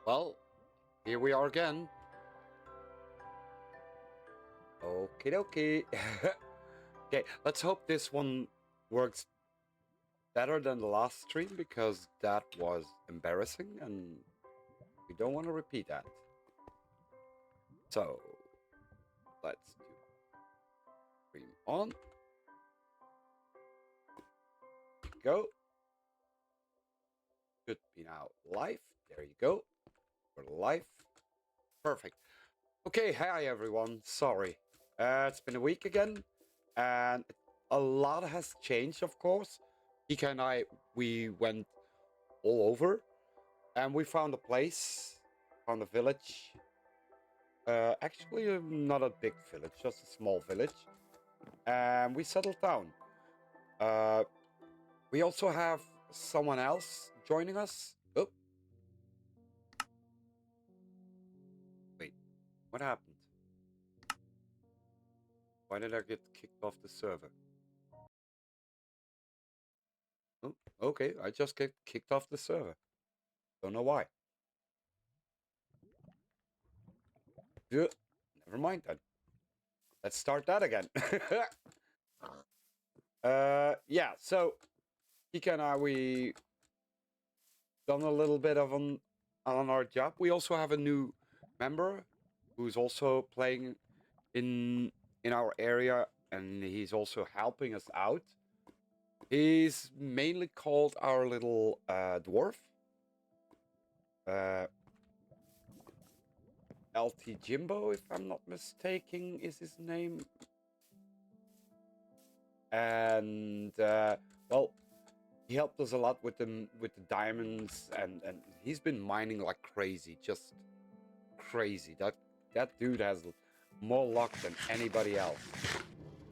Well, here we are again. Okie dokie. Okay, let's hope this one works better than the last stream because that was embarrassing and we don't want to repeat that. So, let's do stream on. Go. Should be now live. There you go. We're live. Perfect. Okay, hi everyone. Sorry. It's been a week again, and a lot has changed, of course. Ika and I, we went all over, and we found a place, found a village. Actually, not a big village, just a small village, and we settled down. Uh, we also have someone else joining us. Oh, wait, what happened? Why did I get kicked off the server? Oh, okay, I just get kicked off the server. Don't know why. Yeah, never mind then. Let's start that again. Yeah, so Ika and I, we done a little bit of on our job. We also have a new member who's also playing in our area, and he's also helping us out. He's mainly called our little dwarf. Uh, LT Jimbo, if I'm not mistaken, is his name. And well, he helped us a lot with the diamonds, and he's been mining like crazy, just crazy. That dude has more luck than anybody else.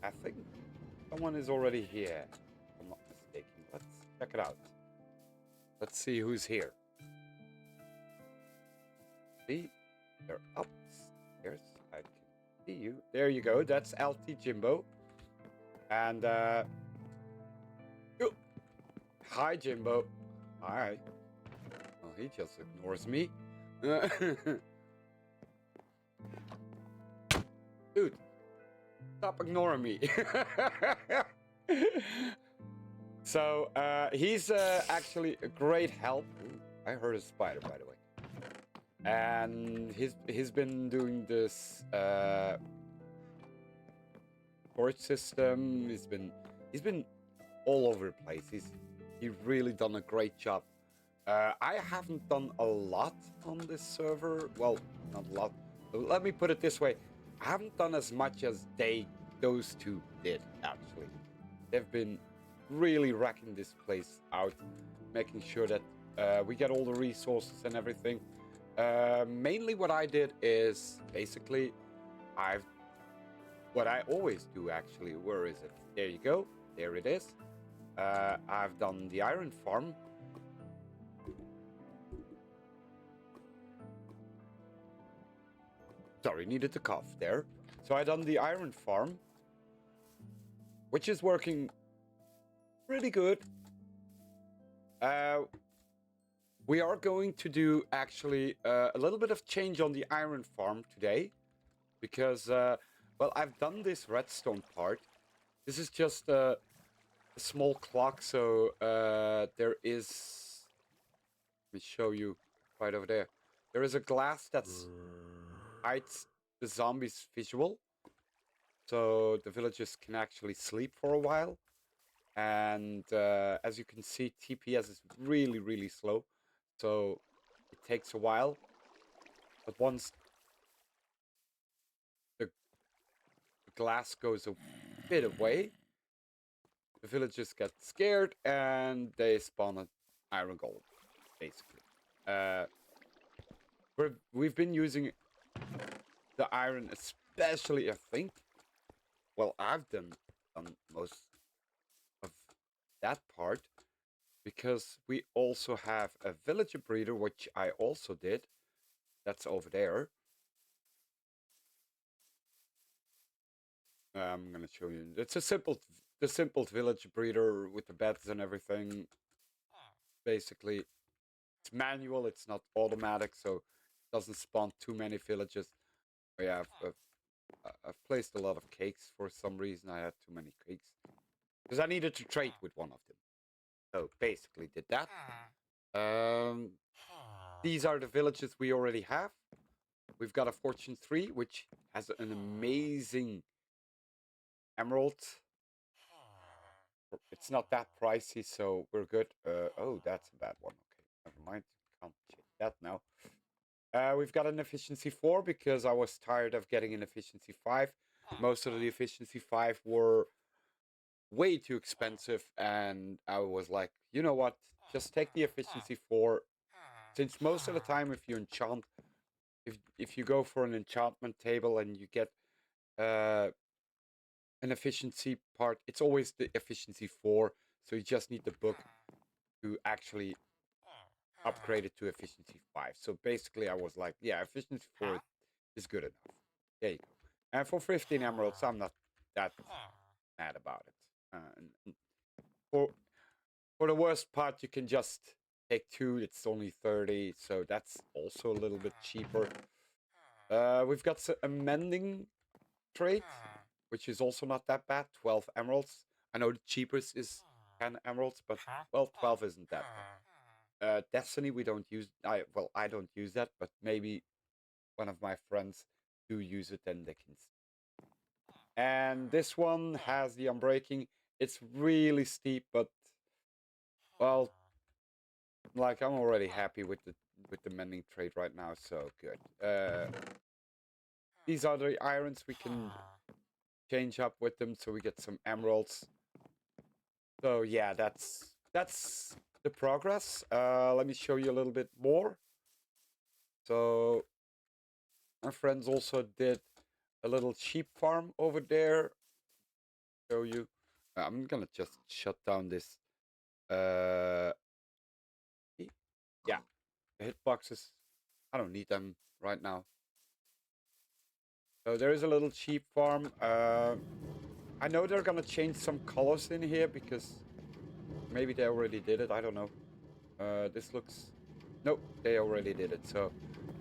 I think someone is already here, if I'm not mistaken. Let's check it out. Let's see who's here. See, they're upstairs. I can see you. There you go. That's LT Jimbo. And oh, hi Jimbo. Hi. Well, he just ignores me. Dude, stop ignoring me. So he's actually a great help. Ooh, I heard a spider, by the way. And he's been doing this storage system. He's been all over the place. He's really done a great job. I haven't done a lot on this server. Well, not a lot. Let me put it this way: I haven't done as much as those two did. Actually, they've been really wrecking this place out, making sure that we get all the resources and everything. Mainly, what I did is basically what I always do. Actually, where is it? There you go. There it is. I've done the iron farm. Sorry, needed to cough there. So I done the iron farm, which is working pretty good. We are going to do actually a little bit of change on the iron farm today because, well, I've done this redstone part. This is just a small clock, so there is. Let me show you right over there. There is a glass that's hides the zombies visual, so the villagers can actually sleep for a while. And as you can see, TPS is really, really slow, so it takes a while. But once the glass goes a bit away, the villagers get scared and they spawn an iron golem, basically. Uh, we've been using the iron, especially, I think. Well, I've done most of that part because we also have a villager breeder, which I also did. That's over there. I'm gonna show you. It's the simple village breeder with the beds and everything. Basically, it's manual, it's not automatic, so it doesn't spawn too many villages. But yeah, I've placed a lot of cakes for some reason. I had too many cakes because I needed to trade with one of them. So basically did that. Um, these are the villages we already have. We've got a Fortune 3, which has an amazing emerald. It's not that pricey, so we're good. Oh, that's a bad one. Okay, never mind. Can't change that now. We've got an efficiency 4 because I was tired of getting an efficiency 5. Most of the efficiency 5 were way too expensive, and I was like, you know what? Just take the efficiency 4. Since most of the time, if you enchant, if you go for an enchantment table and you get uh, an efficiency part, it's always the efficiency 4. So you just need the book to actually upgrade it to efficiency 5. So basically, I was like, yeah, efficiency 4 is good enough. There you go. And for 15 emeralds, I'm not that mad about it. And for the worst part, you can just take 2. It's only 30, so that's also a little bit cheaper. We've got a mending trade, which is also not that bad. 12 emeralds. I know the cheapest is 10 emeralds, but well, 12 isn't that bad. Destiny, we don't use. I don't use that, but maybe one of my friends do use it, and they can. And this one has the unbreaking. It's really steep, but well, like I'm already happy with the mending trade right now, so good. These are the irons we can change up with them, so we get some emeralds. So yeah, that's the progress. Let me show you a little bit more. So my friends also did a little sheep farm over there. Show you. I'm gonna just shut down this. Yeah, the hitboxes. I don't need them right now. So there is a little sheep farm. I know they're gonna change some colors in here because maybe they already did it. I don't know. This looks. Nope, they already did it. So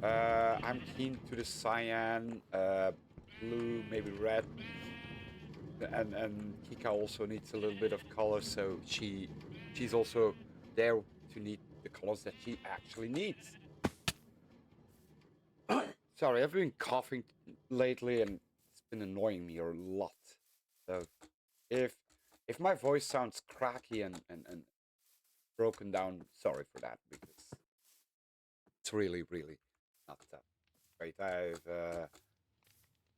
I'm keen to the cyan, blue, maybe red, and Kika also needs a little bit of color. So she's also there to need the colors that she actually needs. Sorry, I've been coughing lately, and it's been annoying me a lot. So if my voice sounds cracky and broken down, sorry for that, because it's really not that great. I've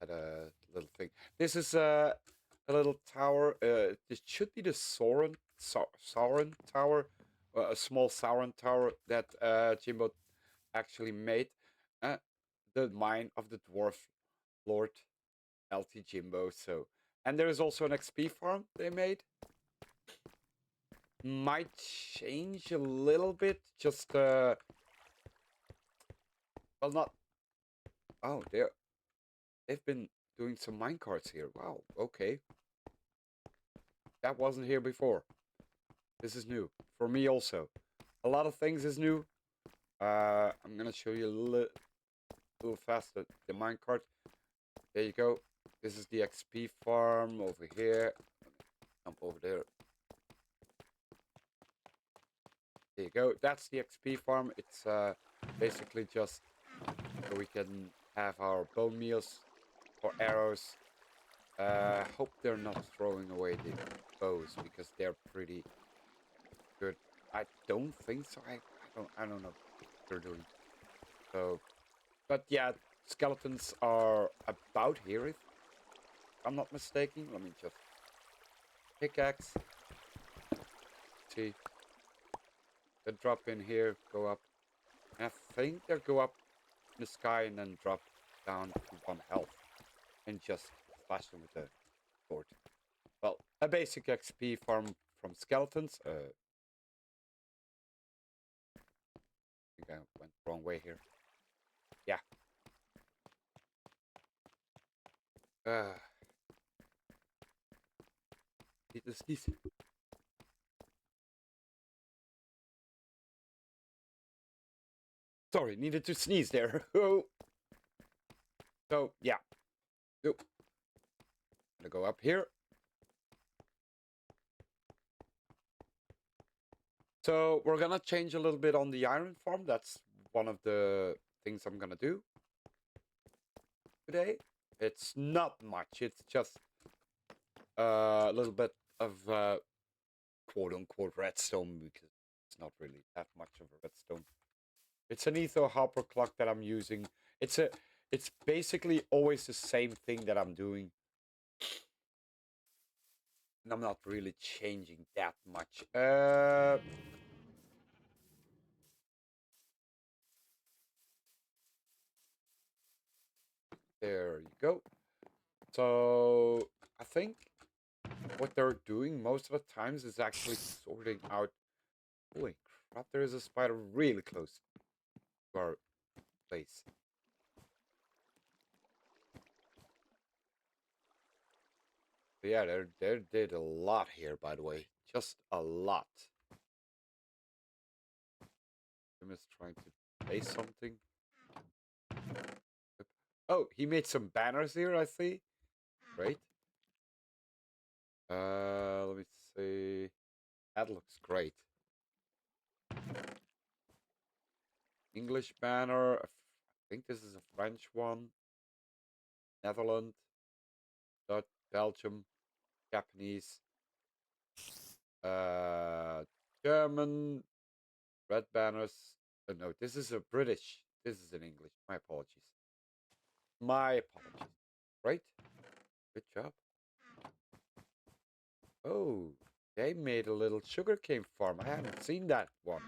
had a little thing. This is a little tower. This should be the Sauron Tower, a small Sauron Tower that Jimbo actually made. Uh, the mine of the dwarf lord LT Jimbo. So, and there is also an XP farm they made. Might change a little bit. Just well, not. Oh, they've been doing some minecarts here. Wow. Okay, that wasn't here before. This is new for me also. A lot of things is new. I'm gonna show you a little faster the minecart. There you go. This is the XP farm over here. Jump over there. There you go. That's the XP farm. It's basically just so we can have our bone meals or arrows. Hope they're not throwing away the bows because they're pretty good. I don't think so. I don't know what they're doing. So, but yeah, skeletons are about here if I'm not mistaken. Let me just pickaxe. See, they drop in here, go up. And I think they go up in the sky and then drop down to 1 health and just slash them with the sword. Well, a basic XP farm from skeletons. I think I went the wrong way here. Yeah. Need to sneeze. Sorry, needed to sneeze there. Oh. So, yeah. Oh. Gonna go up here. So, we're gonna change a little bit on the iron farm. That's one of the things I'm gonna do today. It's not much. It's just a little bit of quote-unquote redstone, because it's not really that much of a redstone. It's an etho hopper clock that I'm using. It's basically always the same thing that I'm doing. And I'm not really changing that much. There you go. So I think what they're doing most of the times is actually sorting out. Holy crap, there is a spider really close to our place. But yeah, they did a lot here, by the way. Just a lot. I'm just trying to say something. Oh, he made some banners here, I see. Great. Let me see. That looks great. English banner. I think this is a French one. Netherlands. Dutch, Belgium. Japanese. Uh, German. Red banners. No, this is a British. This is in English. My apologies. My apologies. Right? Good job. Oh, they made a little sugarcane farm. I haven't seen that one.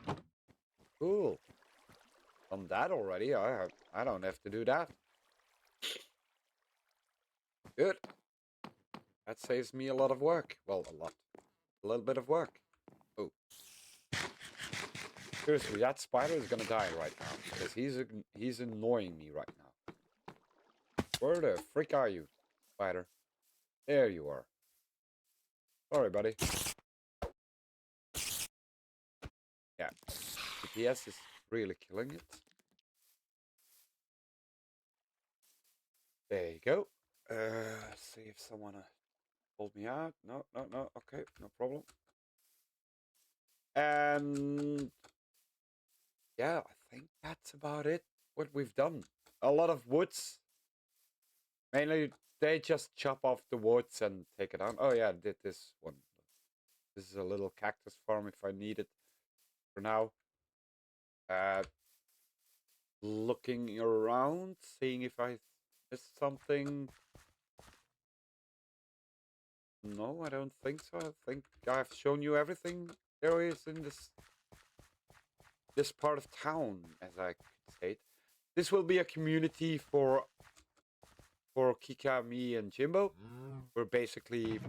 Cool. Done that already. I don't have to do that. Good. That saves me a lot of work. Well, a lot. A little bit of work. Oh. Seriously, that spider is gonna die right now, because he's annoying me right now. Where the frick are you, spider? There you are. Sorry, buddy. Yeah. GPS is really killing it. There you go. Let's see if someone pulled me out. No, no, no. Okay, no problem. And yeah, I think that's about it. What we've done. A lot of woods. Mainly, they just chop off the woods and take it down. Oh yeah, I did this one. This is a little cactus farm if I need it for now. Uh, Looking around, seeing if I missed something. No, I don't think so. I think I've shown you everything there is in this part of town, as I could say it. This will be a community for Kika, me, and Jimbo. We're basically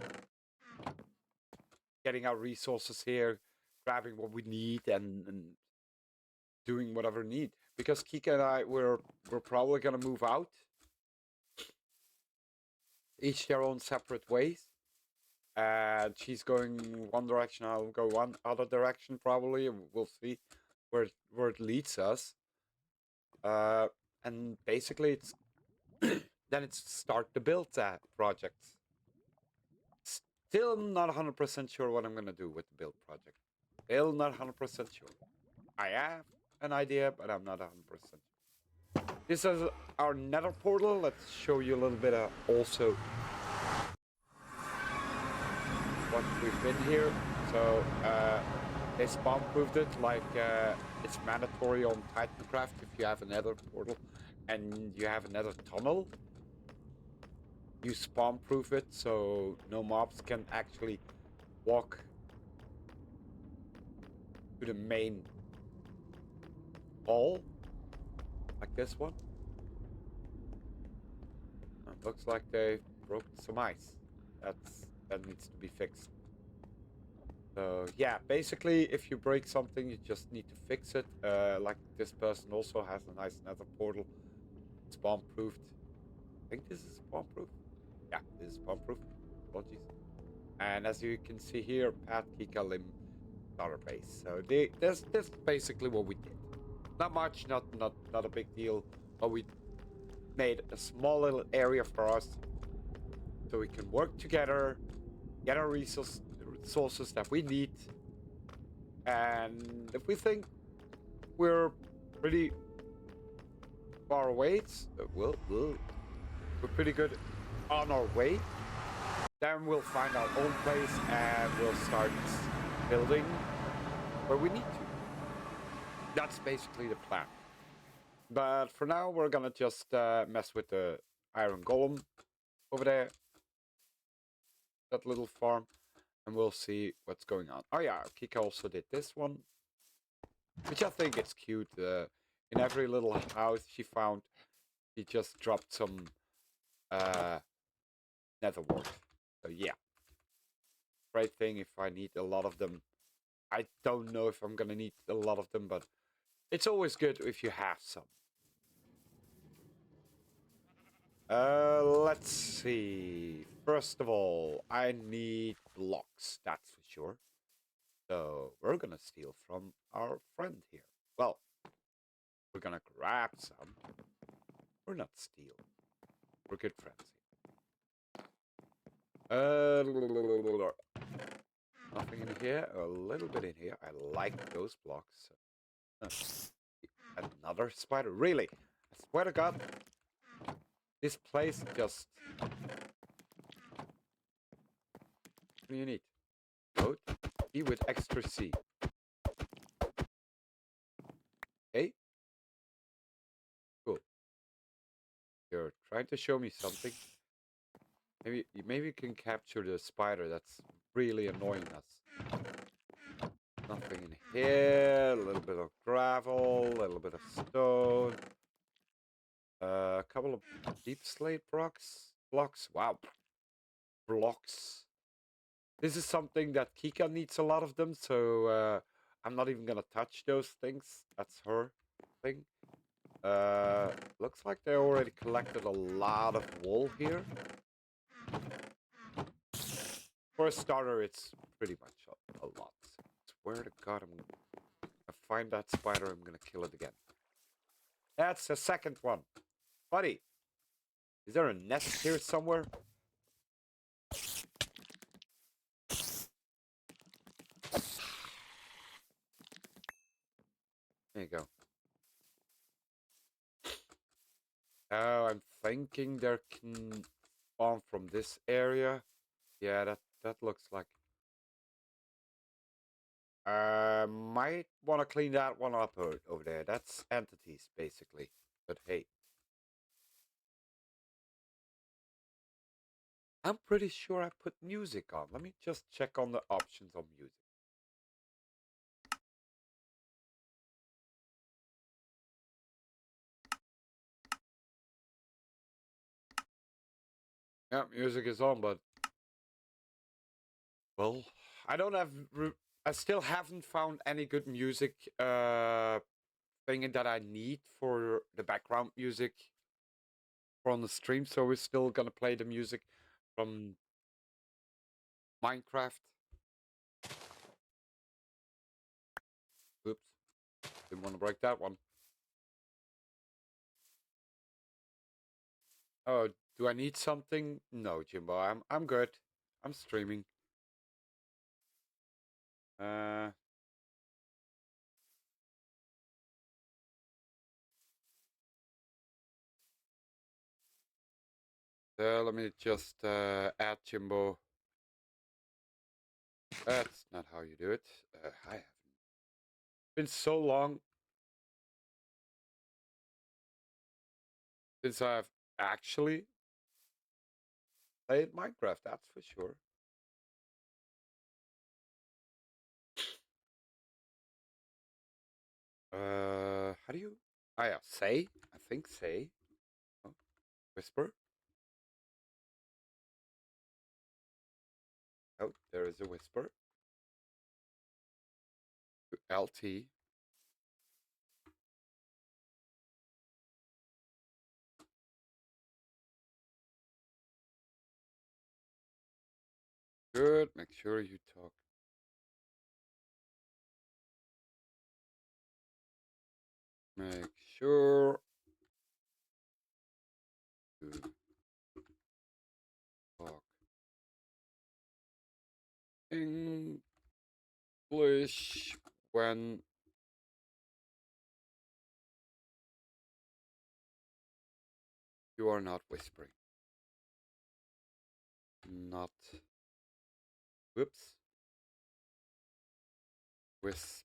getting our resources here, grabbing what we need, and doing whatever we need. Because Kika and I, we're probably gonna move out, each their own separate ways. And she's going one direction, I'll go one other direction probably, and we'll see where it leads us. And basically, it's then it's start the build project. Still not 100% sure what I'm gonna do with the build project. Still not 100% sure. I have an idea, but I'm not 100%. This is our nether portal. Let's show you a little bit of also what we've been here. So they spawn-proofed it like it's mandatory on TitenCraft if you have a nether portal and you have a nether tunnel. You spawn-proof it so no mobs can actually walk to the main hall like this one. Looks like they broke some ice. That needs to be fixed. So yeah, basically, if you break something, you just need to fix it. Like this person also has a nice nether portal, spawn-proofed. I think this is spawn-proof. Yeah, this is spawn-proof. Apologies. And as you can see here, Pat Kika Lim starter base. So that's basically what we did. Not much, not a big deal, but we made a small little area for us so we can work together, get our resources that we need, and if we think we're pretty far away, we're pretty good on our way, then we'll find our own place and we'll start building where we need to. That's basically the plan. But for now, we're gonna just mess with the iron golem over there, that little farm, and we'll see what's going on. Oh yeah, Kika also did this one, which I think is cute. In every little house she found, she just dropped some nether wart. So yeah, great thing if I need a lot of them. I don't know if I'm gonna need a lot of them, but it's always good if you have some. Let's see. First of all, I need blocks, that's for sure. So we're gonna steal from our friend here. Well, we're gonna grab some. We're not steal. We're good friends here. Nothing in here. A little bit in here. I like those blocks. Another spider. Really? I swear to God, this place just... What do you need? Code? E with extra C. Okay. Cool. You're trying to show me something. Maybe you can capture the spider that's really annoying us. Nothing in here. A little bit of gravel, a little bit of stone. A couple of deep slate blocks. Wow. Blocks. This is something that Kika needs a lot of them, so I'm not even gonna touch those things. That's her thing. Looks like they already collected a lot of wool here. For a starter, it's pretty much a lot. Swear to God, I'm gonna find that spider, I'm gonna kill it again. That's the second one. Buddy, is there a nest here somewhere? There you go. Oh, I'm thinking there can spawn from this area. Yeah, that looks like. Might want to clean that one up over there. That's entities, basically. But hey. I'm pretty sure I put music on. Let me just check on the options on music. Yeah, music is on, but... Well, I don't have... I still haven't found any good music thing that I need for the background music for on the stream, so we're still gonna play the music from Minecraft. Oops, didn't want to break that one. Oh, do I need something? No, Jimbo, I'm good. I'm streaming. Let me just add Jimbo. That's not how you do it. I haven't. Been so long since I've actually played Minecraft, that's for sure. How do you... Ah, yeah, say. I think say. Oh, whisper. Oh, there is a whisper. LT. Good. Make sure you talk. Make sure to talk English when you are not whispering. Not, whoops, whispering.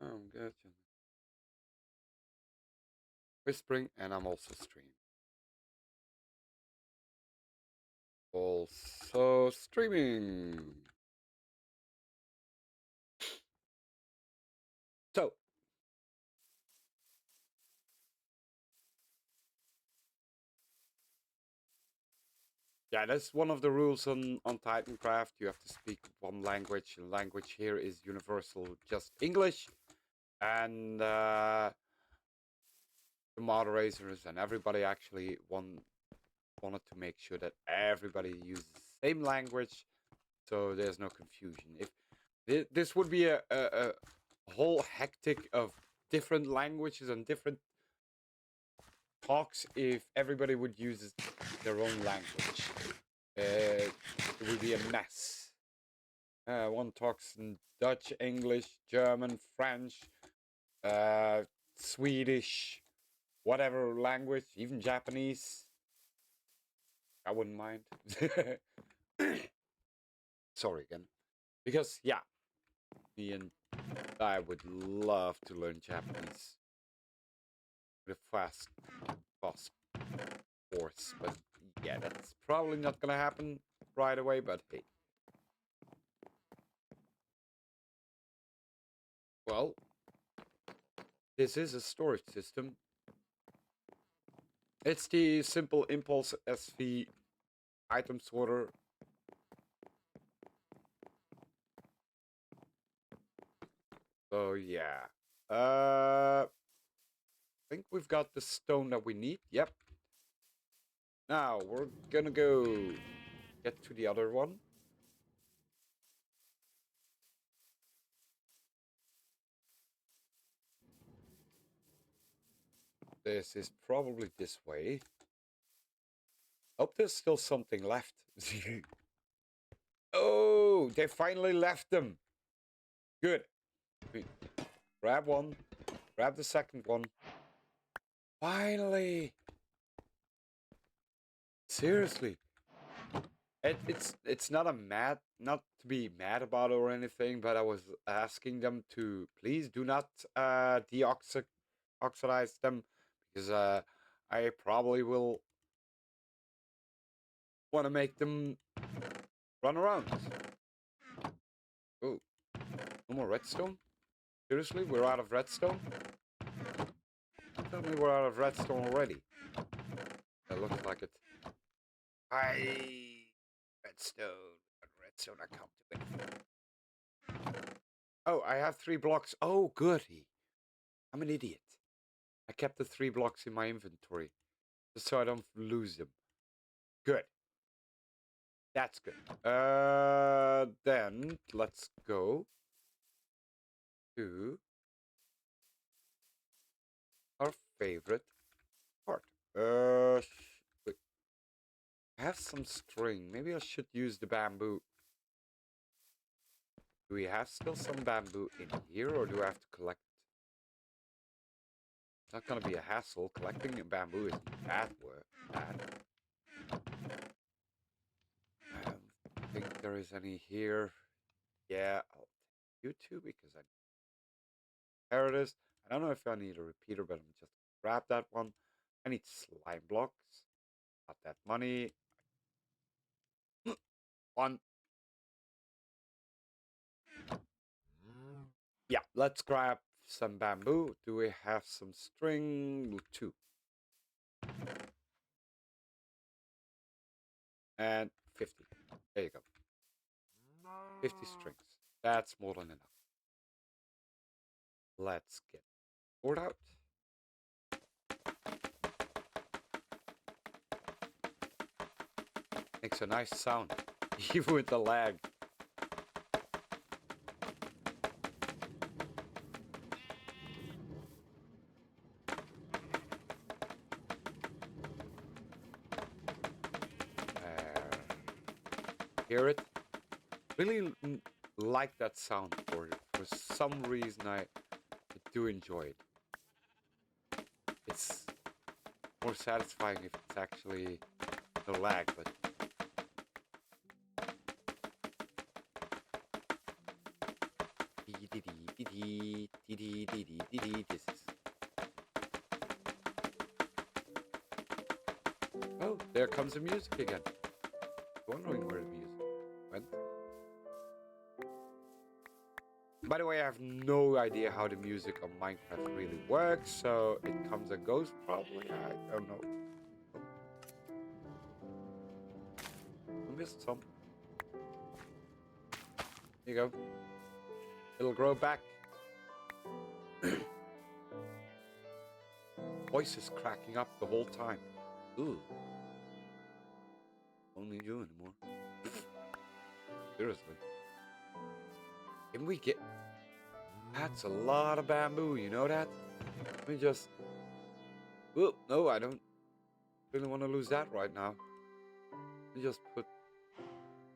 I'm good. Whispering, and I'm also streaming. Also streaming. So, yeah, that's one of the rules on TitenCraft. You have to speak one language. The language here is universal, just English. And the moderators and everybody actually wanted to make sure that everybody uses the same language, so there's no confusion. If this would be a whole hectic of different languages and different talks if everybody would use their own language. It would be a mess. One talks in Dutch, English, German, French, Swedish, whatever language, even Japanese. I wouldn't mind. Sorry again. Because, yeah, me and I would love to learn Japanese with a fast course. But, yeah, that's probably not gonna happen right away, but hey. Well, this is a storage system. It's the simple impulse SV item sorter. So yeah. I think we've got the stone that we need. Yep. Now we're gonna go get to the other one. This is probably this way. Oh, there's still something left. Oh, they finally left them. Good. Grab one. Grab the second one. Finally. Seriously. It's not not to be mad about or anything, but I was asking them to please do not oxidize them, because I probably will want to make them run around. Oh, no more redstone? Seriously, we're out of redstone? Don't tell me we're out of redstone already. That looks like it. Redstone. Redstone, I can't do anything. Oh, I have 3 blocks. Oh, goody. I'm an idiot. I kept the 3 blocks in my inventory, just so I don't lose them. Good. That's good. Then let's go to our favorite part. Wait. I have some string. Maybe I should use the bamboo. Do we have still some bamboo in here, or do I have to collect? It's not gonna be a hassle. Collecting bamboo isn't bad work. I don't think there is any here. Yeah, I'll take you two because I. There it is. I don't know if I need a repeater, but I'm just grab that one. I need slime blocks. Not that money. One. Yeah, let's grab some bamboo. Do we have some string? 2. And 50. There you go. 50 strings. That's more than enough. Let's get board out. Makes a nice sound, even with the lag. hear it. Really like that sound for some reason. I do enjoy it. It's more satisfying if it's actually no lag, but this is. Oh, there comes the music again. Wondering where the music went. By the way, I have no idea how the music on Minecraft really works, so it comes and goes probably. I don't know. I missed some. There you go. It'll grow back. Voices cracking up the whole time. Ooh. Only you anymore. Seriously. Can we get... That's a lot of bamboo, you know that? Let me just... Whoop, no, I don't really want to lose that right now. Let me just put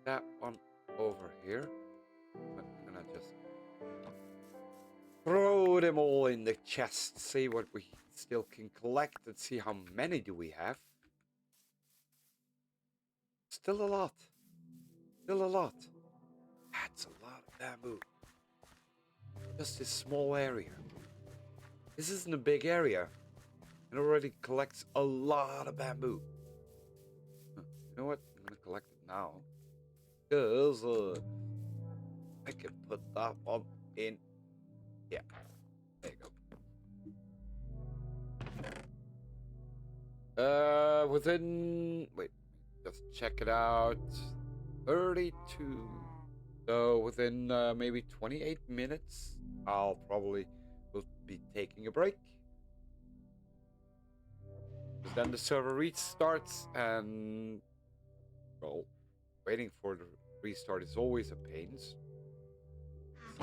that one over here. I'm gonna just throw them all in the chest. See what we still can collect and see how many do we have. Still a lot. Still a lot. That's a lot of bamboo. Just this small area. This isn't a big area. It already collects a lot of bamboo. You know what? I'm gonna collect it now. Because I can put that one in. Yeah. There you go. Within... Wait. Just check it out. 32. So within maybe 28 minutes, I'll probably will be taking a break. Because then the server restarts and, well, waiting for the restart is always a pain. Let's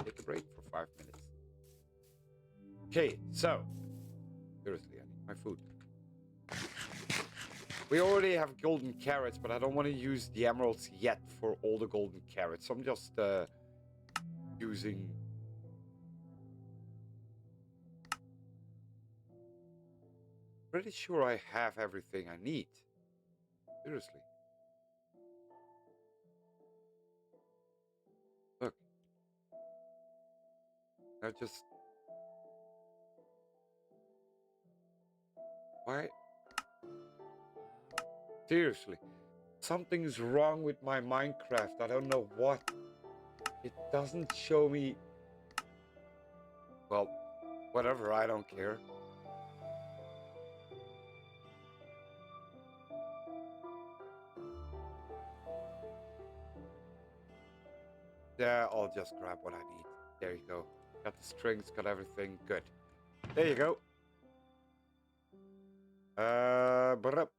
take a break for 5 minutes. Okay, so, seriously, I need my food. We already have golden carrots, but I don't want to use the emeralds yet for all the golden carrots. So I'm just using... Pretty sure I have everything I need. Seriously. Look. I just... Why? Seriously. Something's wrong with my Minecraft. I don't know what. It doesn't show me... Well, whatever. I don't care. Yeah, I'll just grab what I need. There you go. Got the strings, got everything. Good. There you go. Brup.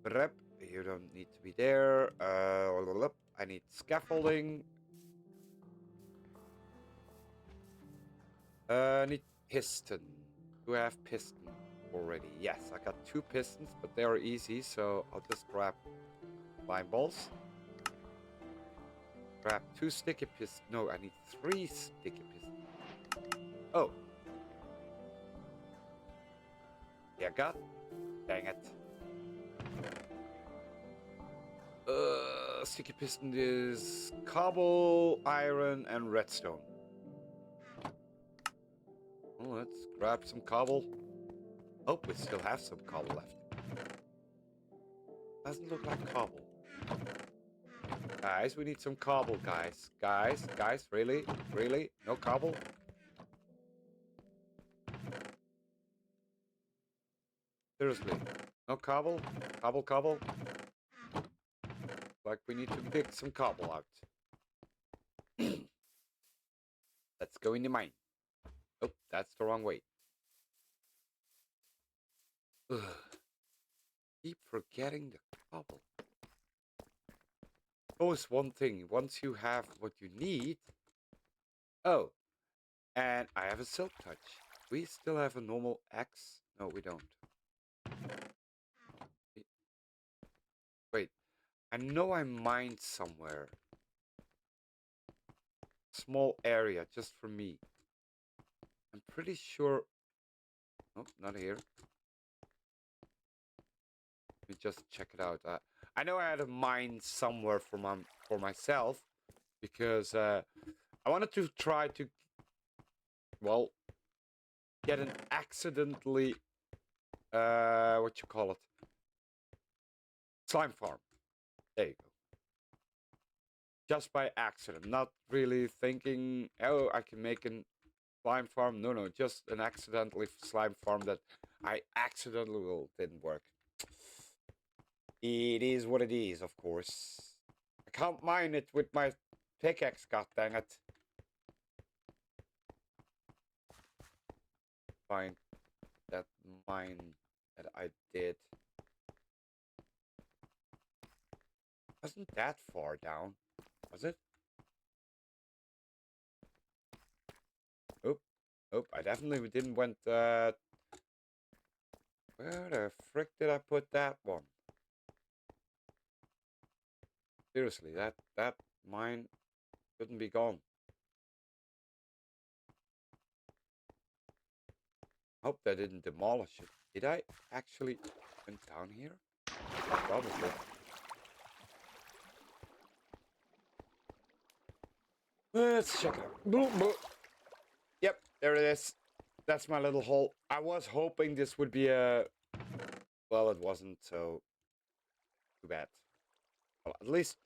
Brup. You don't need to be there. I need scaffolding. I need piston. Do I have piston already? Yes, I got 2 pistons, but they are easy, so I'll just grab lime balls. Grab 2 sticky pistons. No, I need 3 sticky pistons. Oh. Yeah, got. Dang it. Sticky piston is cobble, iron, and redstone. Well, let's grab some cobble. Oh, we still have some cobble left. Doesn't look like cobble. Guys, we need some cobble, guys. Guys, really? Really? No cobble? Seriously. No cobble? Cobble? Like we need to dig some cobble out. Let's go in the mine. Oh, that's the wrong way. Ugh. Keep forgetting the cobble. Oh, it's one thing. Once you have what you need... Oh, and I have a silk touch. We still have a normal axe? No, we don't. Wait, I know I mined somewhere. Small area just for me. I'm pretty sure. Nope, not here. Let me just check it out. I know I had a mine somewhere for myself because I wanted to try to, well, get an accidentally what you call it, slime farm. There you go. Just by accident, not really thinking, oh, I can make a slime farm. No, no, just an accidentally slime farm that I accidentally didn't work. It is what it is, of course. I can't mine it with my pickaxe, god dang it. Find that mine that I did. Wasn't that far down, was it? Oh, oh, I definitely didn't went, where the frick did I put that one? Seriously, that mine couldn't be gone. Hope they didn't demolish it. Did I actually went down here? Probably. Let's check it out. Boop, boop. Yep, there it is. That's my little hole. I was hoping this would be a... Well, it wasn't, so... Too bad. Well, at least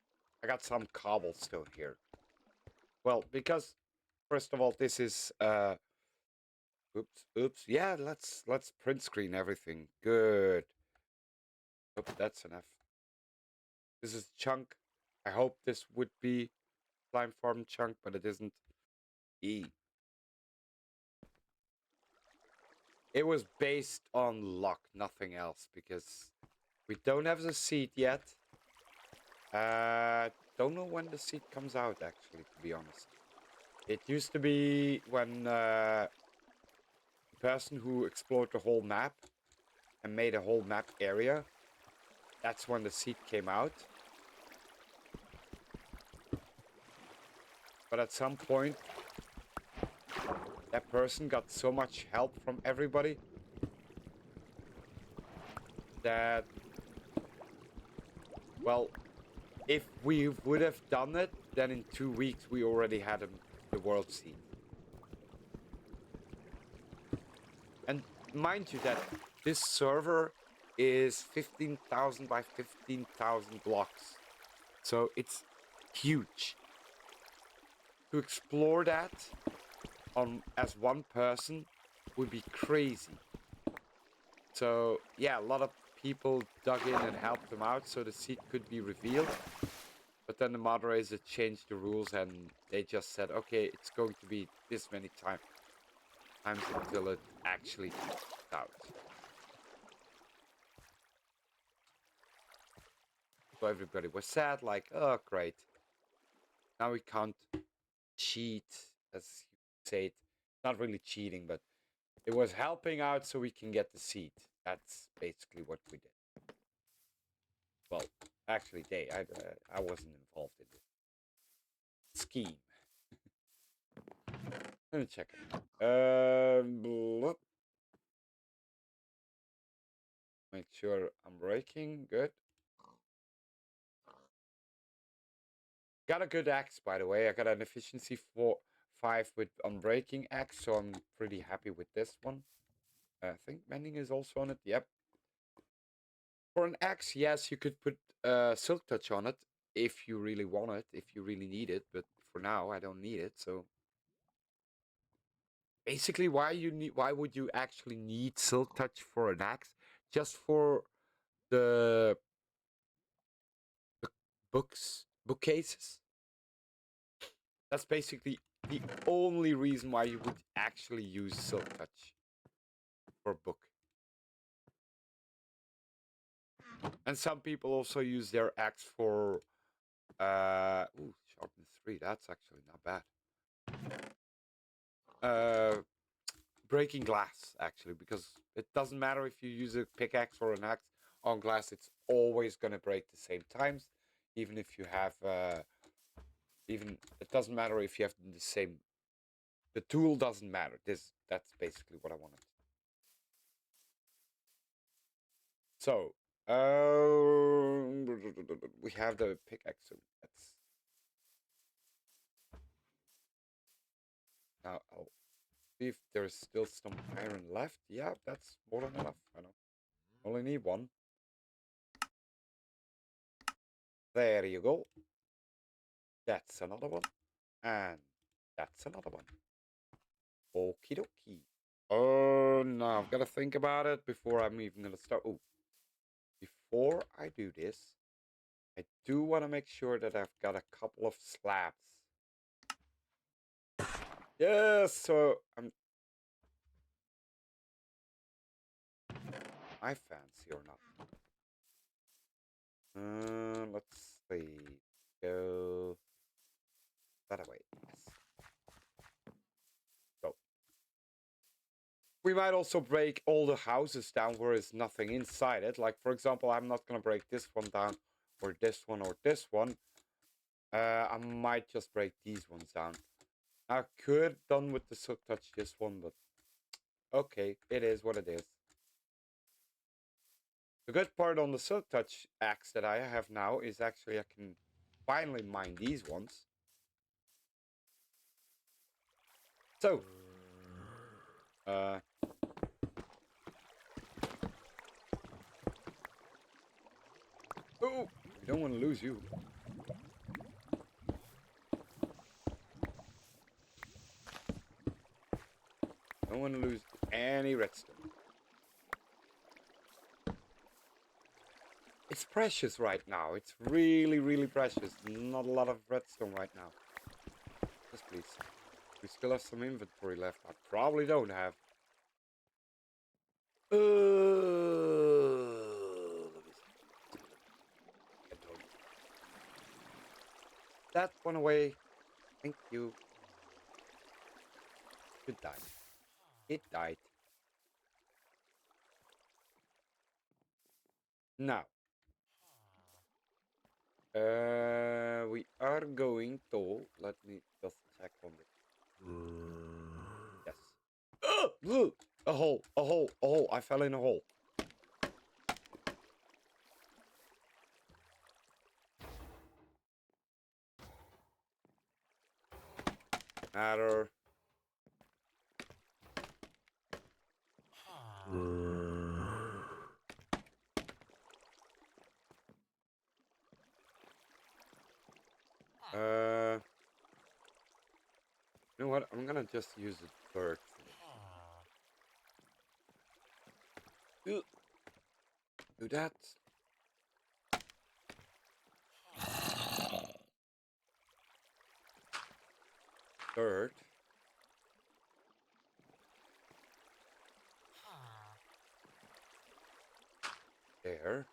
I got some cobblestone here. Well, because... First of all, this is... Oops, oops. Yeah, let's print screen everything. Good. Oh, that's enough. This is chunk. I hope this would be slime farm chunk, but it isn't. E. It was based on luck, nothing else, because we don't have the seed yet. Don't know when the seed comes out, actually, to be honest. It used to be when the person who explored the whole map and made a whole map area, that's when the seed came out. But at some point, that person got so much help from everybody that, well, if we would have done it, then in 2 weeks we already had the world seed. And mind you that this server is 15,000 by 15,000 blocks. So it's huge. To explore that as one person would be crazy. So yeah, a lot of people dug in and helped them out so the seed could be revealed. But then the moderators changed the rules and they just said, okay, it's going to be this many times until it actually comes out. So everybody was sad, like, oh, great. Now we can't cheat, as you say it. Not really cheating, but it was helping out so we can get the seed. That's basically what we did. Well, actually, I wasn't involved in this scheme. Let me check it. Make sure I'm breaking. Good. Got a good axe, by the way. I got an efficiency 5 with unbreaking axe, so I'm pretty happy with this one. I think mending is also on it. Yep. For an axe, yes, you could put silk touch on it if you really want it, if you really need it. But for now, I don't need it. So basically, why would you actually need silk touch for an axe? Just for the bookcases. That's basically the only reason why you would actually use silk touch for a book. And some people also use their axe for sharpness 3. That's actually not bad. Breaking glass, actually, because it doesn't matter if you use a pickaxe or an axe on glass, it's always gonna break the same times. Even if you have, even it doesn't matter if you have the same. The tool doesn't matter. That's basically what I wanted. So, we have the pickaxe. So that's now. I'll see if there's still some iron left. Yeah, that's more than enough. I know. Only need one. There you go. That's another one. And that's another one. Okie dokie. Oh, no. I've got to think about it before I'm even going to start. Oh, before I do this, I do want to make sure that I've got a couple of slabs. Yes, so I fancy or not. Let's see. Go that way. Yes. Go. We might also break all the houses down where there's nothing inside it. Like, for example, I'm not going to break this one down, or this one, or this one. I might just break these ones down. I could done with the silk touch this one, but okay, it is what it is. The good part on the silk touch axe that I have now is actually I can finally mine these ones. So, oh, we don't want to lose you. Don't want to lose any redstone. It's precious right now. It's really, really precious. Not a lot of redstone right now. Yes, please. We still have some inventory left. I probably don't have. Let me see. I don't. That one away. Thank you. It died. It died. Now. We are going to... Let me just check on this. Yes. A hole, a hole, a hole. I fell in a hole. Matter. You know what? I'm gonna just use the dirt. Do that. Dirt. There.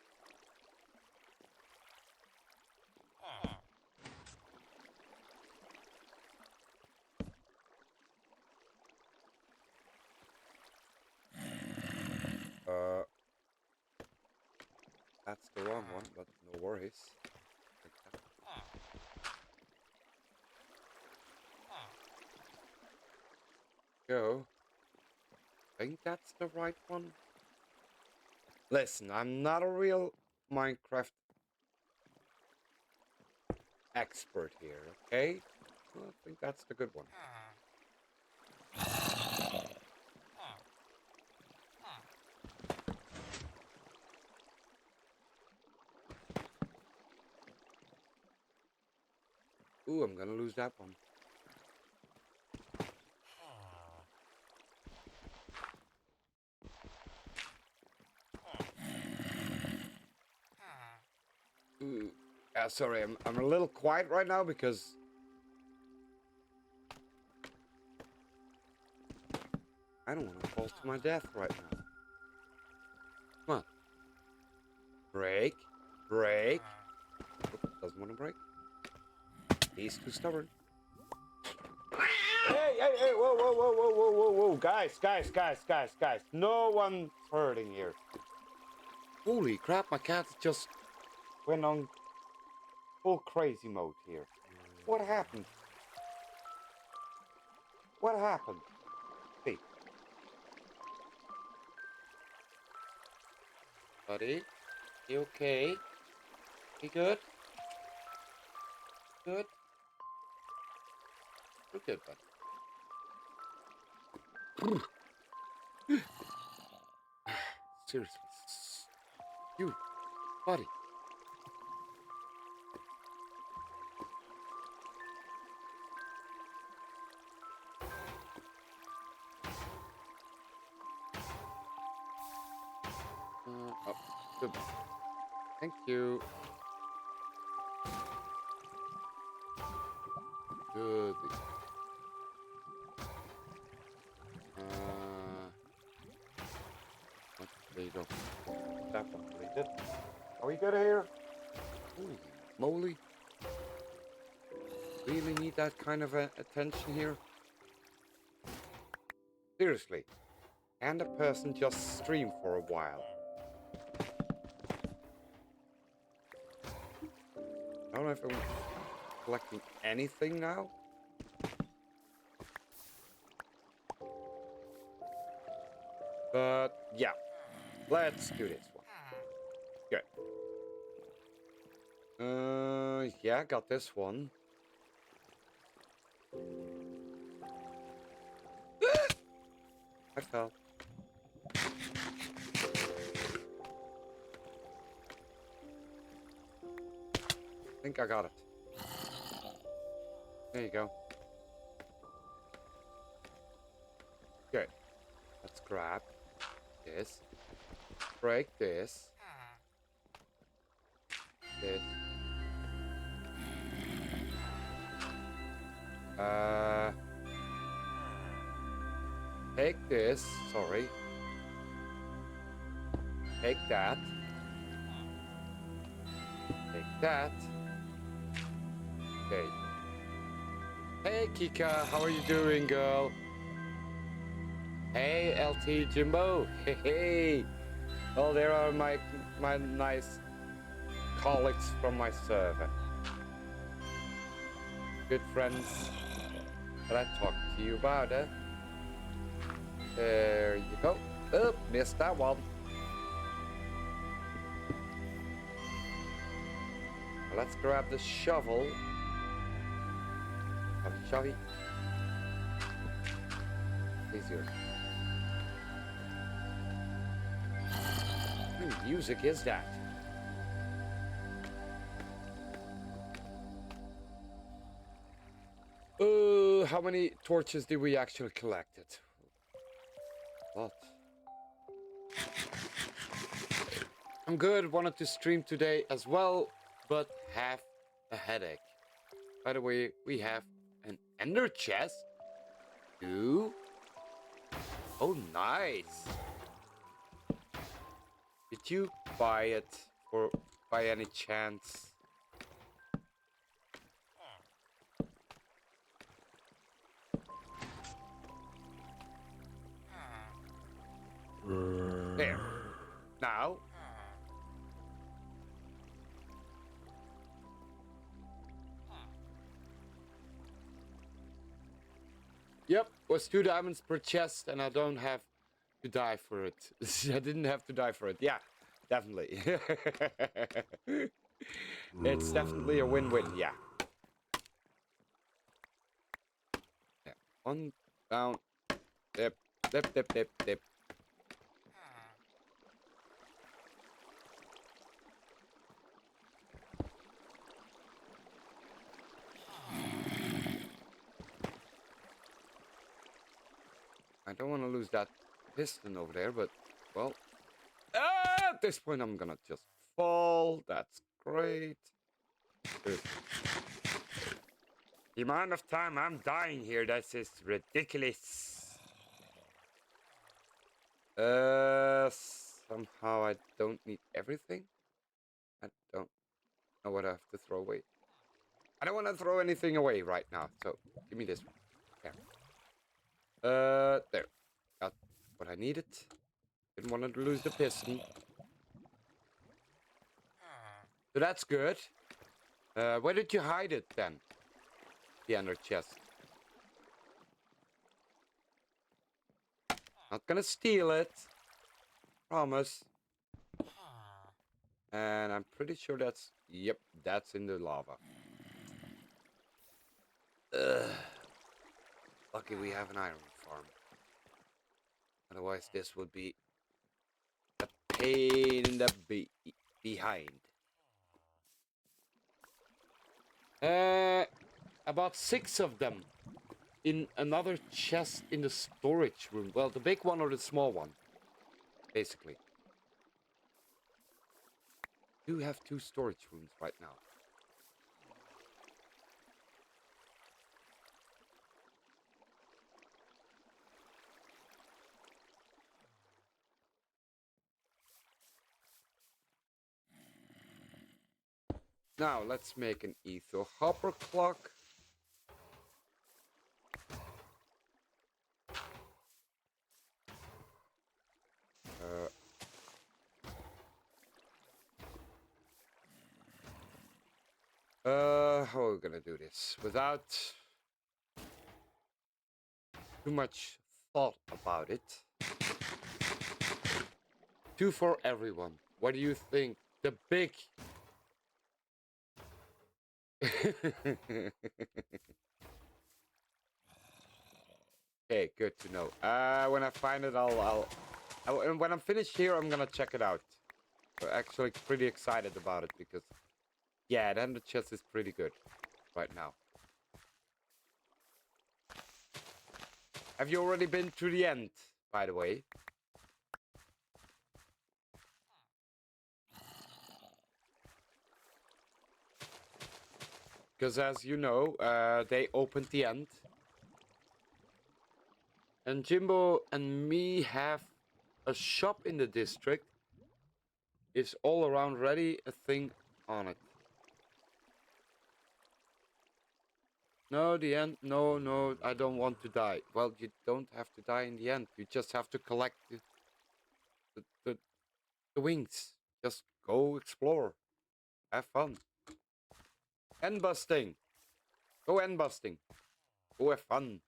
That's the wrong one, but no worries. Go. I think that's the right one. Listen, I'm not a real Minecraft expert here, okay? Well, I think that's the good one. Ooh, I'm gonna lose that one. Ooh. Sorry, I'm a little quiet right now because I don't want to fall to my death right now. Come on. Break. Break. Oop, doesn't want to break. He's too stubborn. Hey, hey, hey, whoa, whoa, whoa, whoa, whoa, whoa, whoa. Guys. No one's hurting here. Holy crap, my cat just went on full crazy mode here. What happened? What happened? Hey. Buddy? You okay? You good? Good? We're good, buddy. Seriously. You, buddy. Oh, good. Thank you. Good. There you go. That one deleted. Are we good here? Holy moly. Really need that kind of attention here? Seriously. And a person just stream for a while. I don't know if I'm collecting anything now. But yeah, let's do this one. Good. Yeah, got this one. I fell. I think I got it. There you go. Good. Let's grab this. Break this. This. Take this. Sorry. Take that. Take that. Okay. Hey, Kika. How are you doing, girl? Hey, LT Jimbo. Hey, hey. Well, there are my nice colleagues from my server. Good friends that I talked to you about, eh? There you go. Oh, missed that one. Now let's grab the shovel. Shovey. Easier. What music is that? How many torches did we actually collect? What? I'm good. Wanted to stream today as well, but have a headache. By the way, we have an ender chest. Ooh. Oh, nice. Did you buy it or by any chance? There. Now. Yep, was 2 diamonds per chest, and I don't have to die for it. I didn't have to die for it. Yeah, definitely. It's definitely a win-win. Yeah. Yeah. One down. Dip, dip, dip, dip, dip. I don't want to lose that piston over there, but, well, at this point I'm gonna just fall. That's great. Good. The amount of time I'm dying here, that's just ridiculous. Somehow I don't need everything. I don't know what I have to throw away. I don't want to throw anything away right now, so give me this one. There. Got what I needed. Didn't want to lose the piston. So that's good. Where did you hide it then? The ender chest. Not gonna steal it. Promise. And I'm pretty sure that's... Yep, that's in the lava. Ugh. Lucky we have an iron farm. Otherwise this would be a pain in the behind. About 6 of them in another chest in the storage room. Well, the big one or the small one, basically. Do have 2 storage rooms right now. Now let's make an ether hopper clock. How are we gonna do this without too much thought about it? 2 for everyone. What do you think? The big... Okay, good to know. When I find it, and when I'm finished here, I'm gonna check it out. I'm actually pretty excited about it because, yeah, the ender chest is pretty good right now. Have you already been to the end, by the way? Because as you know, they opened the end. And Jimbo and me have a shop in the district. It's all around ready, a thing on it. No, the end. No, no, I don't want to die. Well, you don't have to die in the end. You just have to collect the wings. Just go explore. Have fun. End busting. Go end busting. Go have fun.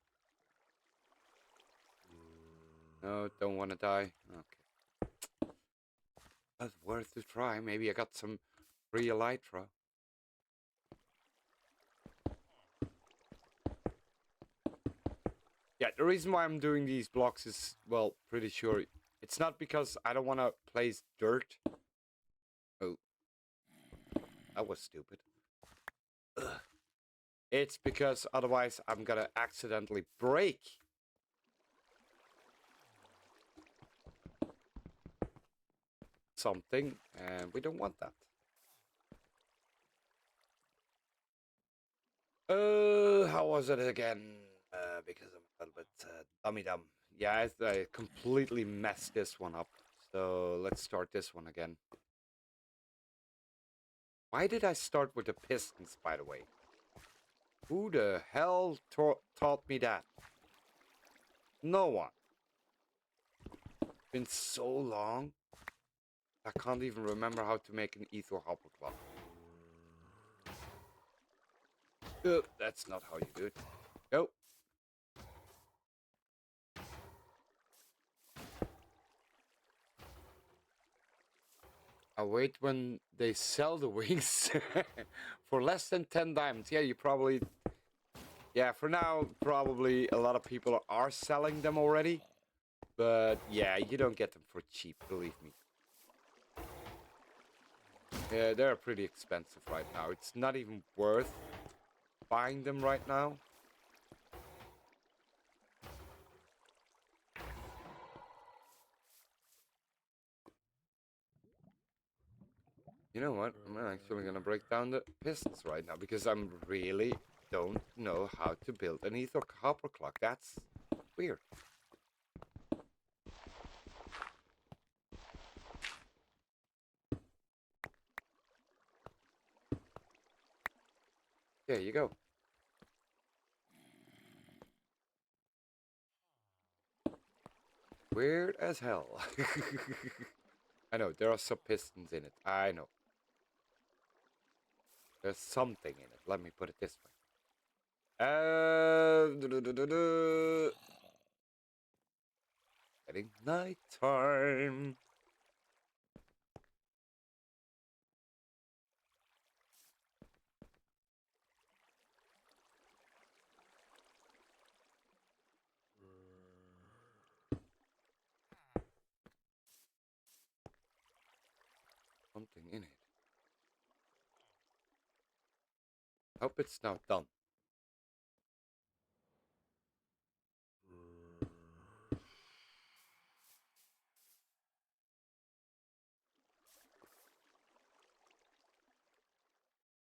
No, don't want to die. Okay. That's worth a try. Maybe I got some free elytra. Yeah, the reason why I'm doing these blocks is, well, pretty sure. It's not because I don't want to place dirt. Oh. That was stupid. Ugh. It's because otherwise I'm gonna accidentally break something, and we don't want that. How was it again? Because I'm a little bit dummy dumb. Yeah, I completely messed this one up. So let's start this one again. Why did I start with the pistons, by the way? Who the hell taught me that? No one. Been so long. I can't even remember how to make an ether hopper clock. That's not how you do it. Go. I wait when they sell the wings for less than 10 diamonds. Yeah, you probably... Yeah, for now, probably a lot of people are selling them already. But yeah, you don't get them for cheap, believe me. Yeah, they're pretty expensive right now. It's not even worth buying them right now. You know what? I'm actually gonna break down the pistons right now because I'm really don't know how to build an ether copper clock. That's weird. There you go. Weird as hell. I know, there are some pistons in it. I know. There's something in it. Let me put it this way. Getting nighttime. Something in it. Hope it's now done.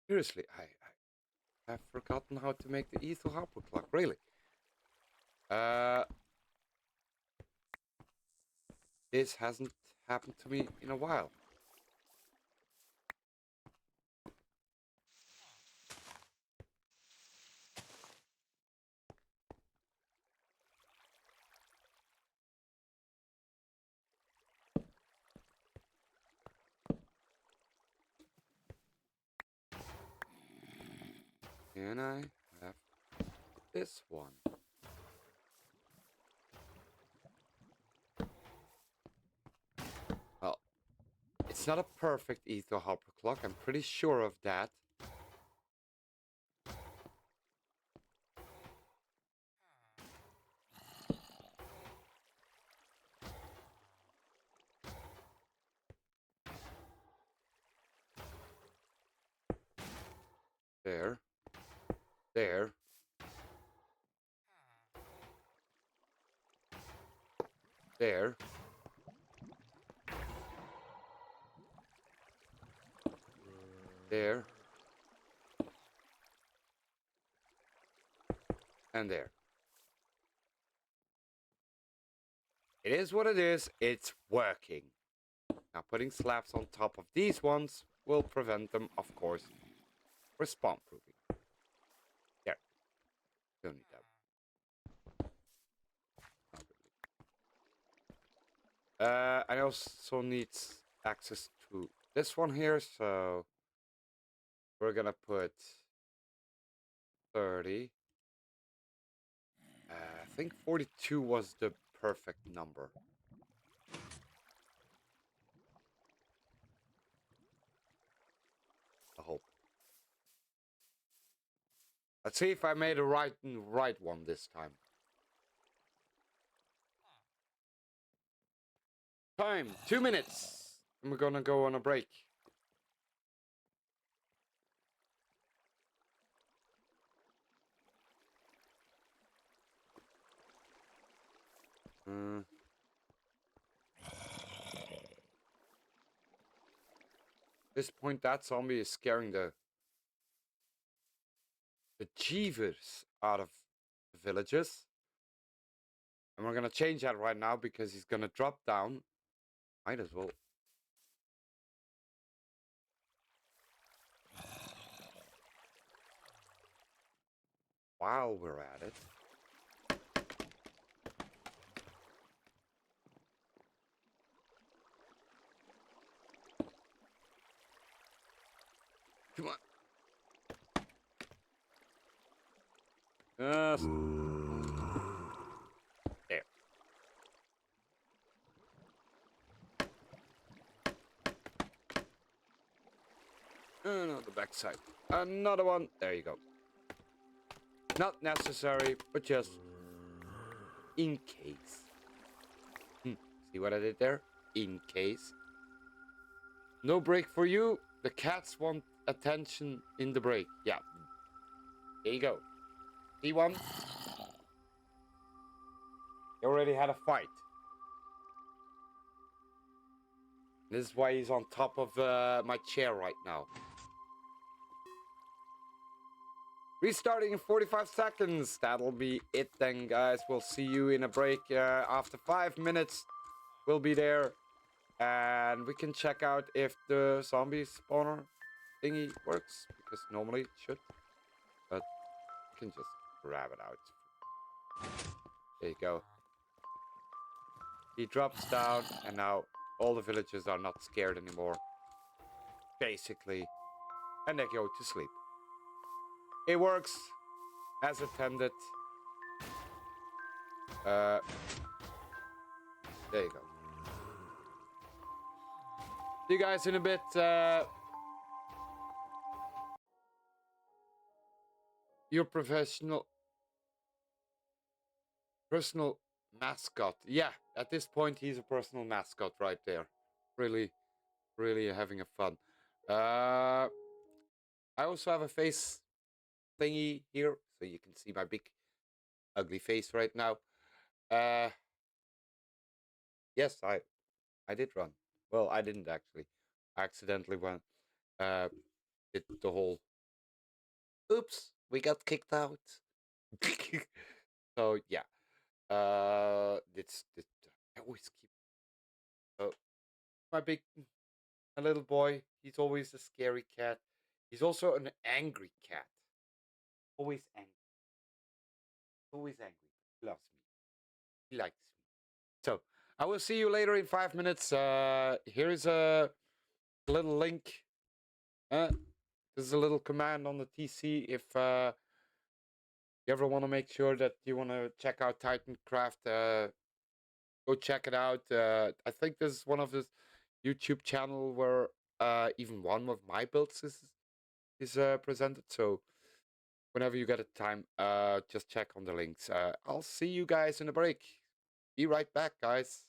Seriously, I have forgotten how to make the ether hopper clock. Really? This hasn't happened to me in a while. Can I have this one? Well, it's not a perfect ether hopper clock. I'm pretty sure of that. There. There. There. There. And there. It is what it is. It's working. Now putting slabs on top of these ones will prevent them, of course, respawn proofing. There. Don't need that. I also need access to this one here, so we're gonna put 30. I think 42 was the perfect number. I hope. Let's see if I made a right one this time. Time, 2 minutes. And we're gonna go on a break. At this point, that zombie is scaring the jeevers out of the villagers. And we're gonna change that right now because he's gonna drop down. Might as well. While we're at it. Come on. There. No, the backside. Another one. There you go. Not necessary, but just in case. See what I did there? In case. No break for you. The cats want attention in the break. Yeah. There you go. See one? He already had a fight. This is why he's on top of my chair right now. Restarting in 45 seconds. That'll be it then, guys. We'll see you in a break after 5 minutes. We'll be there. And we can check out if the zombie spawner thingy works. Because normally it should. But we can just grab it out. There you go. He drops down and now all the villagers are not scared anymore. Basically. and they go to sleep. It works as intended. There you go. See you guys in a bit. Your personal mascot. Yeah, at this point he's a personal mascot right there. Really, really having a fun. I also have a face thingy here, so you can see my big ugly face right now. Yes, I did run. Well, I didn't actually. I accidentally went. Did the whole. Oops, we got kicked out. So yeah. It's I always keep. Oh, my big, my little boy. He's always a scary cat. He's also an angry cat. Always angry. Always angry. He loves me. He likes me. So I will see you later in 5 minutes. Here is a little link. This is a little command on the TC if you ever want to make sure that you want to check out TitenCraft. Go check it out. I think this is one of the YouTube channel where even one of my builds is presented. So whenever you get a time, just check on the links. I'll see you guys in a break. Be right back, guys.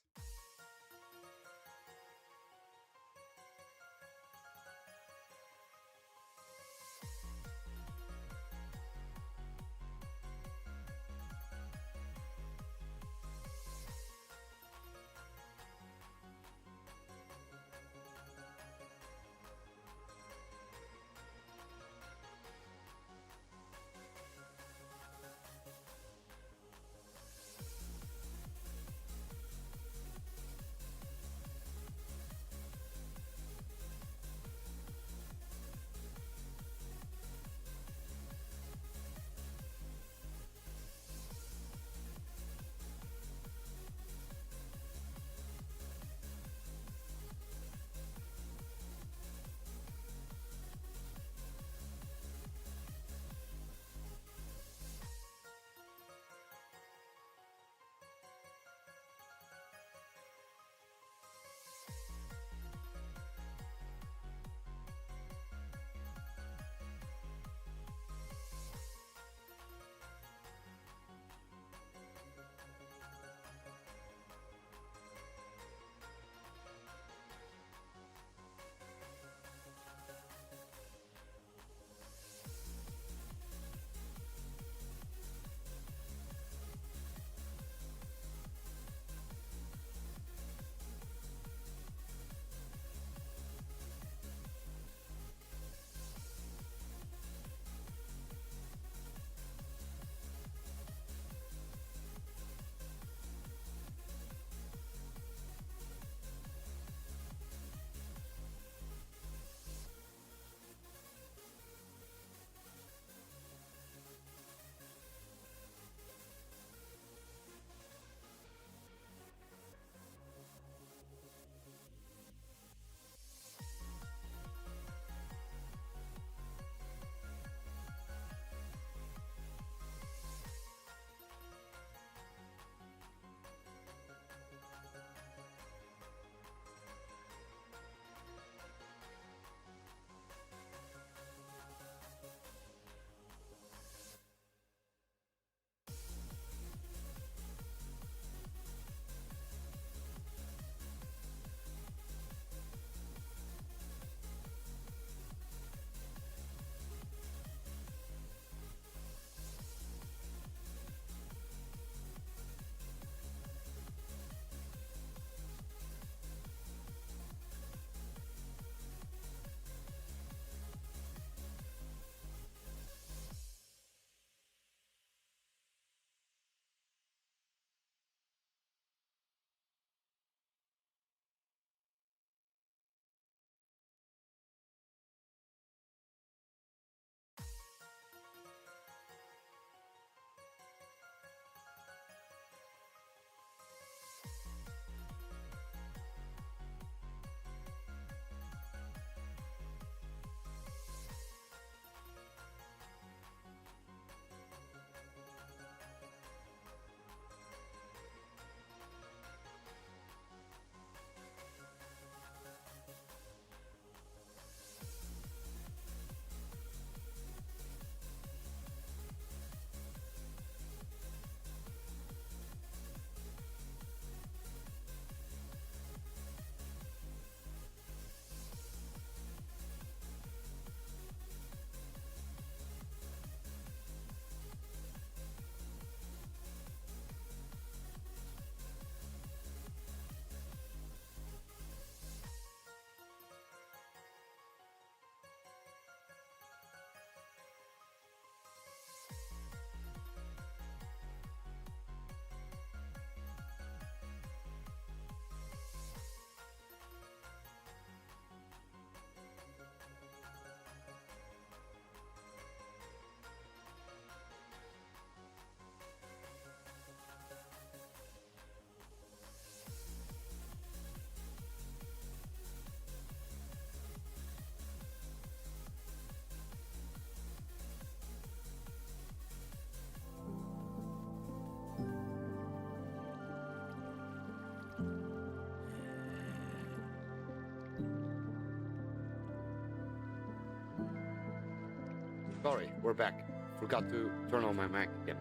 Sorry, we're back. Forgot to turn on my mic again.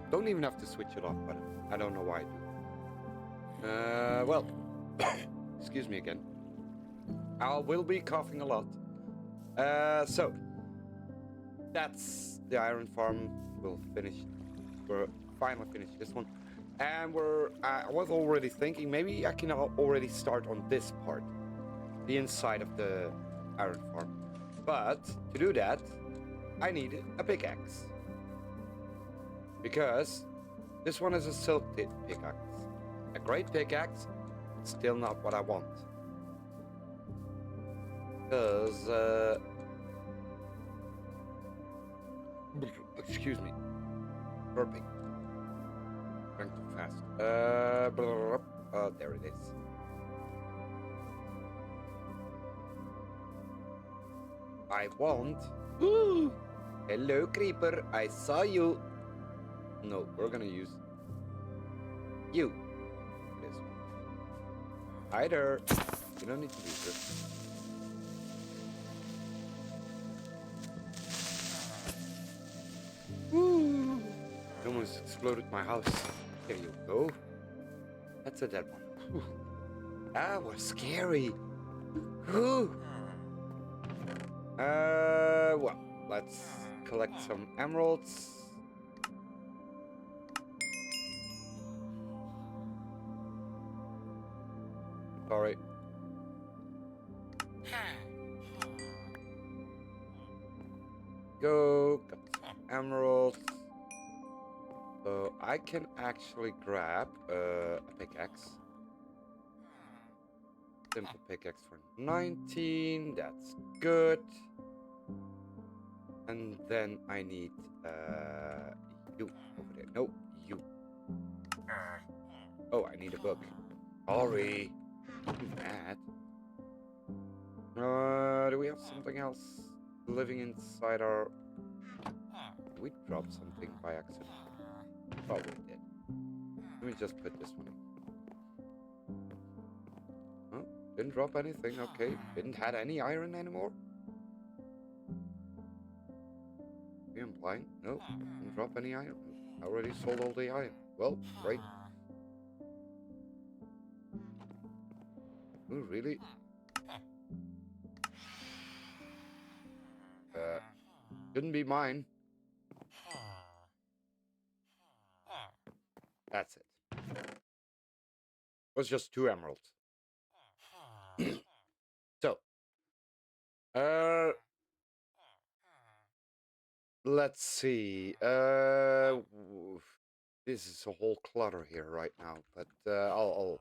Don't even have to switch it off, but I don't know why I do. Well, excuse me again. I will be coughing a lot. So, that's the iron farm. We'll finally finished this one. And I was already thinking maybe I can already start on this part. The inside of the iron farm. But, to do that, I need a pickaxe. Because this one is a silk pickaxe. A great pickaxe, still not what I want. Because, excuse me. Burping. Going too fast. There it is. I want... Ooh! Hello, creeper. I saw you. No, we're gonna use... you. This one. Hi there. You don't need to do this. Woo! It almost exploded my house. There you go. That's a dead one. Whew. That was scary. Whew. Well, let's collect some emeralds. Sorry. Go, got some emeralds. So I can actually grab a pickaxe. Simple pickaxe for 19. That's good. And then I need you over there. No, you. Oh, I need a book. Sorry. I'm mad. Do we have something else living inside our... Did we drop something by accident? Probably did. Let me just put this one in. Huh? Didn't drop anything, okay. Didn't have any iron anymore? Maybe I'm blind? No, didn't drop any iron. I already sold all the iron. Well, great. Oh, really? Shouldn't be mine. That's it. It was just 2 emeralds. So, let's see. This is a whole clutter here right now, but I'll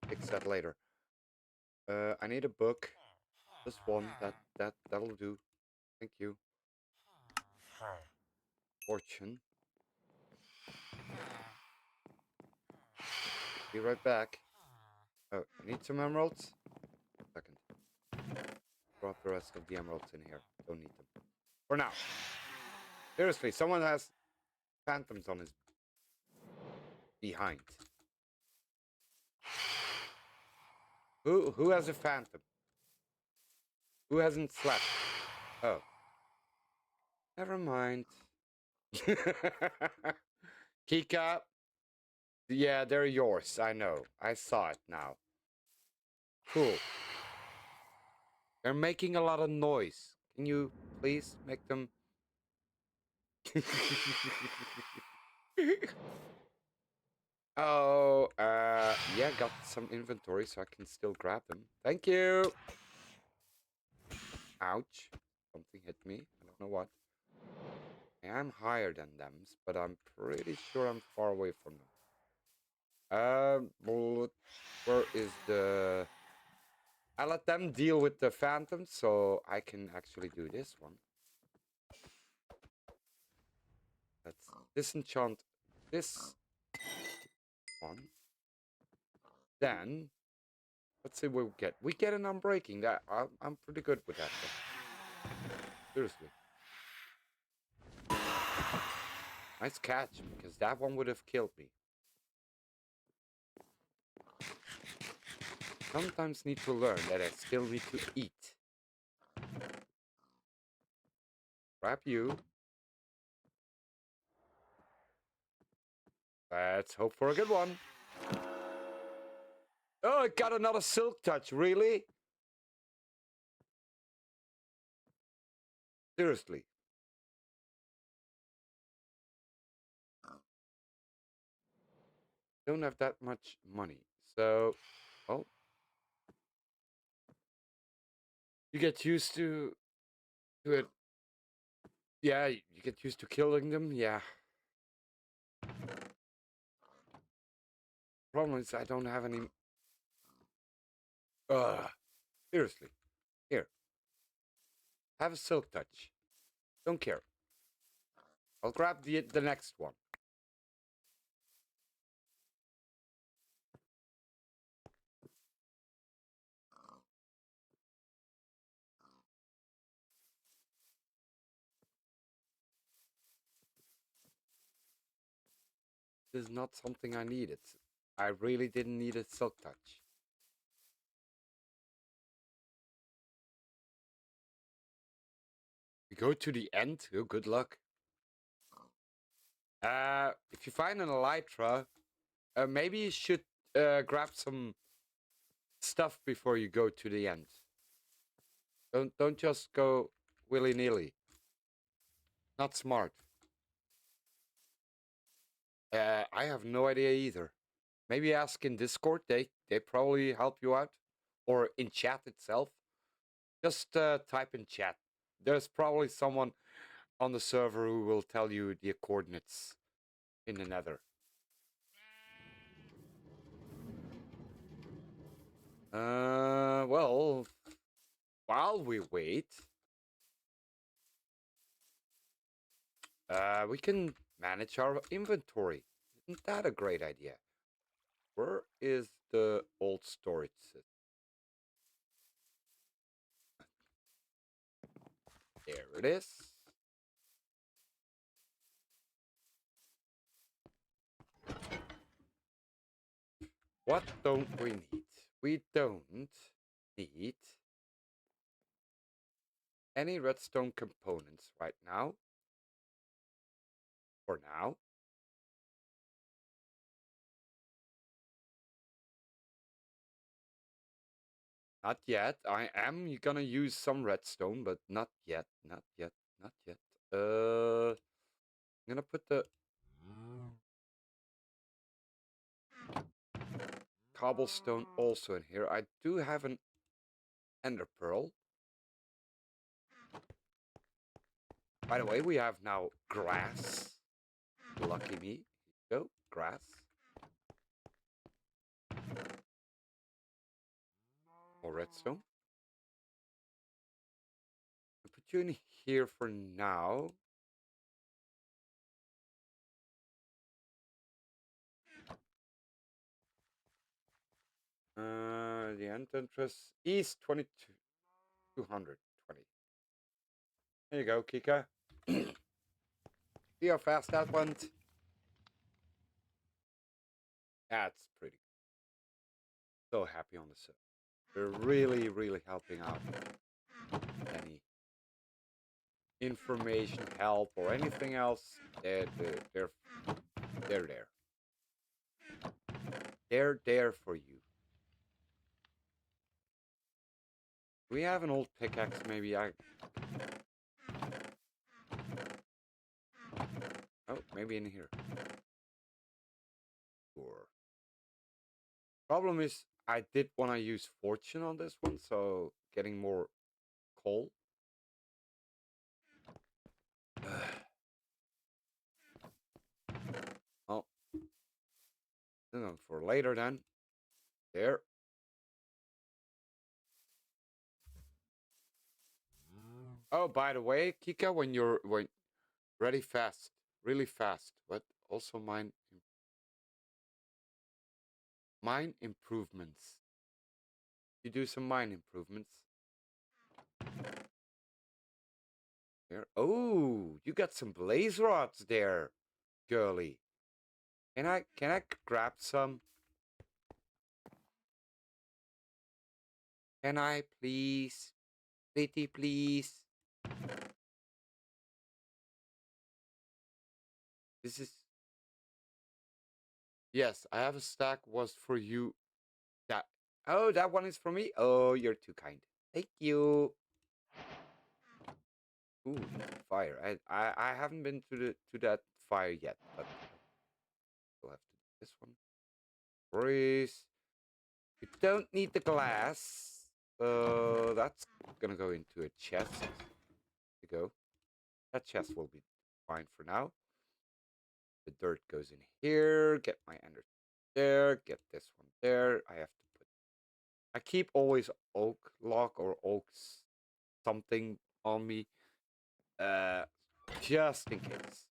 fix that later. I need a book. Just one. That'll do. Thank you. Fortune. Be right back. Oh, I need some emeralds. Second. Drop the rest of the emeralds in here. Don't need them. For now. Seriously, someone has phantoms on his behind. Who has a phantom? Who hasn't slept? Oh. Never mind. Kika. Yeah, they're yours. I know. I saw it now. Cool. They're making a lot of noise. Can you please make them... Oh, yeah, got some inventory so I can still grab them. Thank you. Ouch. Something hit me. I don't know what. I am higher than them, but I'm pretty sure I'm far away from them. Where is the... I let them deal with the phantoms, so I can actually do this one. Let's disenchant this one. Then, let's see what we get. We get an unbreaking. That I'm pretty good with that. Seriously. Nice catch, because that one would have killed me. Sometimes need to learn that I still need to eat. Grab you. Let's hope for a good one. Oh, I got another silk touch, really? Seriously. Don't have that much money. So, oh. You get used to it. Yeah, you get used to killing them, yeah. Problem is I don't have any... Seriously. Here. Have a silk touch. Don't care. I'll grab the next one. This is not something I needed. I really didn't need a silk touch. We go to the end. Oh, good luck. If you find an elytra, maybe you should grab some stuff before you go to the end. Don't just go willy-nilly. Not smart. I have no idea either. Maybe ask in Discord. They probably help you out, or in chat itself. Just type in chat. There's probably someone on the server who will tell you the coordinates in the nether. Well, while we wait, we can manage our inventory. Isn't that a great idea? Where is the old storage system? There it is. What don't we need? We don't need any redstone components right now. For now. Not yet. I am gonna use some redstone, but not yet. Not yet. Not yet. I'm gonna put the cobblestone also in here. I do have an ender pearl. By the way, we have now grass. Lucky me. Go, grass. More redstone. I'll put you in here for now. The entrance east 220. There you go, Kika. See how fast that went? That's pretty. So happy on the set. They're really, really helping out. Any information, help, or anything else, they're there. They're there for you. We have an old pickaxe, maybe I... Oh, maybe in here. Sure. Problem is, I did want to use fortune on this one, so getting more coal. Oh. No, for later then. There. Oh, by the way, Kika, when ready fast, really fast, but also mine improvements. You do some mine improvements. There. Oh, you got some blaze rods there, girly. Can I grab some? Can I please? Pretty please. This is Yes, I have a stack was for you. That Oh, that one is for me? Oh, you're too kind. Thank you. Ooh, fire. I haven't been to that fire yet, but we'll have to do this one. Breeze. We don't need the glass. That's gonna go into a chest. To go. That chest will be fine for now. The dirt goes in here. Get my ender there. Get this one there. I have to put. I keep always oak log or oaks something on me. Uh, just in case.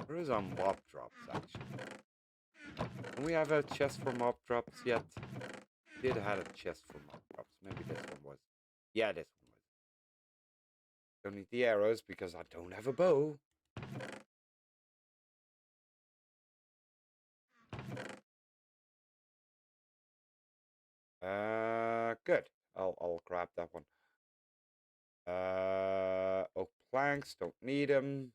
Where is our mob drops actually? Do we have a chest for mob drops yet? Did have a chest for mob drops. Maybe this one was. Yeah, this one was. Don't need the arrows because I don't have a bow. Good. I'll grab that one. Oak planks, don't need them.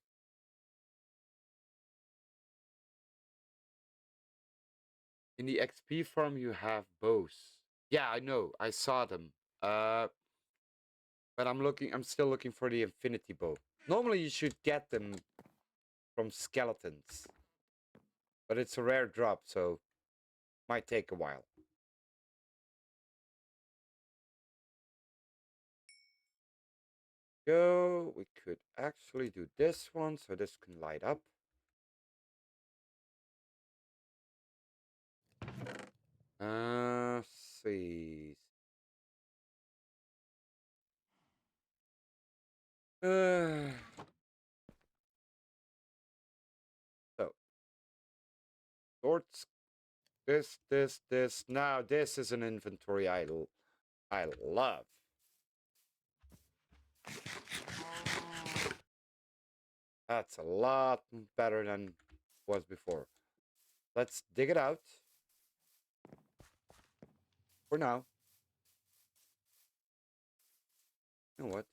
In the XP farm, you have bows. Yeah, I know. I saw them. But I'm still looking for the infinity bow. Normally, you should get them from skeletons, but it's a rare drop, so might take a while. Go. We could actually do this one, so this can light up. See. So, sorts. This. Now, this is an inventory I love. That's a lot better than was before. Let's dig it out. For now. You know what?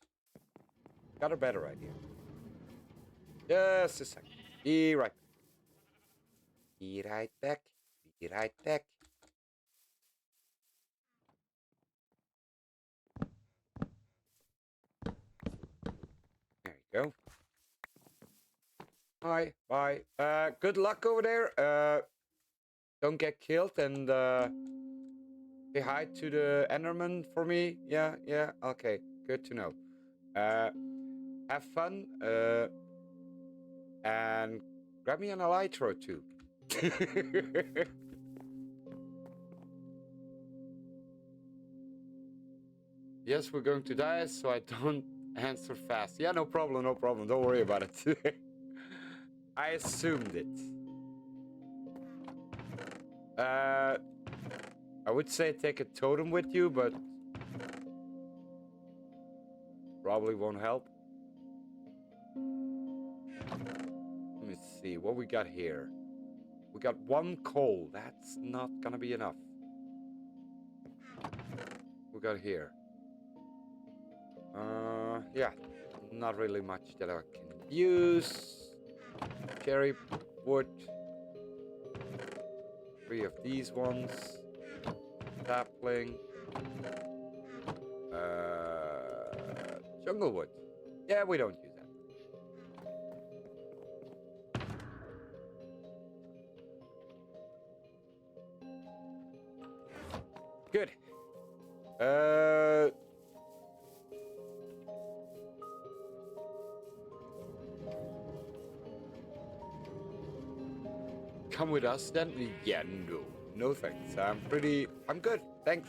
Got a better idea. Just a second. Be right back. Be right back. Be right back. There you go. Bye. Bye. Good luck over there. Don't get killed and say hi to the Enderman for me. Yeah, yeah. Okay. Good to know. Have fun. And grab me an elytro too. Yes, we're going to die, so I don't answer fast. Yeah, no problem, no problem. Don't worry about it. I assumed it. I would say take a totem with you, but probably won't help. Let me see what we got here. We got one coal. That's not gonna be enough. We got here. Yeah, not really much that I can use. Cherry wood. 3 of these ones. Sapling. Jungle wood. Yeah, we don't use that. Good. Come with us then? Yeah, no. No thanks. I'm good. Thanks.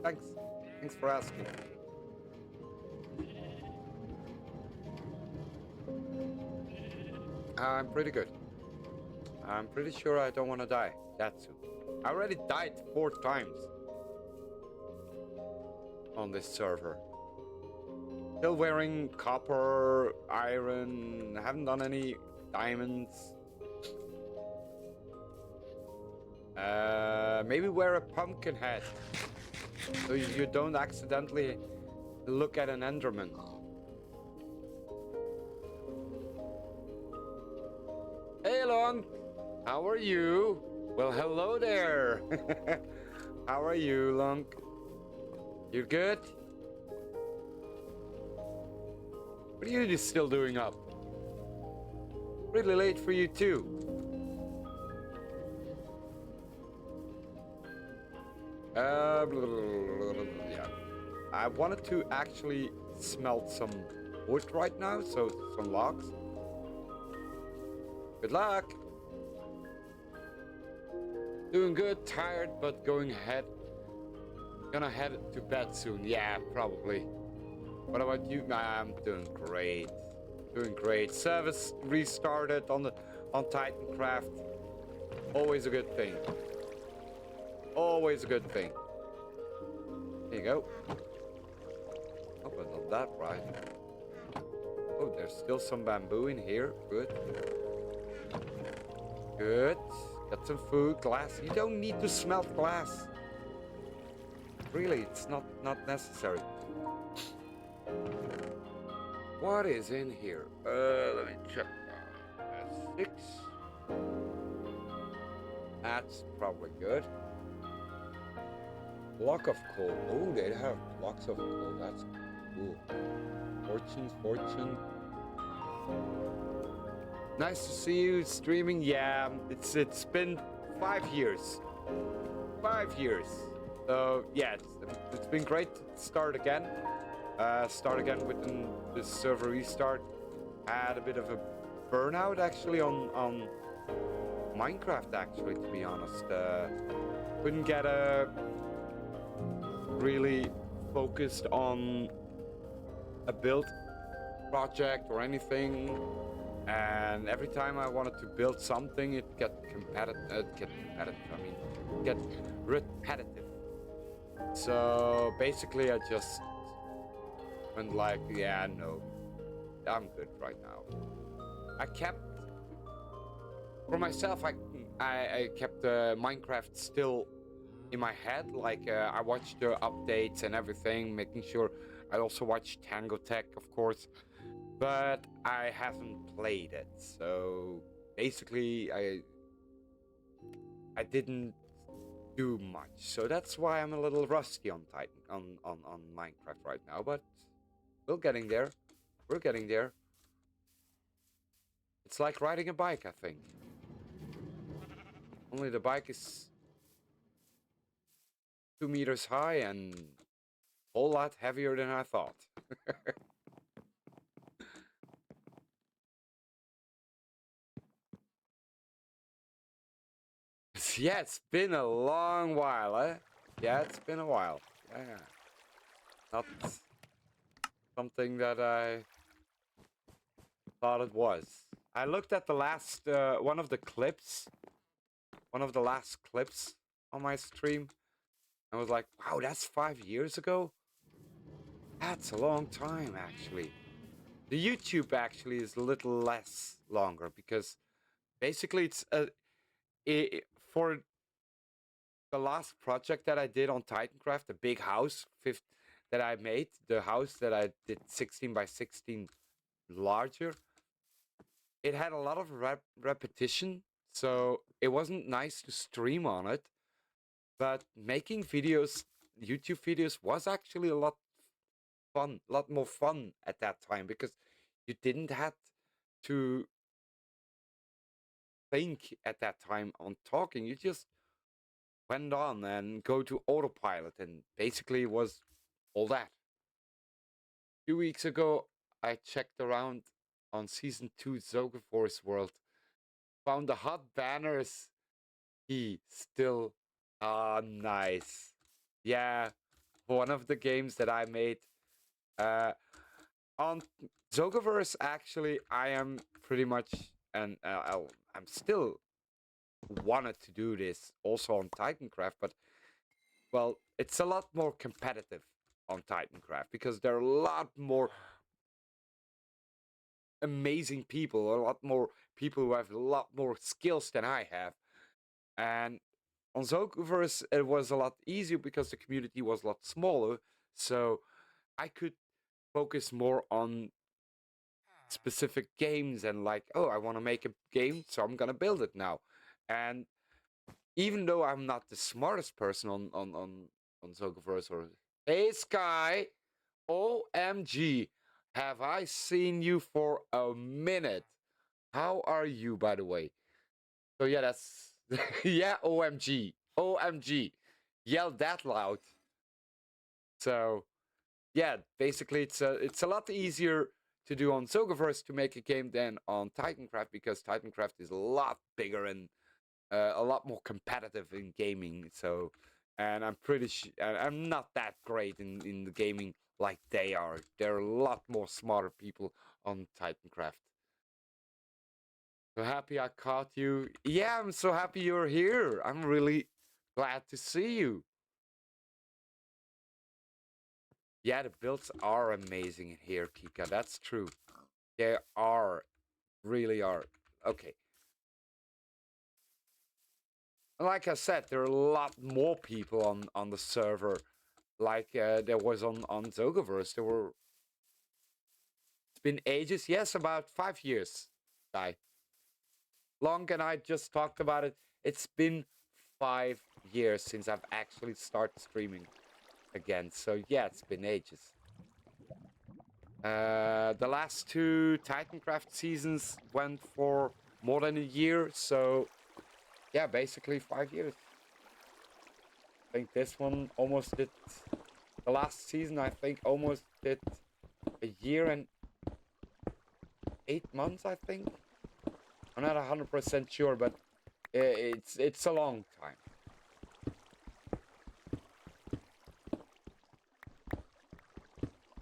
Thanks. Thanks for asking. I'm pretty good. I'm pretty sure I don't want to die that soon. I already died 4 times on this server. Still wearing copper, iron, haven't done any diamonds. Maybe wear a pumpkin head so you don't accidentally look at an Enderman. Hey, Long. How are you? Well, hello there. How are you, Lunk? You good? What are you still doing up? Really late for you too. Yeah. I wanted to actually smelt some wood right now, so some logs. Good luck. Doing good, tired, but gonna head to bed soon. Yeah, probably. What about you? I'm doing great. Doing great. Service restarted on TitenCraft. Always a good thing. Always a good thing. There you go. Oh, but not that right. Oh, there's still some bamboo in here. Good. Good. Got some food, glass. You don't need to smelt glass. Really, it's not necessary. What is in here? Let me check. That's 6. That's probably good. Block of coal. Oh, they have blocks of coal. That's cool. Fortune. Nice to see you streaming. Yeah, it's been 5 years. 5 years. So yeah, it's been great to start again. Start again with this server restart. Had a bit of a burnout actually on Minecraft actually, to be honest. Couldn't get really focused on a build project or anything, and every time I wanted to build something, it get competitive. Get repetitive. So basically, I just went like, yeah, no, I'm good right now. I kept for myself. I kept Minecraft still in my head. Like I watched the updates and everything, making sure. I also watched Tango Tech, of course, but I haven't played it. So basically, I didn't do much. So that's why I'm a little rusty on on Minecraft right now. But we're getting there. We're getting there. It's like riding a bike, I think. Only the bike is 2 meters high and a whole lot heavier than I thought. Yeah, it's been a long while, eh? Yeah, it's been a while. Yeah. Not something that I thought it was. I looked at the last one of the last clips on my stream. I was like, wow, that's 5 years ago? That's a long time, actually. The YouTube actually is a little less longer because basically it's for the last project that I did on TitenCraft, the big house that I made, the house that I did 16 by 16 larger, it had a lot of repetition, so it wasn't nice to stream on it. But making videos, YouTube videos, was actually a lot fun, a lot more fun at that time because you didn't have to think at that time on talking. You just went on and go to autopilot, and basically it was all that. 2 weeks ago, I checked around on season 2 Zogaforce World, found the hot banners. He still, nice. Yeah, one of the games that I made. On Zogaverse, actually, I am pretty much, and I'm still wanted to do this also on TitenCraft, but well, it's a lot more competitive on TitenCraft because there are a lot more amazing people, a lot more people who have a lot more skills than I have. And on Zogaverse, it was a lot easier because the community was a lot smaller, so I could focus more on specific games and like, oh, I want to make a game, so I'm gonna build it now. And even though I'm not the smartest person on Zogoverse or hey Sky, OMG, have I seen you for a minute? How are you, by the way? So yeah, that's yeah, OMG, OMG, yell that loud. So yeah, basically it's a lot easier to do on Zogoverse to make a game than on TitenCraft because TitenCraft is a lot bigger and a lot more competitive in gaming. So, and I'm pretty sure I'm not that great in the gaming like they are. There are a lot more smarter people on TitenCraft. So happy I caught you. Yeah, I'm so happy you're here. I'm really glad to see you. Yeah, the builds are amazing in here, Kika. That's true. They are, really are. Okay. Like I said, there are a lot more people on the server like there was on Zogoverse. There were it's been ages. Yes, about 5 years. Guy. Long and I just talked about it. It's been 5 years since I've actually started streaming again. So yeah, it's been ages. The last two TitenCraft seasons went for more than a year. So yeah, basically 5 years. I think this one almost did. The last season, I think, almost did a year and 8 months. I think. I'm not 100% sure, but it's a long time.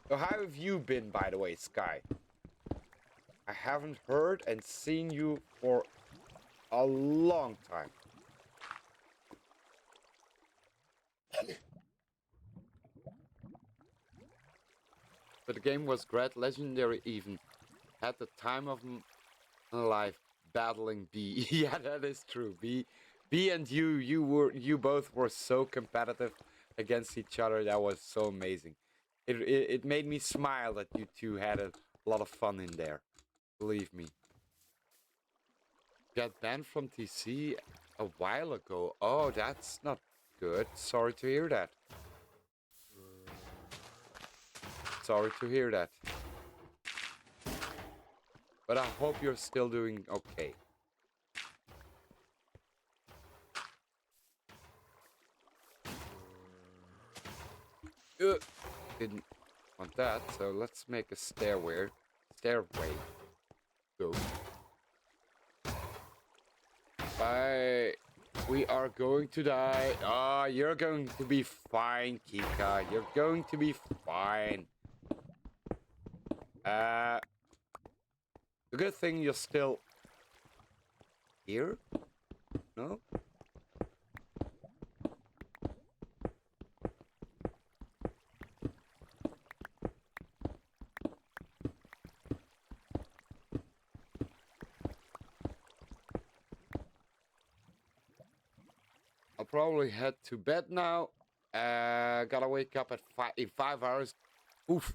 So how have you been, by the way, Sky? I haven't heard and seen you for a long time. But the game was great, legendary even. At the time of my life, battling B. Yeah, that is true. B and you both were so competitive against each other. That was so amazing. It made me smile that you two had a lot of fun in there. Believe me. Got banned from TC a while ago. Oh, that's not good. Sorry to hear that. Sorry to hear that. But I hope you're still doing okay. Didn't want that, so let's make a stairway. Stairway. Go. Bye. We are going to die. Ah, oh, you're going to be fine, Kika. You're going to be fine. The good thing you're still here. No? I'll probably head to bed now. Gotta wake up at in 5 hours. Oof.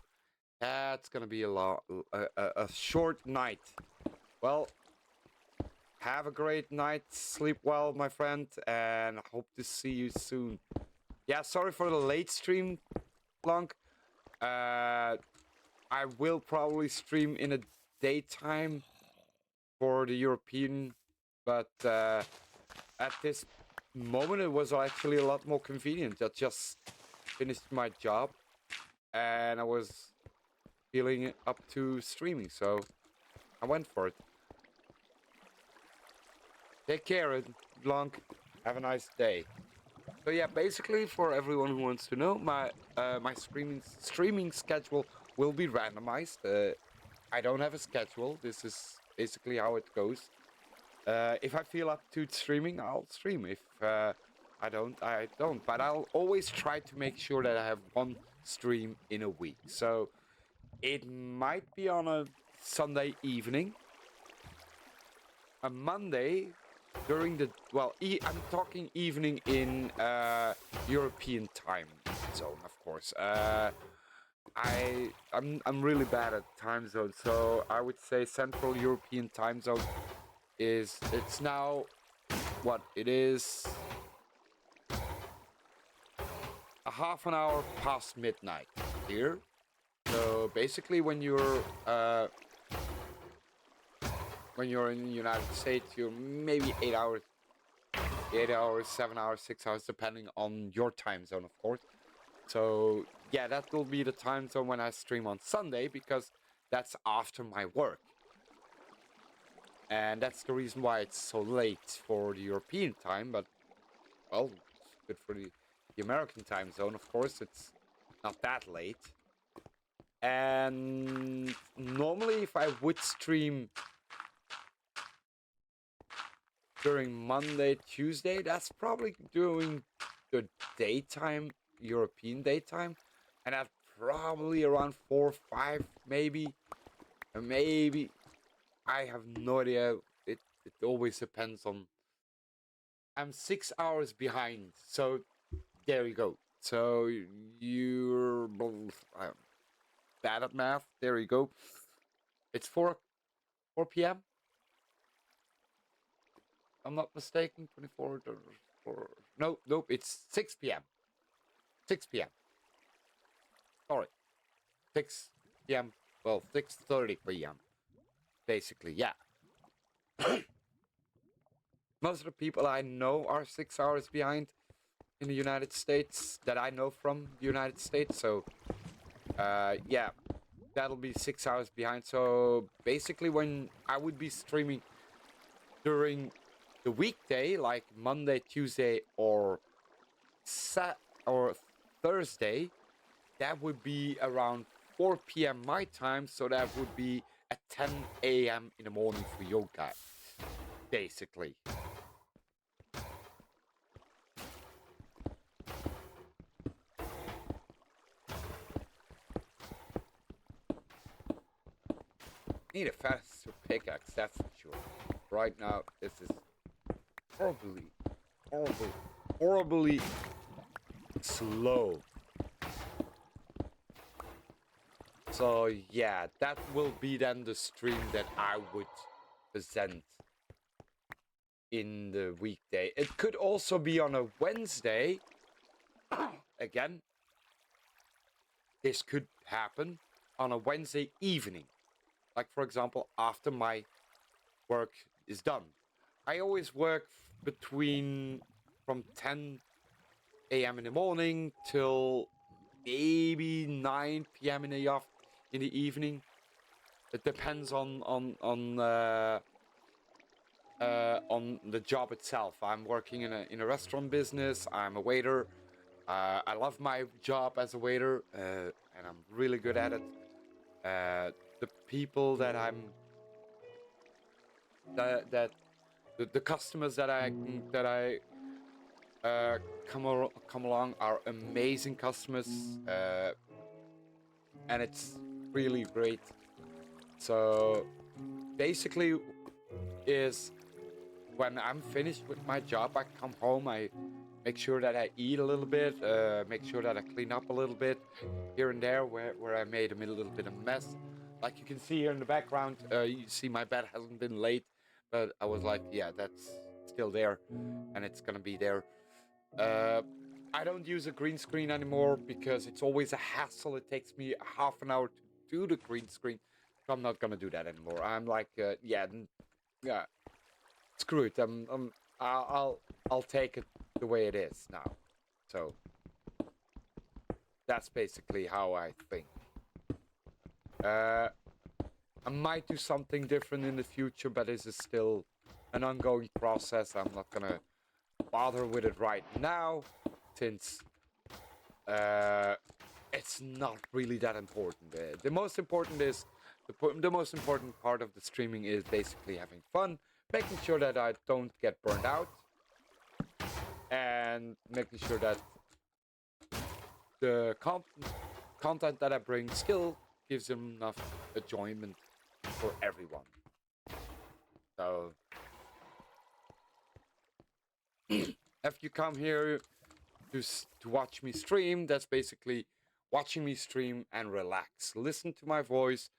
That's gonna be a short night. Well, have a great night. Sleep well, my friend, and hope to see you soon. Yeah, sorry for the late stream, Blanc. I will probably stream in a daytime for the European, but at this moment it was actually a lot more convenient. I just finished my job and I was feeling up to streaming, so I went for it. Take care, Blanc. Have a nice day. So yeah, basically for everyone who wants to know, my streaming schedule will be randomized. I don't have a schedule. This is basically how it goes. If I feel up to streaming, I'll stream. If I don't, I don't. But I'll always try to make sure that I have one stream in a week. So it might be on a Sunday evening, a Monday during the I'm talking evening in European time zone, of course. I'm really bad at time zone, so I would say Central European time zone it's now what it is, a half an hour past midnight here. So basically, when you're in the United States, you're maybe 8 hours, 7 hours, 6 hours, depending on your time zone, of course. So yeah, that will be the time zone when I stream on Sunday, because that's after my work. And that's the reason why it's so late for the European time, but, well, it's good for the American time zone, of course. It's not that late. And normally, if I would stream during Monday, Tuesday, that's probably during the daytime, European daytime. And that's probably around 4 or 5, maybe. And maybe, I have no idea. It always depends on. I'm 6 hours behind, so there you go. So you're bad at math. There you go. It's 4 p.m. I'm not mistaken. 24 or nope. It's 6 p.m. 6 p.m. Sorry, 6 p.m. Well, 6:30 p.m. Basically, yeah. Most of the people I know are 6 hours behind in the United States, that I know from the United States. So, yeah, that'll be 6 hours behind. So basically, when I would be streaming during the weekday, like Monday, Tuesday, or or Thursday, that would be around 4 p.m. my time. So that would be at 10 a.m. in the morning for you guys, basically. Need a faster pickaxe, that's for sure. Right now, this is horribly slow. So yeah, that will be then the stream that I would present in the weekday. It could also be on a Wednesday. Again, this could happen on a Wednesday evening. Like, for example, after my work is done. I always work from 10 a.m. in the morning till maybe 9 p.m. in the evening. It depends on the job itself. I'm working in a restaurant business. I'm a waiter. I love my job as a waiter, and I'm really good at it. The people that the customers that I come along are amazing customers, and it's really great. So basically, is when I'm finished with my job, I come home. I make sure that I eat a little bit, make sure that I clean up a little bit here and there where I made a little bit of mess. Like you can see here in the background, you see my bed hasn't been laid, but I was like, yeah, that's still there, and it's gonna be there. I don't use a green screen anymore because it's always a hassle. It takes me half an hour to do the green screen, so I'm not gonna do that anymore. I'm like, yeah, screw it. I'll take it the way it is now. So that's basically how I think. I might do something different in the future, but this is still an ongoing process. I'm not gonna bother with it right now, since it's not really that important. The most important is the most important part of the streaming is basically having fun, making sure that I don't get burned out, and making sure that the content that I bring still gives them enough enjoyment for everyone. So if you come here to watch me stream, that's basically watching me stream and relax. Listen to my voice.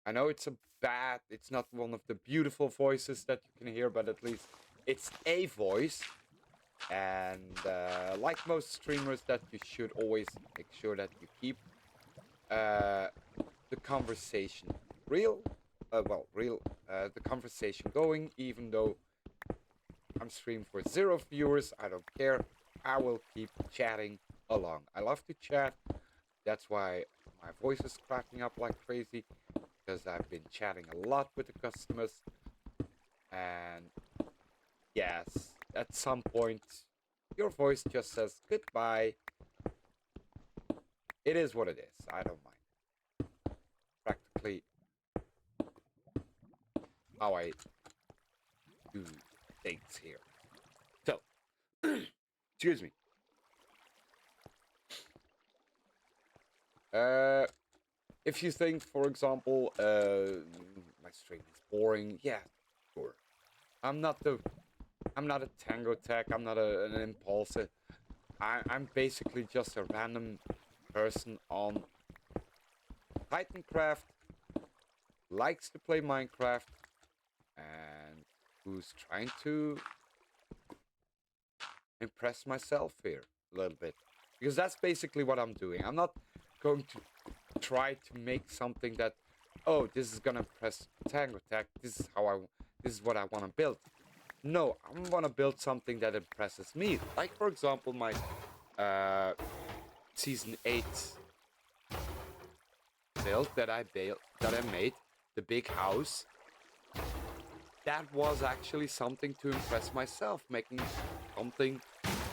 I know it's not one of the beautiful voices that you can hear, but at least it's a voice, and like most streamers, that you should always make sure that you keep the conversation real. The conversation going, even though I'm streaming for 0 viewers. I don't care. I will keep chatting along. I love to chat. That's why my voice is cracking up like crazy, because I've been chatting a lot with the customers. And yes, at some point, your voice just says goodbye. It is what it is. I don't mind. Practically how I do things here. So, excuse me. If you think, for example, my stream is boring, yeah, sure. I'm not a Tango Tech. I'm not an Impulsive. I'm basically just a random person on TitenCraft, likes to play Minecraft, and who's trying to impress myself here a little bit. Because that's basically what I'm doing. I'm not going to try to make something that, oh, this is gonna impress Tango Tech. This is what I want to build. No, I want to build something that impresses me. Like, for example, my season 8 build that I made, the big house. That was actually something to impress myself, making something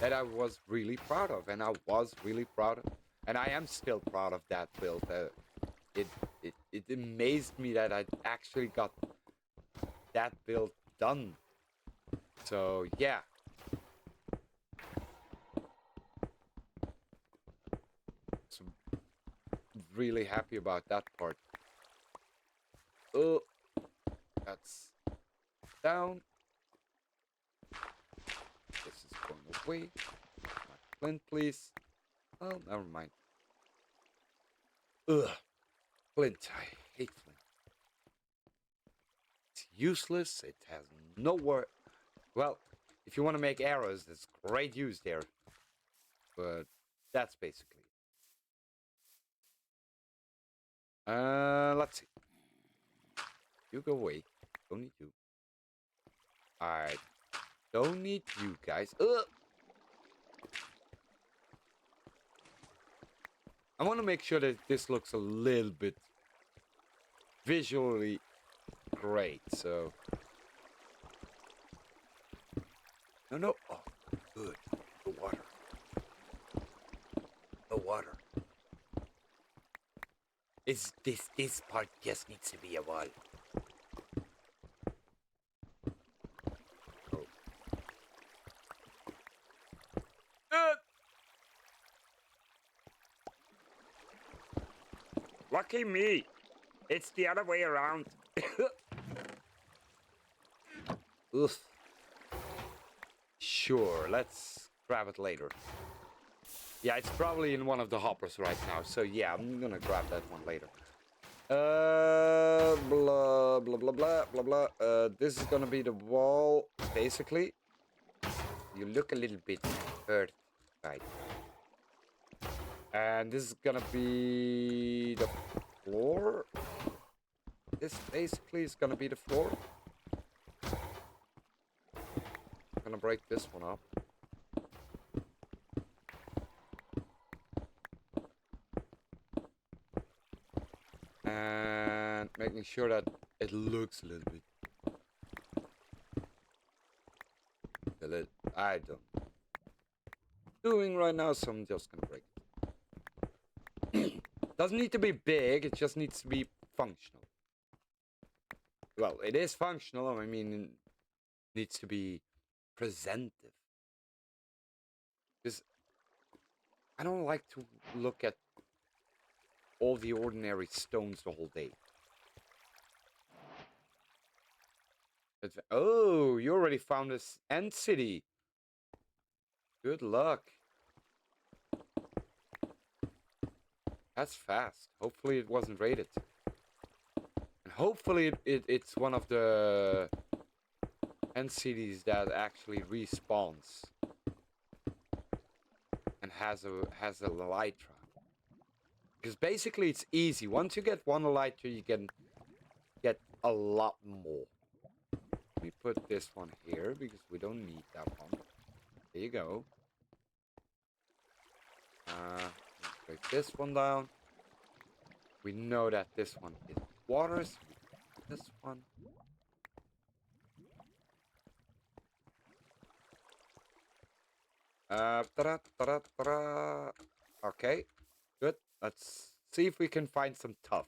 that I was really proud of, and I was really proud of, and I am still proud of that build. It amazed me that I actually got that build done. So yeah. So really happy about that part. Oh, that's down. This is going away. My flint, please. Oh, never mind. Ugh. Flint. I hate flint. It's useless. It has nowhere. Well, if you want to make arrows, there's great use there. But that's basically it. Let's see. You go away. Don't need you. I don't need you guys. Ugh. I want to make sure that this looks a little bit visually great, so... No. Oh, good. The water. The water. This part just needs to be a wall. Oh. Lucky me. It's the other way around. Oof. Sure, let's grab it later. Yeah, it's probably in one of the hoppers right now, so yeah, I'm gonna grab that one later. Blah, blah, blah, blah, blah, blah. This is gonna be the wall, basically. You look a little bit hurt, right? And this is gonna be the floor. This basically is gonna be the floor. I'm gonna break this one up. And making sure that it looks a little bit. I don't know doing right now, so I'm just gonna break it. Doesn't need to be big, it just needs to be functional. Well, it is functional, I mean, it needs to be presentive. Because I don't like to look at all the ordinary stones the whole day. Oh, you already found this end city. Good luck. That's fast. Hopefully it wasn't raided. And hopefully it's one of the and cities that actually respawns and has a elytra. Because basically it's easy. Once you get one elytra, you can get a lot more. Let me put this one here because we don't need that one. There you go. Break this one down. We know that this one is water. So this one. Ta-da, ta-da, ta-da. Okay, good. Let's see if we can find some tough.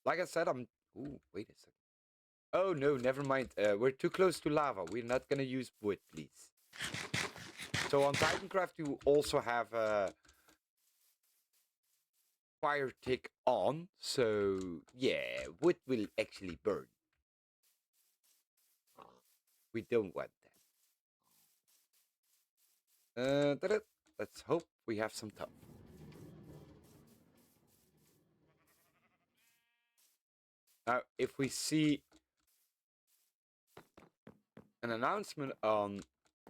Like I said, Ooh, wait a second. Oh, no, never mind. We're too close to lava. We're not gonna use wood, please. So on TitenCraft, you also have fire tick on. So, yeah, wood will actually burn. We don't want that. Let's hope we have some tough. Now, if we see an announcement on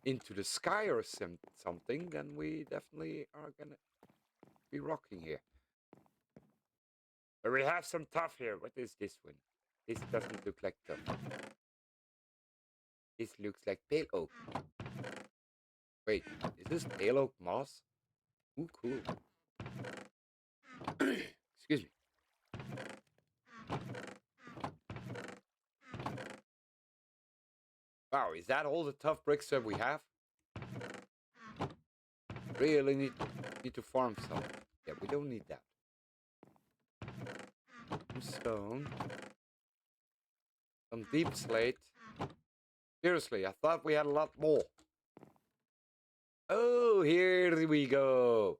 Into the Sky or something, then we definitely are gonna be rocking here. But we have some tough here. What is this one? This doesn't look like tough. This looks like pale oak. Wait, is this pale oak moss? Ooh, cool. Excuse me. Wow, is that all the tough bricks that we have? Really need to farm some. Yeah, we don't need that. Some stone. Some deep slate. Seriously, I thought we had a lot more. Oh, here we go.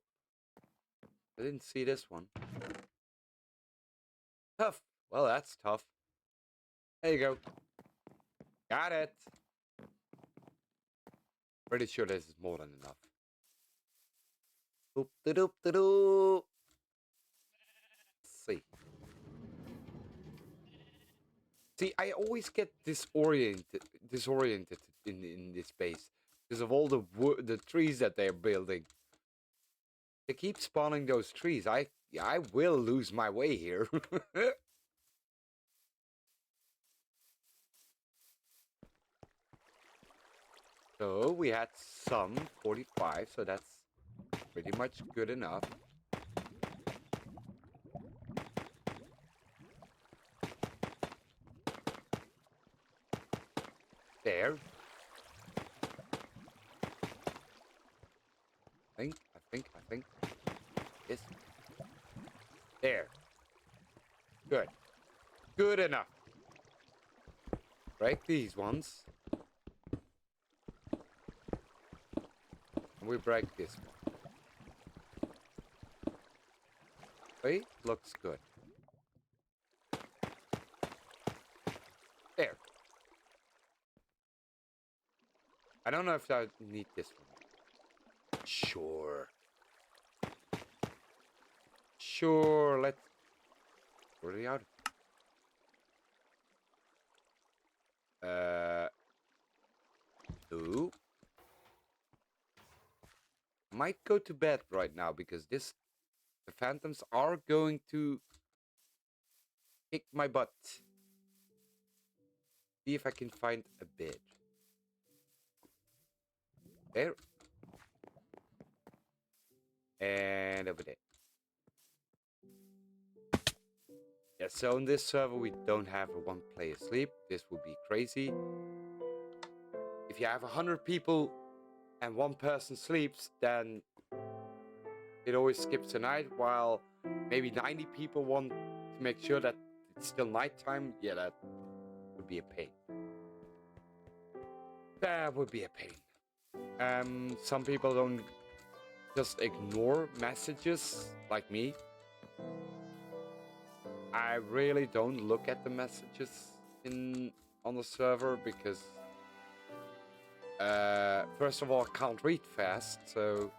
I didn't see this one. Tough. Well, that's tough. There you go. Got it. Pretty sure this is more than enough. Doop da doop da doo. Let's see. See, I always get disoriented in this base because of all the trees that they're building. They keep spawning those trees. I will lose my way here. So we had some 45, so that's pretty much good enough. There. I think. Yes. There. Good. Good enough. Break these ones. And we break this one. Wait, looks good. There. I don't know if I need this one. Sure. Sure, let's... Where are they out? Two. Might go to bed right now because the phantoms are going to kick my butt. See if I can find a bed. There. And over there. Yeah, so on this server we don't have a one player sleep. This would be crazy. If you have 100 people and one person sleeps, then it always skips the night, while maybe 90 people want to make sure that it's still nighttime. Yeah, that would be a pain. That would be a pain. Some people don't just ignore messages like me. I really don't look at the messages on the server because first of all I can't read fast, so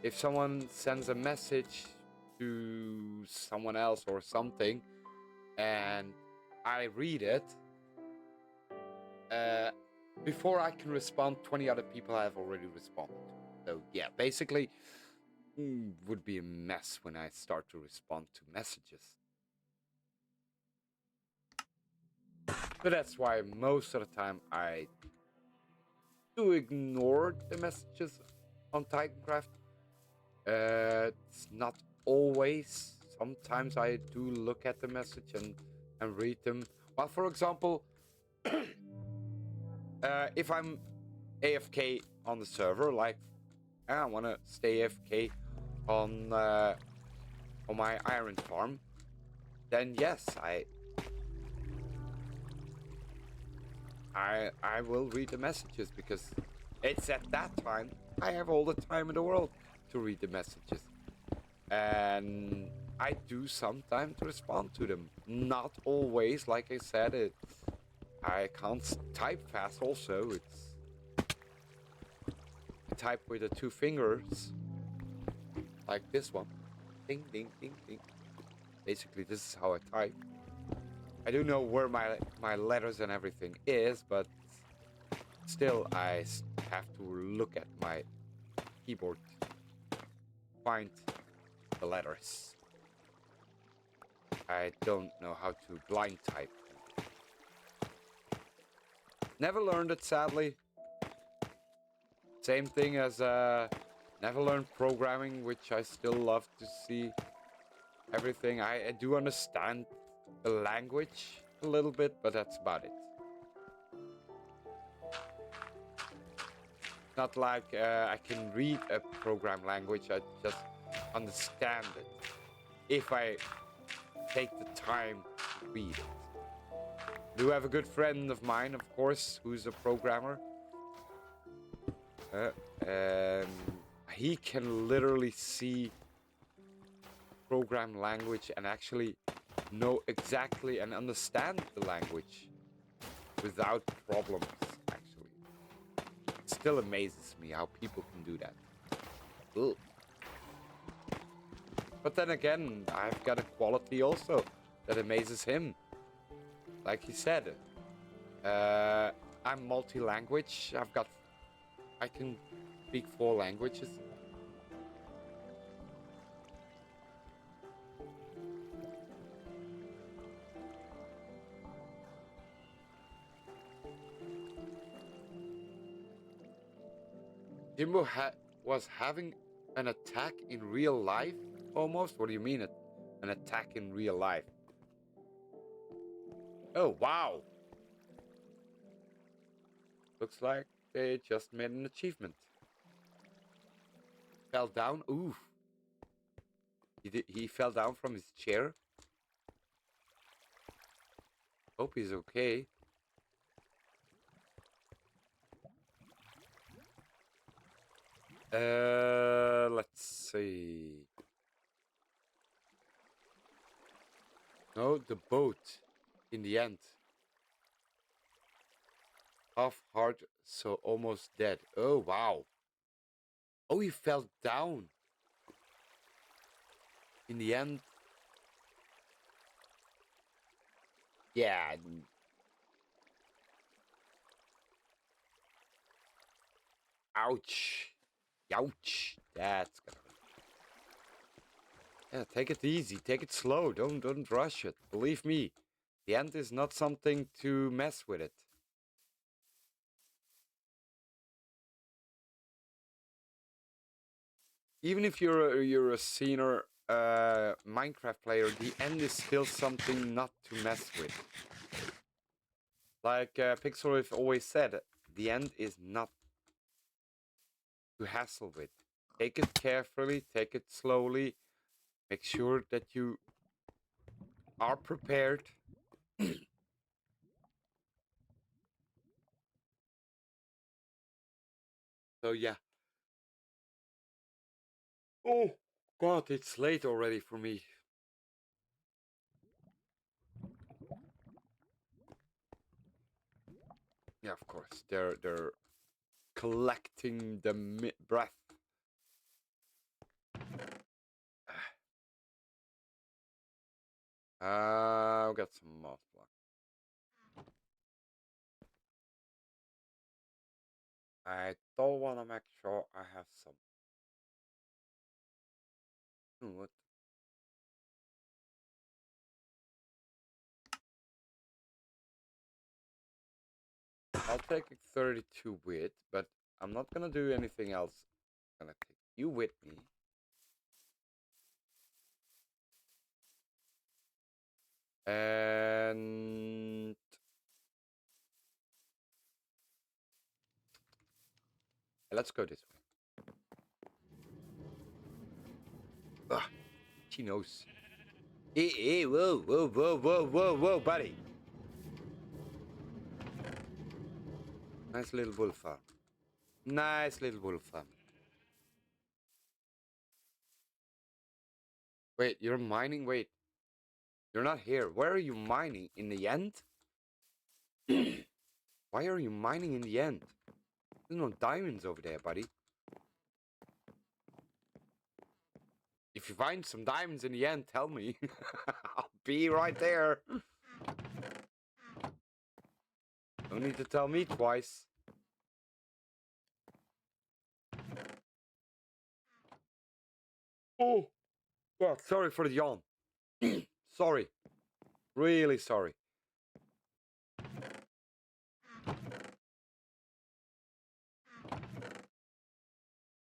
if someone sends a message to someone else or something, and I read it, before I can respond, 20 other people have already responded. So yeah, basically, would be a mess when I start to respond to messages. So that's why most of the time I do ignore the messages on TitenCraft. It's not always. Sometimes I do look at the message and read them. Well, for example, if I'm AFK on the server, like I want to stay AFK on my iron farm, then yes, I will read the messages because it's at that time I have all the time in the world to read the messages. And I do sometimes respond to them. Not always, like I said, I can't type fast also. I type with the 2 fingers, like this one. Ding, ding, ding, ding. Basically, this is how I type. I do know where my letters and everything is, but still I have to look at my keyboard to find the letters. I don't know how to blind type. Never learned it, sadly. Same thing as never learned programming, which I still love to see everything. I do understand the language a little bit, but that's about it. Not like I can read a program language, I just understand it if I take the time to read it. I do have a good friend of mine, of course, who's a programmer. He can literally see program language and actually know exactly and understand the language without problems, actually. It still amazes me how people can do that. Ugh. But then again, I've got a quality also that amazes him. Like he said, I'm multi-language. I can speak 4 languages. Jimbo was having an attack in real life, almost? What do you mean, an attack in real life? Oh, wow. Looks like they just made an achievement. Fell down? Oof. He fell down from his chair? Hope he's okay. Let's see. No, the boat. In the end. Half heart, so almost dead. Oh, wow. Oh, he fell down. In the end. Yeah. Ouch. Ouch. That's gonna hurt. Yeah, take it easy. Take it slow. Don't rush it. Believe me. The end is not something to mess with it. Even if you're a senior Minecraft player, the end is still something not to mess with. Like Pixelriff always said, the end is not to hassle with. Take it carefully, take it slowly, make sure that you are prepared. So yeah. Oh God, it's late already for me. Yeah, of course. They're collecting the breath. I've got got some moss blocks. I don't want to make sure I have some. What? I'll take a 32 wit, but I'm not gonna do anything else. I'm gonna take you with me. And let's go this way. Ugh, she knows. Hey, whoa, whoa, whoa, whoa, whoa, whoa, buddy. Nice little wolf farm. Nice little wolf farm. Wait, you're mining? Wait. You're not here. Where are you mining? In the end? Why are you mining in the end? There's no diamonds over there, buddy. If you find some diamonds in the end, tell me. I'll be right there. Don't need to tell me twice. Oh, well, sorry for the yawn. Sorry. Really sorry.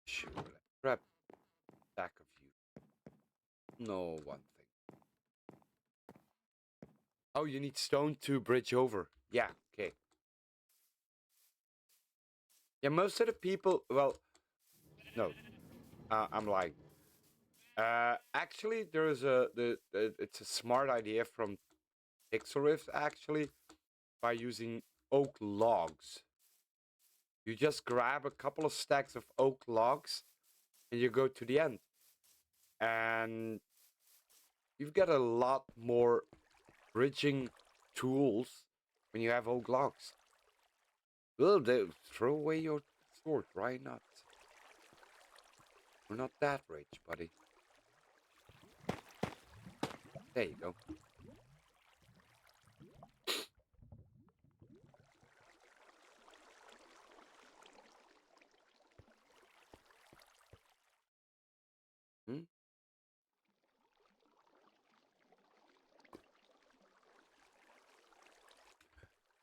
Sure, let's grab back of you. No, one thing. Oh, you need stone to bridge over. Yeah, okay. Yeah, most of the people, well, no, I'm lying. Actually, there is it's a smart idea from Pixel Rift, actually, by using oak logs. You just grab a couple of stacks of oak logs and you go to the end. And you've got a lot more bridging tools when you have oak logs. Well, throw away your sword, why not? We're not that rich, buddy. There you go. Hmm?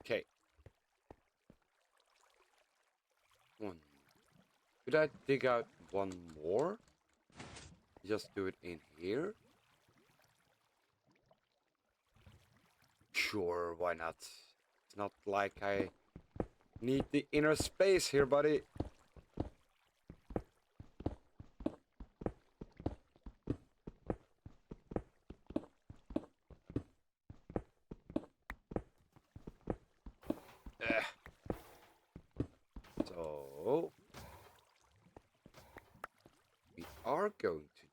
Okay. One. Could I dig out one more? Just do it in here? Sure, why not? It's not like I need the inner space here, buddy. So we are going to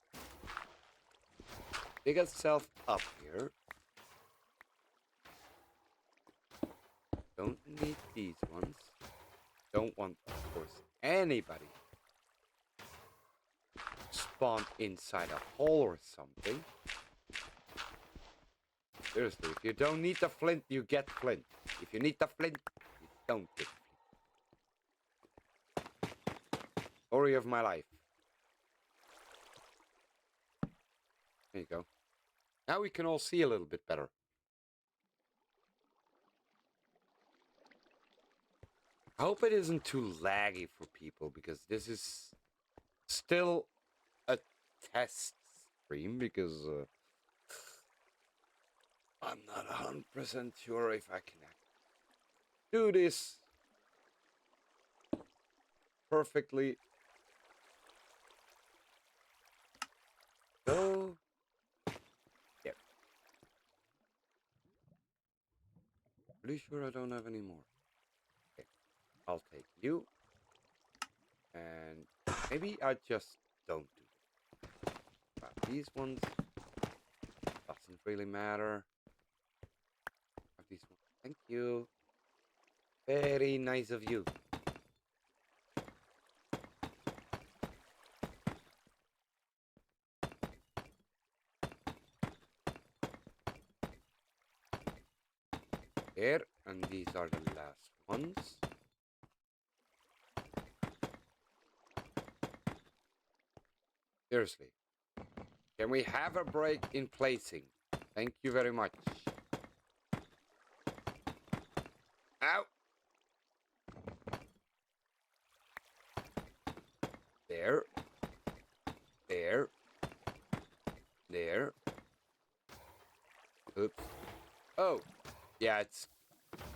dig ourselves up here. Don't need these ones. Don't want, of course, anybody spawn inside a hole or something. Seriously, if you don't need the flint, you get flint. If you need the flint, you don't get flint. Story of my life. There you go. Now we can all see a little bit better. I hope it isn't too laggy for people, because this is still a test stream, because I'm not 100% sure if I can do this perfectly. So, yeah. Pretty sure I don't have any more. Okay, I'll take you. And maybe I just don't do it. But these ones doesn't really matter. Have these ones. Thank you. Very nice of you. There, and these are the last ones. Seriously. Can we have a break in placing? Thank you very much. Ow! There. There. There. Oops. Oh! Yeah, it's...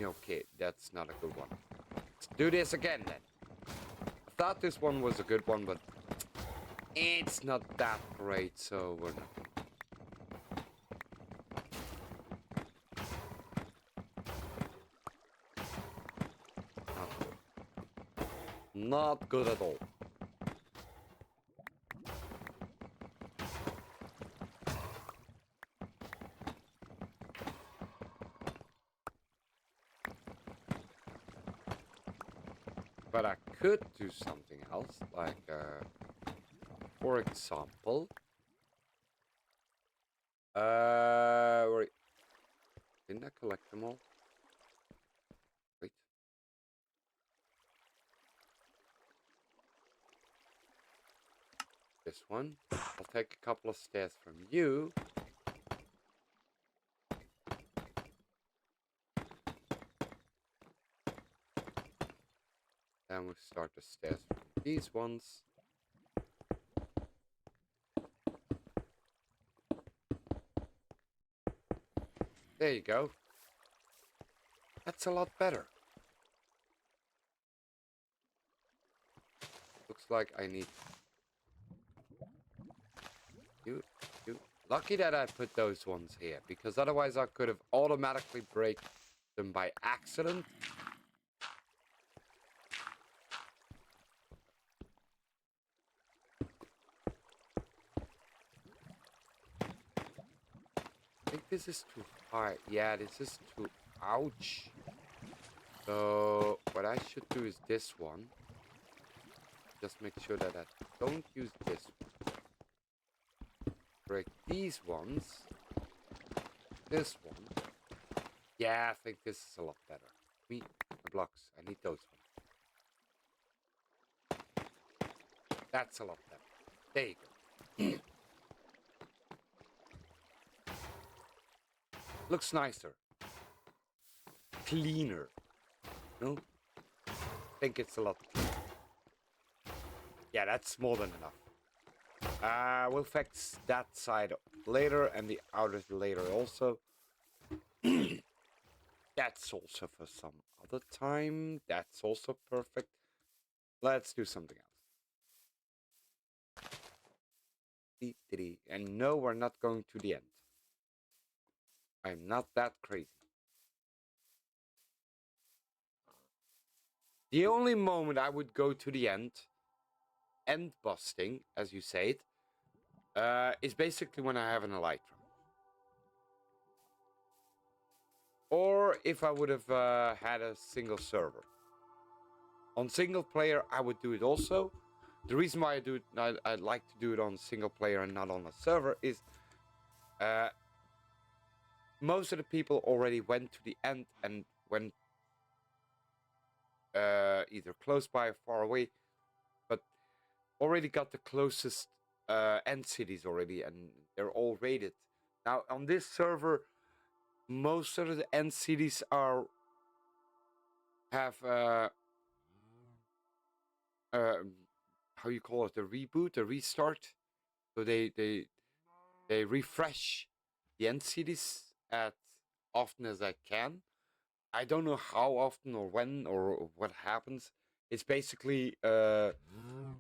Okay, that's not a good one. Let's do this again, then. I thought this one was a good one, but... it's not that great, so we're not... not good. Not good at all. But I could do something else, like, for example... wait. Didn't I collect them all? Wait. This one. I'll take a couple of stairs from you. Then we start the stairs from these ones. There you go. That's a lot better. Looks like I need... You. Lucky that I put those ones here, because otherwise I could have automatically break them by accident. I think this is too high. Yeah, this is too... ouch. So, what I should do is this one. Just make sure that I don't use this one. Break these ones. This one. Yeah, I think this is a lot better. Me, the blocks. I need those ones. That's a lot better. There you go. Looks nicer. Cleaner. No? I think it's a lot cleaner. Yeah, that's more than enough. We'll fix that side later and the outer later also. That's also for some other time. That's also perfect. Let's do something else. And no, we're not going to the end. I'm not that crazy. The only moment I would go to the end busting, as you say it, is basically when I have an elytra. Or if I would have had a single server. On single player, I would do it also. The reason why I like to do it on single player and not on a server is most of the people already went to the end and went either close by or far away, but already got the closest end cities already, and they're all rated. Now on this server, most of the end cities have how you call it, a reboot, a restart. So they refresh the end cities as often as I can. I don't know how often or when or what happens. It's basically I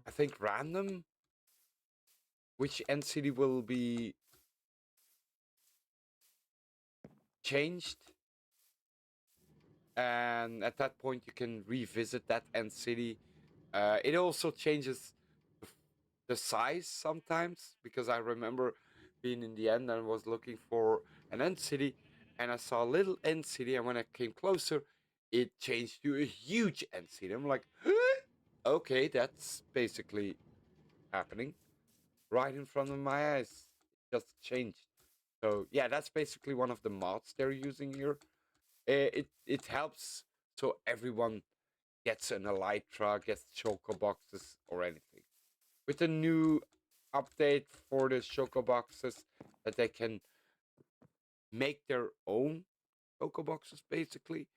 think random which end city will be changed, and at that point you can revisit that end city. It also changes the size sometimes, because I remember being in the end and was looking for an end city, and I saw a little end city, and when I came closer, it changed to a huge end city. I'm like, okay, that's basically happening right in front of my eyes. It just changed. So yeah, that's basically one of the mods they're using here. it helps so everyone gets an elytra, gets choco boxes or anything. With a new update for the choco boxes, that they can make their own choco boxes basically.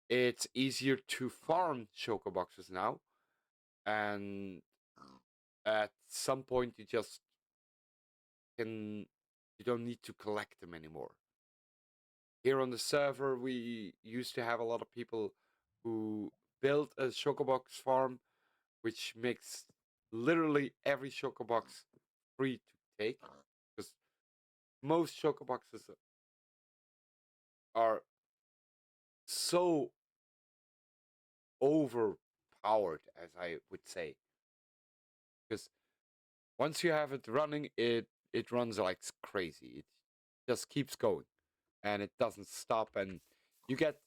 It's easier to farm choco boxes now, and at some point you don't need to collect them anymore. Here on the server, we used to have a lot of people who built a chocobox farm, which makes literally every chocobox free to take, because most chocoboxes are so overpowered, as I would say, because once you have it running, it runs like crazy. It just keeps going, and it doesn't stop, and you get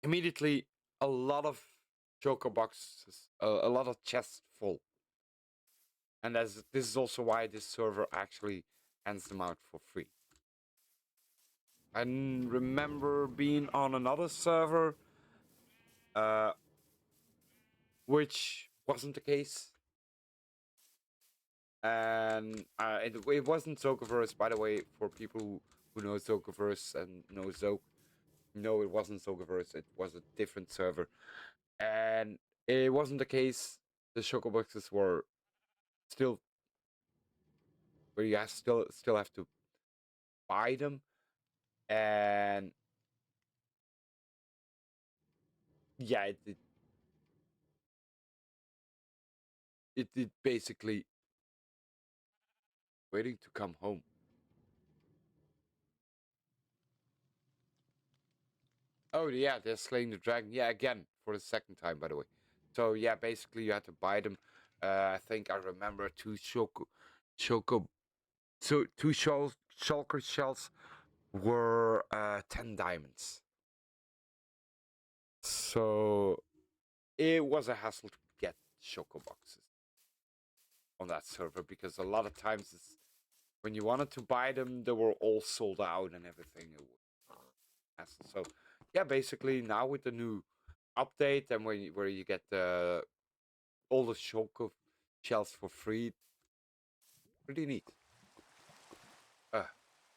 immediately a lot of choco boxes, a lot of chests full. And this is also why this server actually hands them out for free. I remember being on another server, uh, which wasn't the case. And it wasn't Zokoverse, by the way, for people who know Zokoverse and know Zoke. No, it wasn't Zokoverse, it was a different server. And it wasn't the case. The Chocoboxes were still where you still have to buy them, and yeah, it basically waiting to come home. Oh yeah, they're slaying the dragon. Yeah, again for the second time, by the way. So yeah, basically you had to buy them. I think I remember choco, so two shulker shells were 10 diamonds. So it was a hassle to get choco boxes on that server, because a lot of times when you wanted to buy them, they were all sold out and everything. It was a hassle. So yeah, basically now with the new update, and where you get all the choco shells for free, pretty neat. Uh,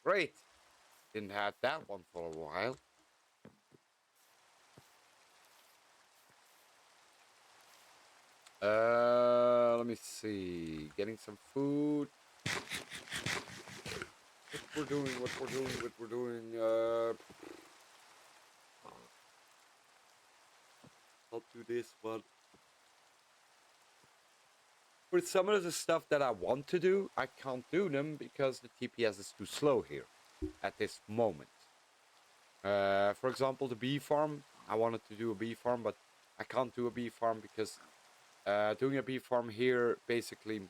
Great. Didn't have that one for a while. Let me see. Getting some food. What we're doing. I'll do this one. For some of the stuff that I want to do, I can't do them because the TPS is too slow here at this moment. For example, the bee farm. I wanted to do a bee farm, but I can't do a bee farm because doing a bee farm here basically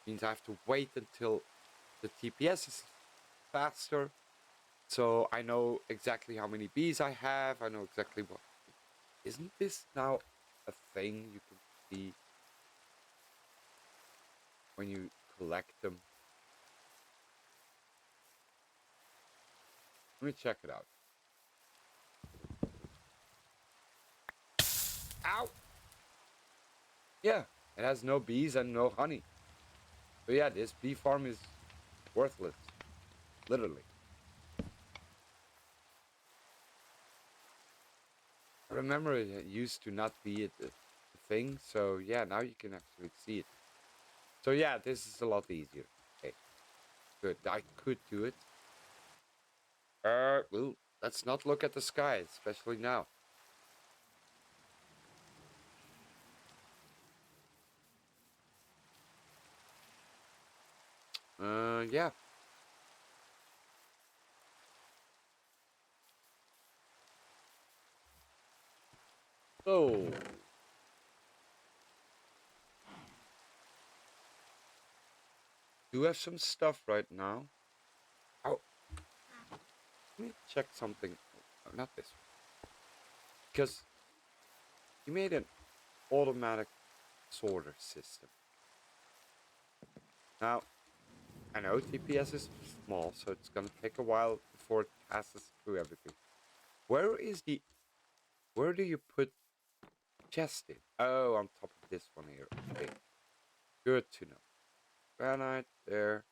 means I have to wait until the TPS is faster. So I know exactly how many bees I have. I know exactly what. Isn't this now a thing you can see when you collect them? Let me check it out. Ow! Yeah, it has no bees and no honey. So yeah, this bee farm is worthless. Literally. I remember it used to not be a thing, so yeah, now you can actually see it. So yeah, this is a lot easier. Okay, good. I could do it. Well, let's not look at the sky, especially now. Yeah. So, do have some stuff right now. Oh, let me check something. Oh, not this one. Because you made an automatic sorter system. Now, I know TPS is small, so it's gonna take a while to before it passes through everything. Where do you put chest in? Oh, on top of this one here. Okay. Good to know. Granite there.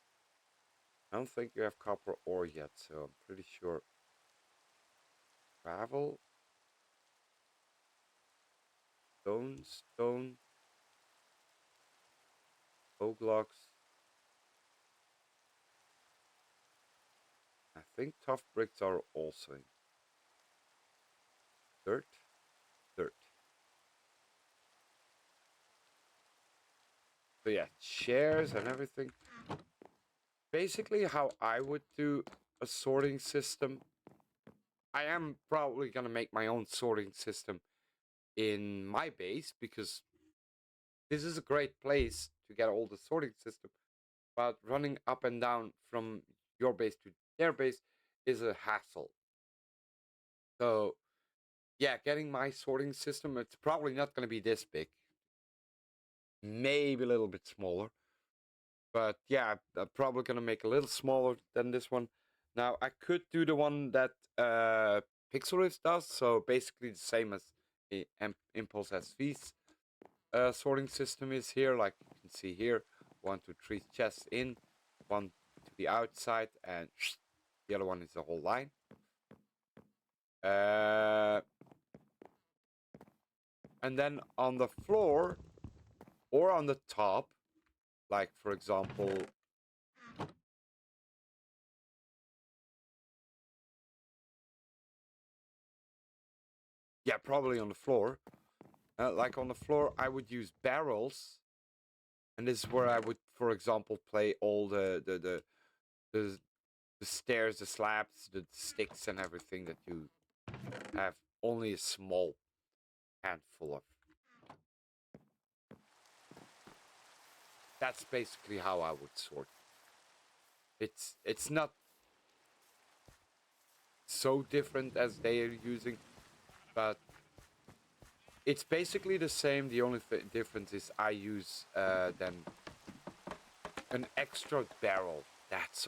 I don't think you have copper ore yet, so I'm pretty sure. Gravel. Stone. Oak logs. I think tough bricks are also in. Dirt. So yeah, chairs and everything. Basically how I would do a sorting system. I am probably gonna make my own sorting system in my base because this is a great place to get all the sorting system. But running up and down from your base to their base is a hassle. So yeah, getting my sorting system, it's probably not gonna be this big. Maybe a little bit smaller. But yeah, I'm probably gonna make a little smaller than this one. Now I could do the one that Pixel Rift does, so basically the same as the Impulse SV's sorting system is here. Like you can see here, 1, 2, 3 chests in, one to the outside, and the other one is the whole line. And then on the floor or on the top, like for example. Yeah, probably on the floor. Like on the floor, I would use barrels, and this is where I would, for example, play all the stairs, the slabs, the sticks, and everything that you have only a small handful of. That's basically how I would sort. It's not so different as they are using, but it's basically the same. The only difference is I use then an extra barrel. That's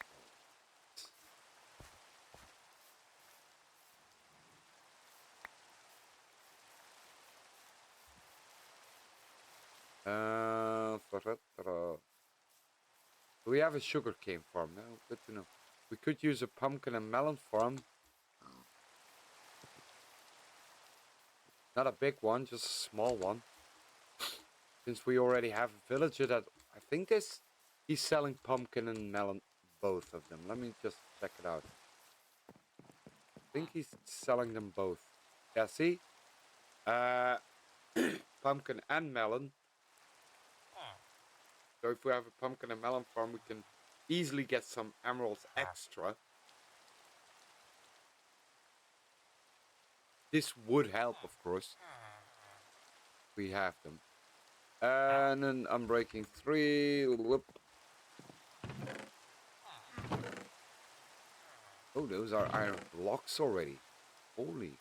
do we have a sugarcane farm? No, good to know. We could use a pumpkin and melon farm. Not a big one, just a small one. Since we already have a villager that I think he's selling pumpkin and melon, both of them. Let me just check it out. I think he's selling them both. Yeah, see? Pumpkin and melon. So if we have a pumpkin and melon farm, we can easily get some emeralds extra. This would help, of course. We have them. And then I'm breaking 3. Whoop. Oh, those are iron blocks already. Holy.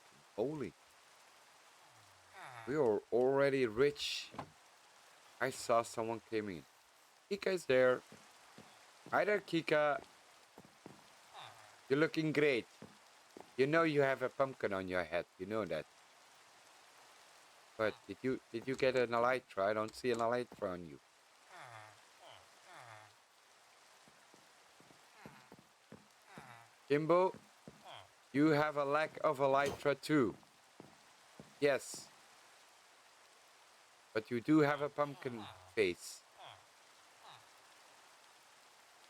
We are already rich. I saw someone came in. Kika is there. Hi there, Kika. You're looking great. You know you have a pumpkin on your head. You know that. But did you get an elytra? I don't see an elytra on you. Jimbo, you have a lack of elytra too. Yes. But you do have a pumpkin face.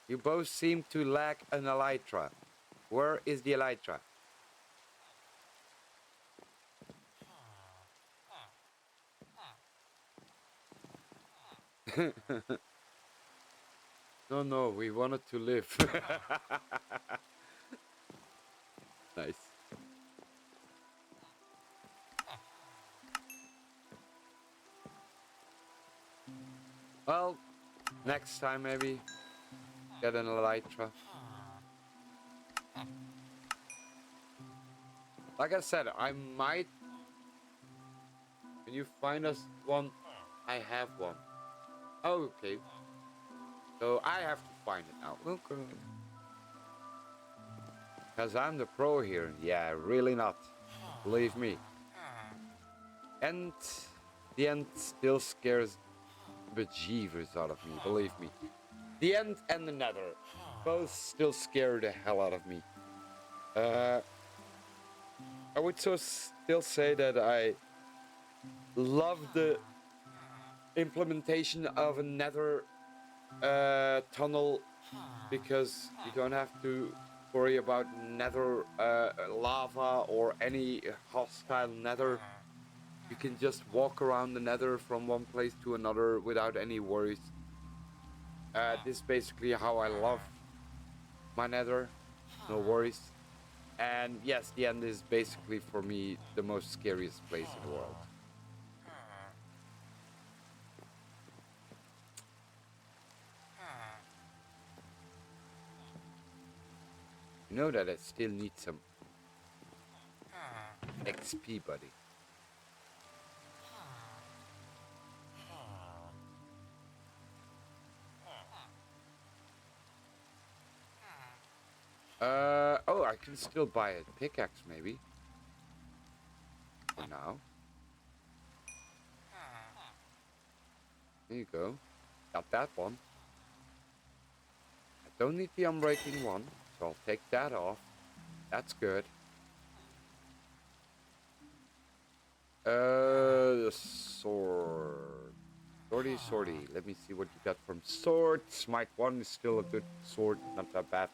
You both seem to lack an elytra. Where is the elytra? No, we wanted to live. Nice. Well, next time maybe get an elytra. Like I said, I might. Can you find us one? I have one. Oh, okay. So I have to find it now. Okay. Because I'm the pro here. Yeah, really not. Believe me. And the end still scares bejeevers out of me, believe me. The end and the nether both still scare the hell out of me. I would still say that I love the implementation of a nether tunnel, because you don't have to worry about nether lava or any hostile nether. You can just walk around the nether from one place to another without any worries. This is basically how I love my nether. No worries. And yes, the end is basically for me the most scariest place in the world. You know that I still need some XP, buddy. Oh, I can still buy a pickaxe, maybe. For now. There you go. Got that one. I don't need the unbreaking one, so I'll take that off. That's good. The sword. Swordy. Let me see what you got from sword. Smite 1 is still a good sword, not that bad.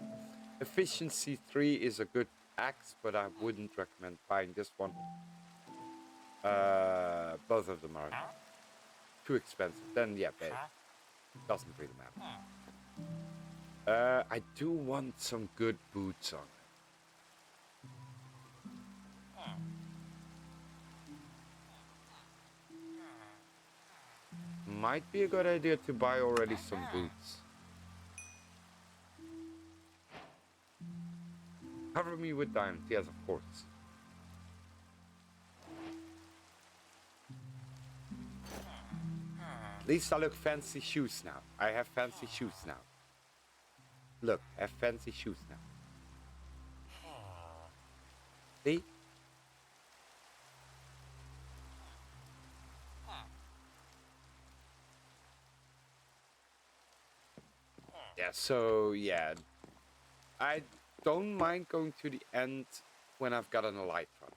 Efficiency 3 is a good axe, but I wouldn't recommend buying this one. Both of them are too expensive. Then yeah, it doesn't really matter. I do want some good boots on. Might be a good idea to buy already some boots. Cover me with diamonds, yes, of course. At least I look fancy shoes now. I have fancy shoes now. Look, I have fancy shoes now. See? Yeah, so yeah. I don't mind going to the end when I've got an elytra.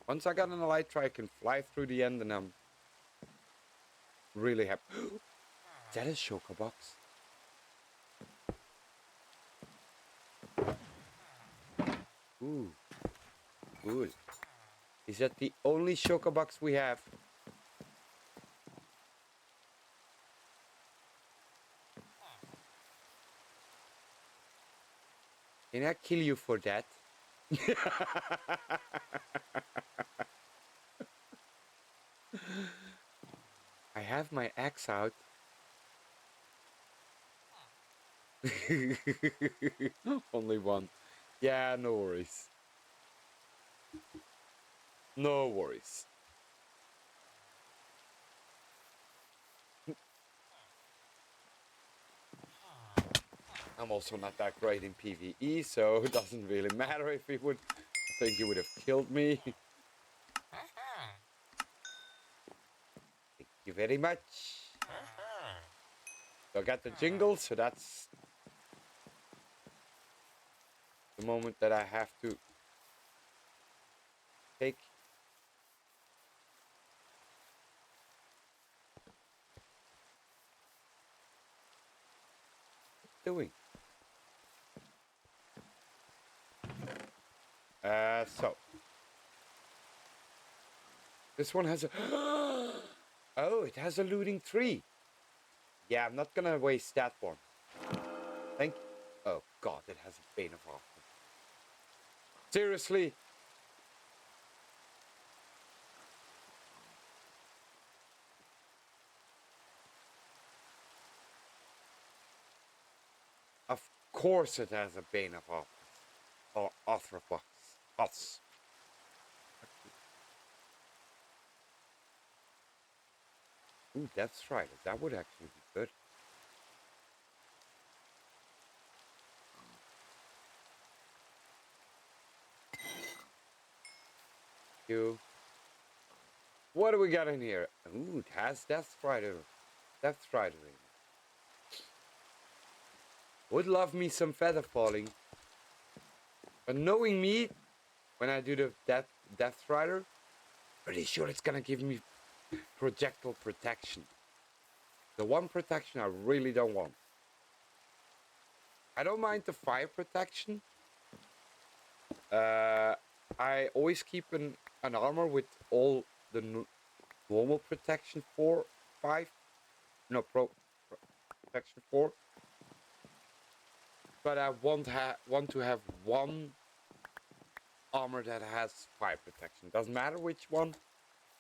Once I got an elytra, I can fly through the end and I'm really happy. Is that a shulker box? Ooh. Cool. Is that the only shulker box we have? Can I kill you for that? I have my axe out. Only one. Yeah, no worries. No worries. I'm also not that great in PvE, so it doesn't really matter if he would. I think he would have killed me. Thank you very much. So I got the jingle, so that's the moment that I have to take. Doing. So this one has a oh, it has a looting 3. Yeah, I'm not gonna waste that one. Thank you. Oh god, it has a bane of offer. Seriously? Of course it has a bane of offer. Or arthropods. Us. Ooh, that's right. That would actually be good. you. What do we got in here? Ooh, it has Death Strider. Death Strider in it. Would love me some feather falling. But knowing me, when I do the Death Strider, pretty sure it's gonna give me projectile protection. The one protection I really don't want. I don't mind the fire protection. I always keep an armor with all the normal protection 4, 5. No, protection 4. But I want to have one armor that has fire protection. Doesn't matter which one.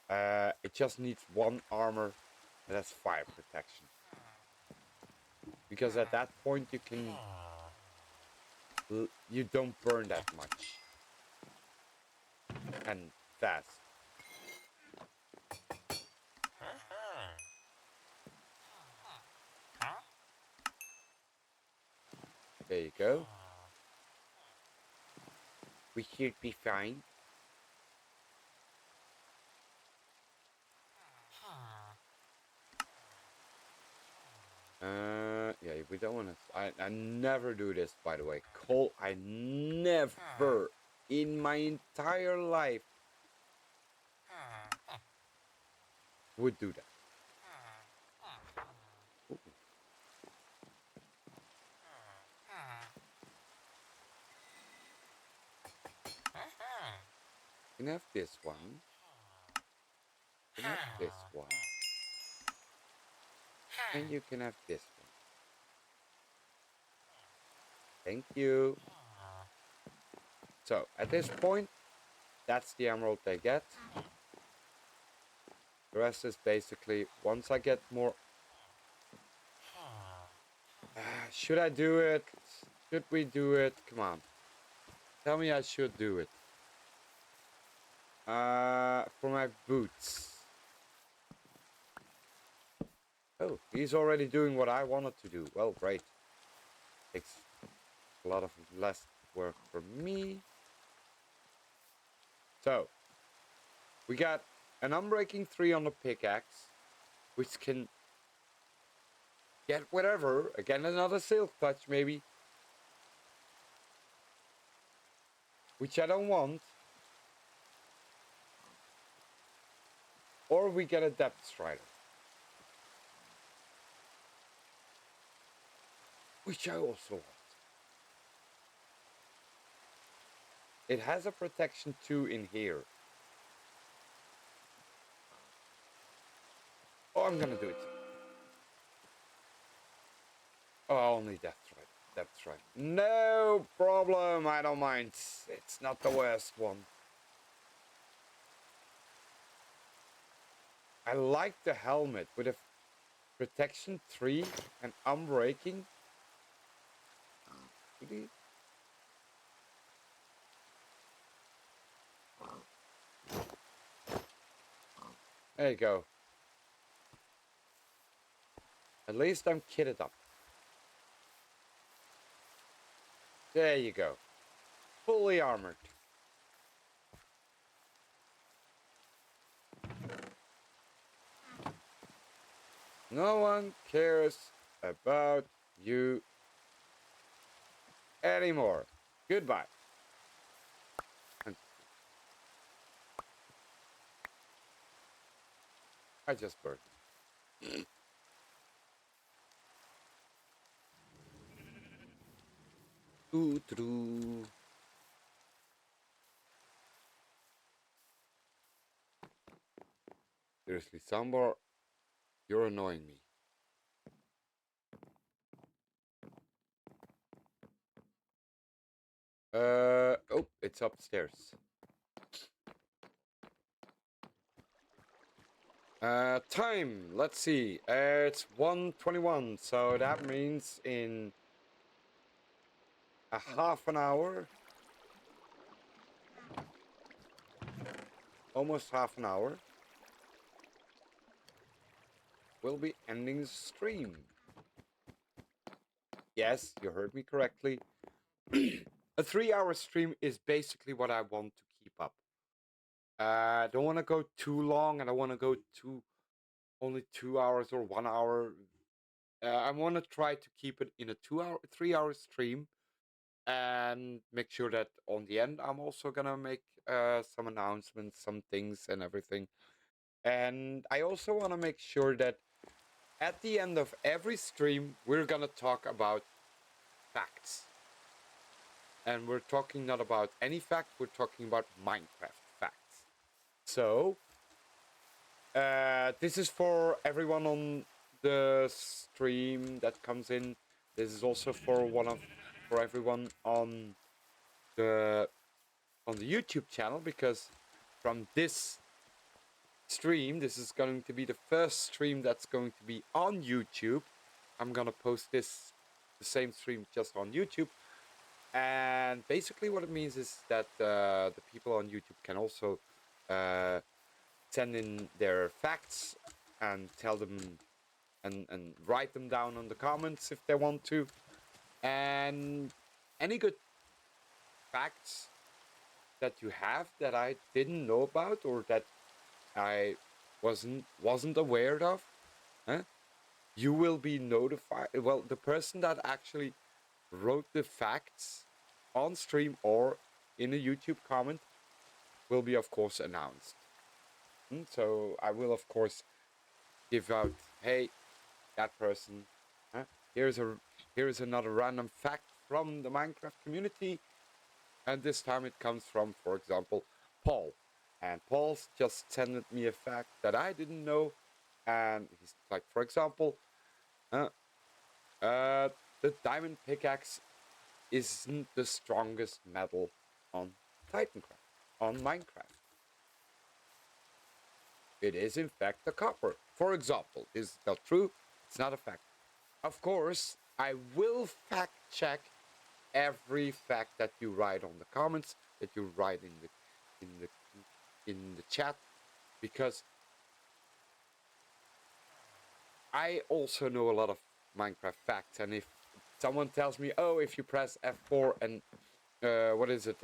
It just needs one armor that has fire protection. Because at that point you don't burn that much. And fast. There you go. We should be fine. Yeah, we don't want to. I never do this, by the way. Coal. I never in my entire life would do that. Ooh. You can have this one. You can have this one. And you can have this one. Thank you. So, at this point, that's the emerald they get. The rest is basically, once I get more... should I do it? Should we do it? Come on. Tell me I should do it. For my boots. Oh, he's already doing what I wanted to do. Well, great. Takes a lot of less work for me. So, we got an unbreaking 3 on the pickaxe, which can get whatever. Again, another silk touch, maybe. Which I don't want. Or we get a depth strider. Which I also want. It has a protection 2 in here. Oh, I'm gonna do it. Oh, only depth strider. Depth strider. No problem, I don't mind. It's not the worst one. I like the helmet with a protection 3 and unbreaking. Really? There you go. At least I'm kitted up. There you go. Fully armored. No one cares about you anymore. Goodbye. I just burned. Ooh, true. Seriously, Sambar, you're annoying me. Oh, it's upstairs. Time, let's see. It's 1:21, so that means in a half an hour, almost half an hour, we'll be ending the stream. Yes, you heard me correctly. A 3-hour stream is basically what I want to keep up. I don't want to go too long, and I want to go to only 2 hours or 1 hour. I want to try to keep it in a 2 hour, 3 hour stream, and make sure that on the end I'm also gonna make some announcements, some things, and everything. And I also want to make sure that at the end of every stream we're gonna talk about facts, and we're talking not about any fact, we're talking about Minecraft facts. So this is for everyone on the stream that comes in. This is also for everyone the on the YouTube channel, because from this stream, this is going to be the first stream that's going to be on YouTube. I'm gonna post the same stream just on YouTube, and basically what it means is that the people on YouTube can also uh, send in their facts and tell them and write them down on the comments if they want to. And any good facts that you have that I didn't know about, or that I wasn't aware of, huh? You will be notified. Well, the person that actually wrote the facts on stream or in a YouTube comment will be, of course, announced. So I will, of course, give out, hey, that person, huh? here's a here's another random fact from the Minecraft community, and this time it comes from, for example, Paul. And Paul's just sent me a fact that I didn't know, and he's like, for example, uh, uh, the diamond pickaxe isn't the strongest metal on TitenCraft, on Minecraft. It is in fact the copper. For example, is not true. It's not a fact. Of course, I will fact check every fact that you write on the comments, that you write in the in the chat, because I also know a lot of Minecraft facts. And if someone tells me, oh, if you press F4 and what is it?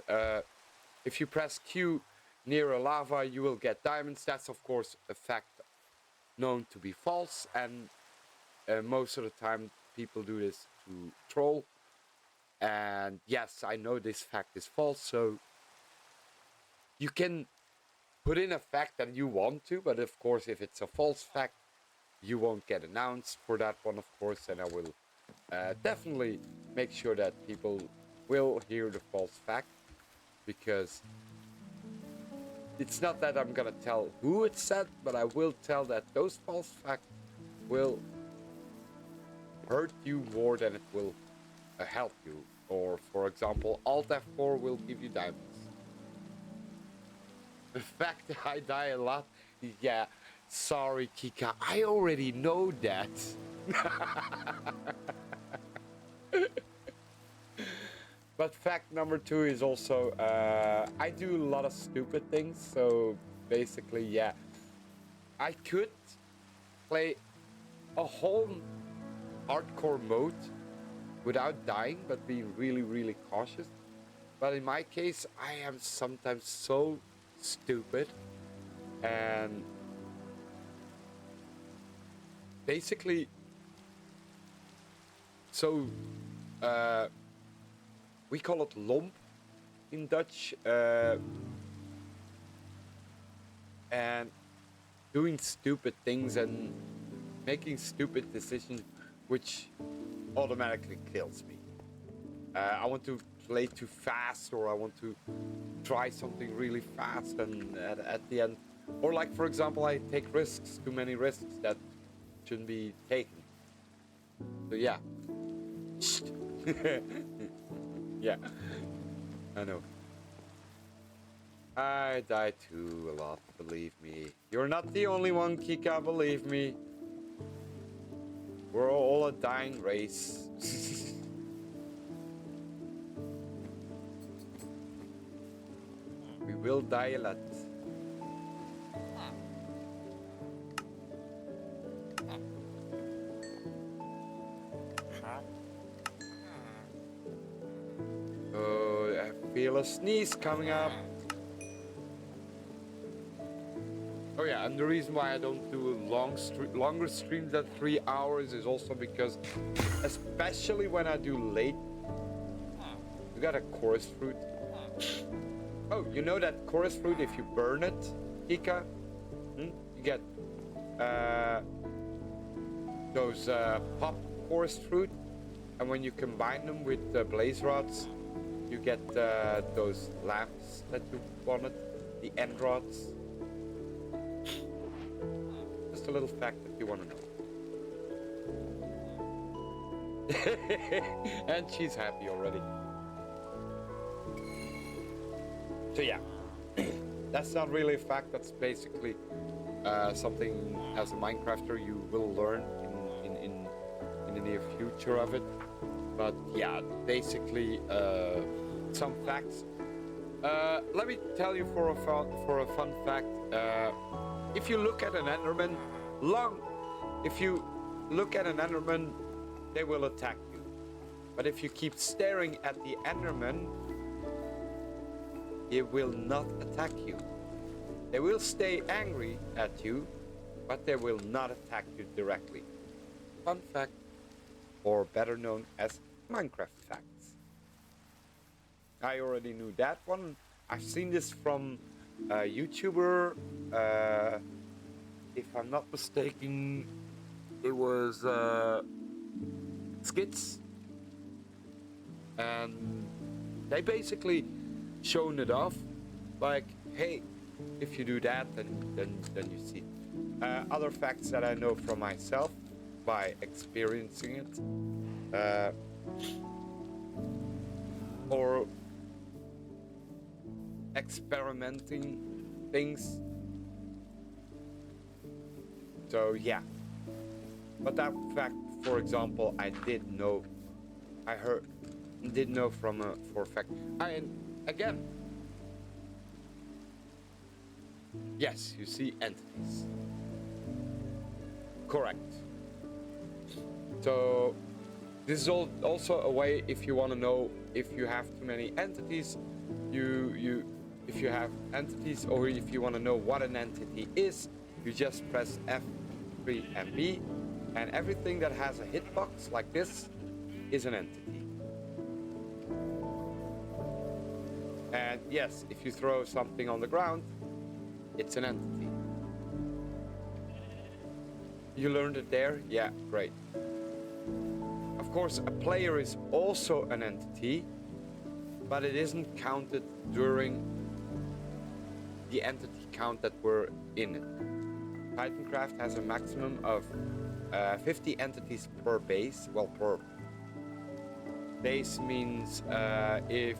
If you press Q near a lava, you will get diamonds. That's of course a fact known to be false, and most of the time people do this to troll. And yes, I know this fact is false, so you can put in a fact that you want to, but of course, if it's a false fact, you won't get announced for that one, of course, and I will definitely make sure that people will hear the false fact, because it's not that I'm gonna tell who it said, but I will tell that those false facts will hurt you more than it will help you. Or, for example, Alt F4 will give you diamonds. The fact that I die a lot, yeah, sorry, Kika, I already know that. But fact number two is also, I do a lot of stupid things, so basically, yeah, I could play a whole hardcore mode without dying, but being really, really cautious. But in my case, I am sometimes so stupid, and basically, so we call it lomp in Dutch, and doing stupid things and making stupid decisions, which automatically kills me. I want to play too fast, or I want to try something really fast, and at the end, or like for example, I take risks, too many risks that shouldn't be taken. So yeah. Yeah, I know. I die too a lot, believe me. You're not the only one, Kika, believe me. We're all a dying race. We will die a lot. Oh, I feel a sneeze coming up. Oh yeah, and the reason why I don't do longer streams than 3 hours is also because, especially when I do late, you got a chorus fruit. Oh, you know that chorus fruit, if you burn it, Kika, you get uh, those pop chorus fruit, and when you combine them with the blaze rods, you get those lamps that you wanted, the end rods. Just a little fact that you want to know. And she's happy already. So yeah, that's not really a fact. That's basically something as a Minecrafter you will learn in the near future of it. But yeah, basically some facts. Let me tell you for a fun fact. If you look at an Enderman, if you look at an Enderman, they will attack you. But if you keep staring at the Enderman, they will not attack you. They will stay angry at you, but they will not attack you directly. Fun fact, or better known as Minecraft facts. I already knew that one. I've seen this from a YouTuber. If I'm not mistaken, it was Skits, and they basically shown it off, like, hey, if you do that, then you see. Other facts that I know from myself by experiencing it, or experimenting things. So yeah, but that fact, for example, I did know for a fact. And again, yes, you see entities. Correct. So this is also a way, if you want to know if you have too many entities, if you have entities, or if you want to know what an entity is, you just press F3 and B, and everything that has a hitbox like this is an entity. And yes, if you throw something on the ground, it's an entity. You learned it there? Yeah, great. Of course, a player is also an entity, but it isn't counted during the entity count that we're in it. TitenCraft has a maximum of 50 entities per base. Well, per base means if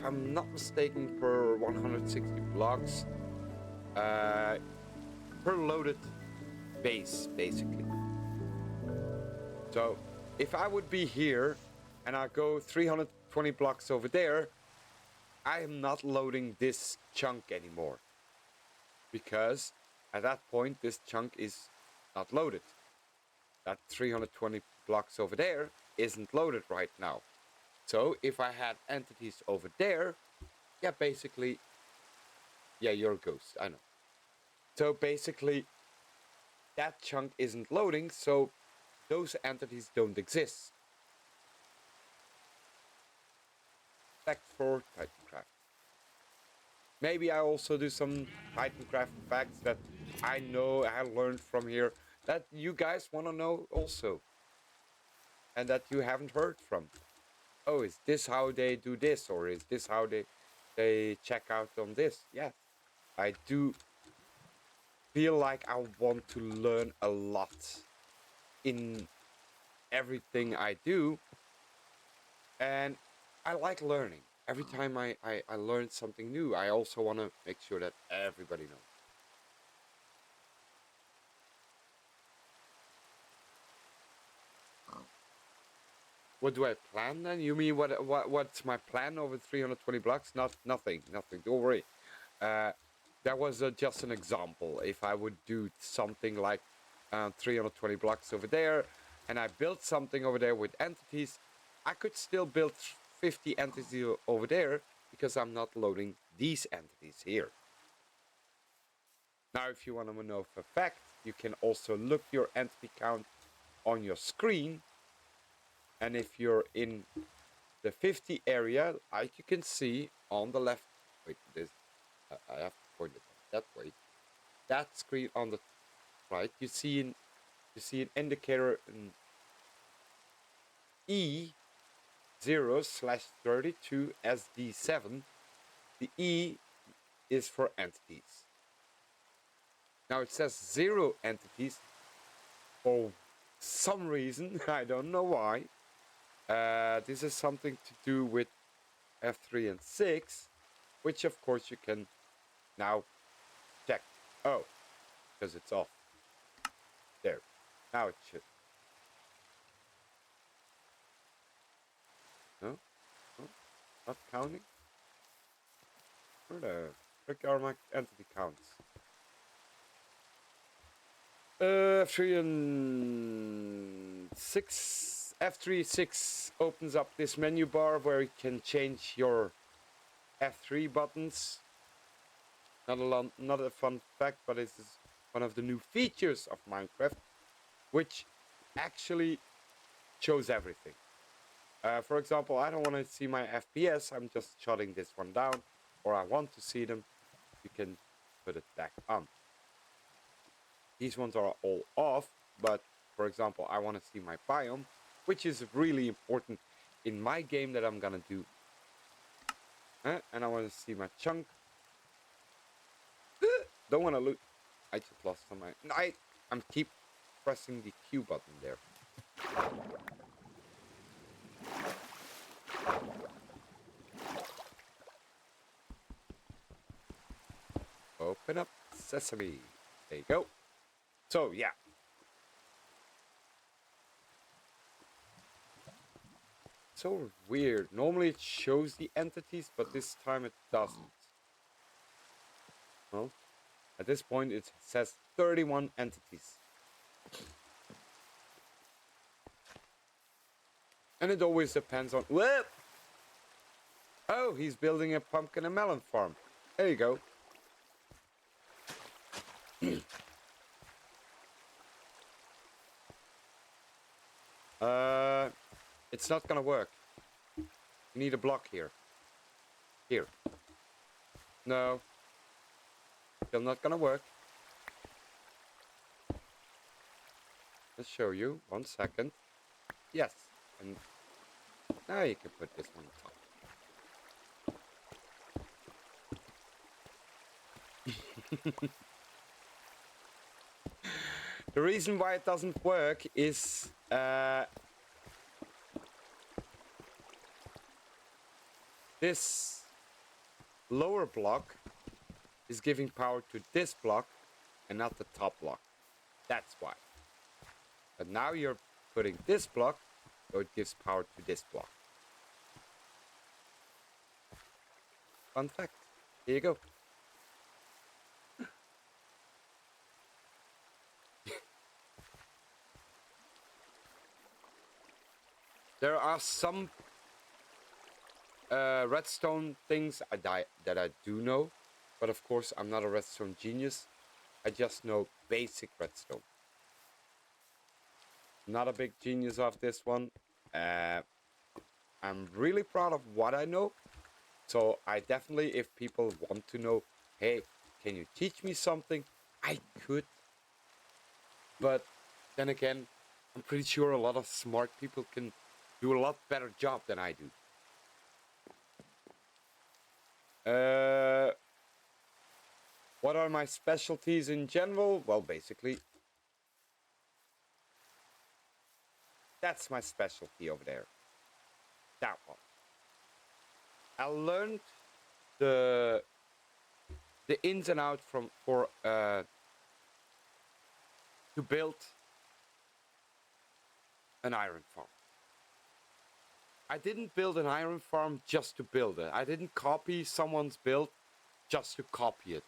I'm not mistaken, per 160 blocks, per loaded base, basically. So if I would be here and I go 320 blocks over there, I am not loading this chunk anymore, because at that point this chunk is not loaded. That 320 blocks over there isn't loaded right now. So if I had entities over there, yeah, basically, yeah, you're a ghost, I know. So basically, that chunk isn't loading, so those entities don't exist. Fact for TitenCraft. Maybe I also do some TitenCraft facts that I know I learned from here that you guys want to know also, and that you haven't heard from. Oh, is this how they do this, or is this how they check out on this? Yeah, I do feel like I want to learn a lot in everything I do, and I like learning. Every time I learn something new, I also want to make sure that everybody knows. What do I plan then? You mean what's my plan over 320 blocks? Nothing. Don't worry. That was just an example. If I would do something like 320 blocks over there, and I built something over there with entities, I could still build 50 entities over there, because I'm not loading these entities here. Now, if you want to know for a fact, you can also look your entity count on your screen. And if you're in the 50 area, like you can see on the left, wait, this, I have to point it that way. That screen on the right, you see an indicator in E0/32SD7. The E is for entities. Now it says 0 entities for some reason. I don't know why. This is something to do with F3 and 6, which of course you can now check. Oh, because it's off. There. Now it should. No? No? Not counting? Where the frick are my entity counts? F3 and 6. F3 6 opens up this menu bar where you can change your F3 buttons. Not a fun fact, but it is one of the new features of Minecraft, which actually shows everything. For example, I don't want to see my FPS, I'm just shutting this one down, or I want to see them, you can put it back on. These ones are all off, but for example, I want to see my biome, which is really important in my game that I'm gonna do. And I want to see my chunk. Don't want to loot. I just lost some. I'm keep pressing the Q button there. Open up Sesame. There you go. So yeah. So weird. Normally it shows the entities, but this time it doesn't. Well, at this point it says 31 entities. And it always depends on... Whoop! Oh, he's building a pumpkin and melon farm. There you go. It's not gonna work. You need a block here. Here. No. Still not gonna work. Let's show you. 1 second. Yes. And now you can put this on top. The reason why it doesn't work is this lower block is giving power to this block and not the top block. That's why. But now you're putting this block, so it gives power to this block. Fun fact. Here you go. There are some redstone things that I do know, but of course I'm not a redstone genius. I just know basic redstone. Not a big genius of this one. I'm really proud of what I know. So I definitely, if people want to know, hey, can you teach me something? I could. But then again, I'm pretty sure a lot of smart people can do a lot better job than I do. What are my specialties in general? Well, basically, that's my specialty over there. That one. I learned the ins and outs to build an iron farm. I didn't build an iron farm just to build it. I didn't copy someone's build just to copy it.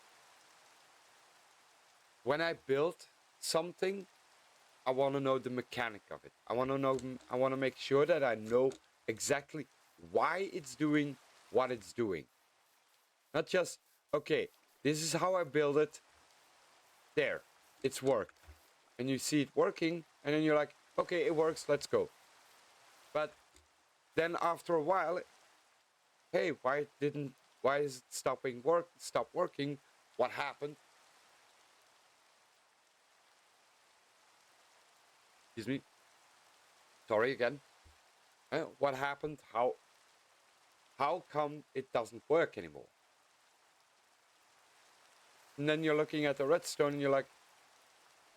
When I build something, I want to know the mechanic of it. I want to make sure that I know exactly why it's doing what it's doing. Not just, okay, this is how I build it. There, it's worked. And you see it working, and then you're like, okay, it works, let's go. But then after a while, hey, why is it stop working? What happened? Excuse me. Sorry again. What happened? How come it doesn't work anymore? And then you're looking at the redstone and you're like,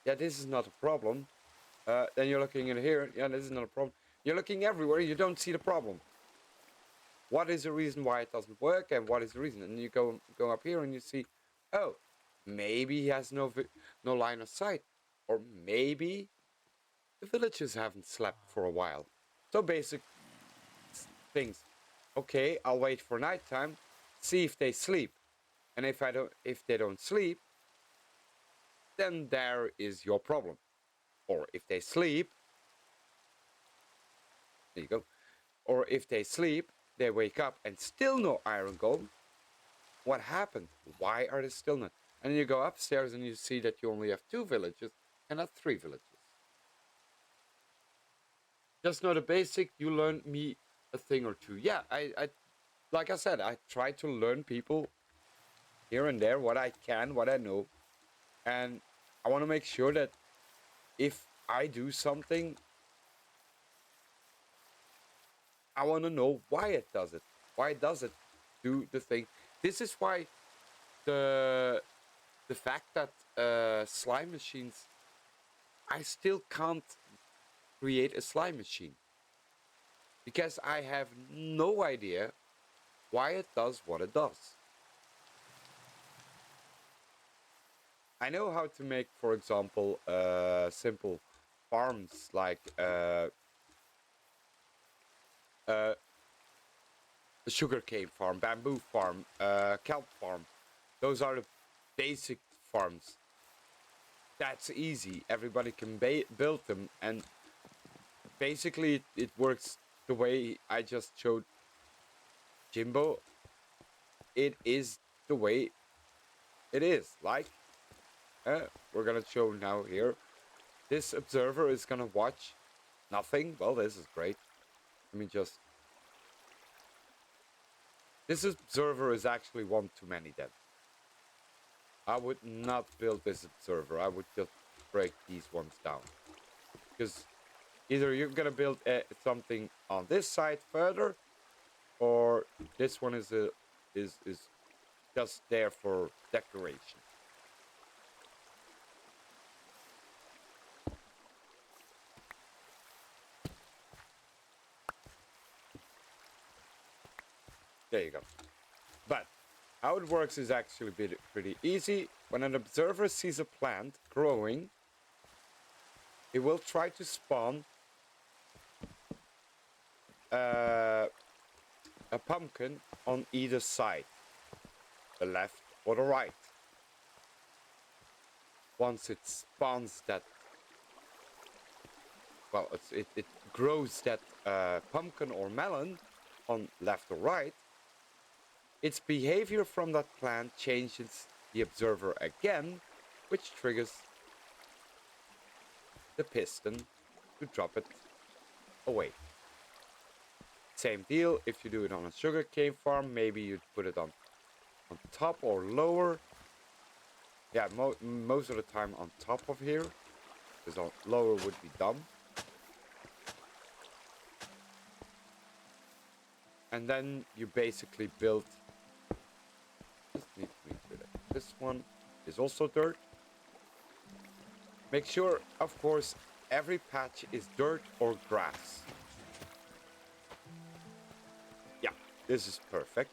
yeah, this is not a problem. Then you're looking in here, yeah, this is not a problem. You're looking everywhere, you don't see the problem. What is the reason why it doesn't work, and what is the reason? And you go up here and you see, oh, maybe he has no line of sight, or maybe the villagers haven't slept for a while. So basic things. Okay, I'll wait for nighttime, see if they sleep, and if they don't sleep, then there is your problem. Or if they sleep, there you go. Or if they sleep, they wake up and still no iron golem. What happened? Why are they still not? And then you go upstairs and you see that you only have 2 villages and not 3 villages. Just know the basic, you learned me a thing or two. Yeah, I like I said, I try to learn people here and there what I can, what I know. And I want to make sure that if I do something, I want to know why it does it. Why does it do the thing? This is why the fact that slime machines, I still can't create a slime machine because I have no idea why it does what it does. I know how to make, for example, simple farms like a sugarcane farm, bamboo farm, kelp farm. Those are the basic farms. That's easy. Everybody can build them, and basically it works the way I just showed Jimbo. It is the way it is. Like, we're gonna show now here. This observer is gonna watch nothing. Well, this is great. Let me just... This observer is actually one too many then. I would not build this observer. I would just break these ones down. Because either you're gonna build something on this side further, or this one is just there for decoration. There you go. But how it works is actually pretty easy. When an observer sees a plant growing, it will try to spawn a pumpkin on either side, the left or the right. Once it spawns that, well, it grows that pumpkin or melon on left or right, its behavior from that plant changes the observer again, which triggers the piston to drop it away. Same deal if you do it on a sugarcane farm, maybe you'd put it on top or lower. Yeah, most of the time on top of here, because on lower would be dumb. And then you basically build... Just need to make sure that this one is also dirt. Make sure, of course, every patch is dirt or grass. Yeah, this is perfect.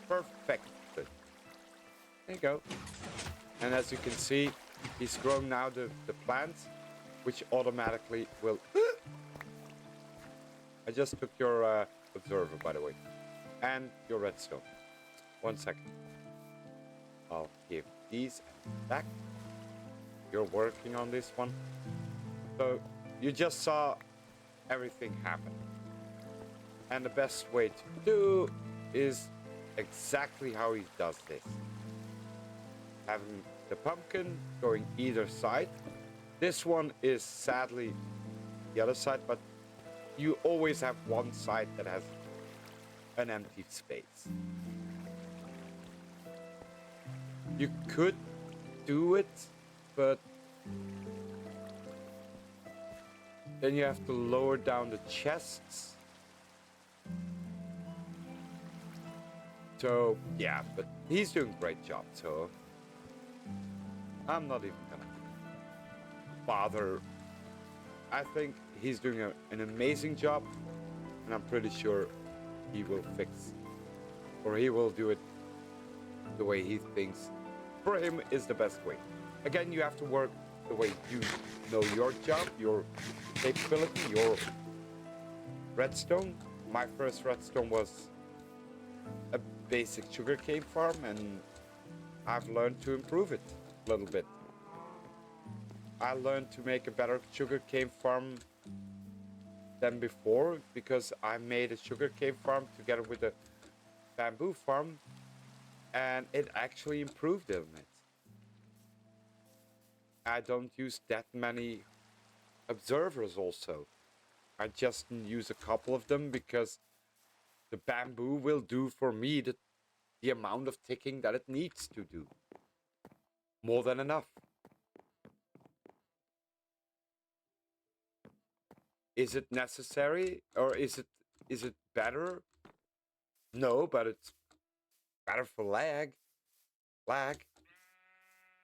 Perfect. There you go. And as you can see, he's growing now the plants, which automatically will... I just took your observer, by the way, and your redstone. 1 second. I'll give these back. You're working on this one. So you just saw everything happen. And the best way to do is exactly how he does this. having the pumpkin going either side. This one is sadly the other side, but you always have one side that has an empty space. You could do it, but then you have to lower down the chests. So, yeah, but he's doing a great job, so I'm not even gonna bother. I think he's doing an amazing job, and I'm pretty sure he will fix, or he will do it the way he thinks for him is the best way. Again, you have to work the way you know your job, your capability, your redstone. My first redstone was a basic sugarcane farm, and I've learned to improve it a little bit. I learned to make a better sugarcane farm than before because I made a sugarcane farm together with a bamboo farm, and it actually improved on it. I don't use that many observers also. I just use a couple of them because the bamboo will do for me the amount of ticking that it needs to do. More than enough. Is it necessary or is it better? No, but it's better for lag.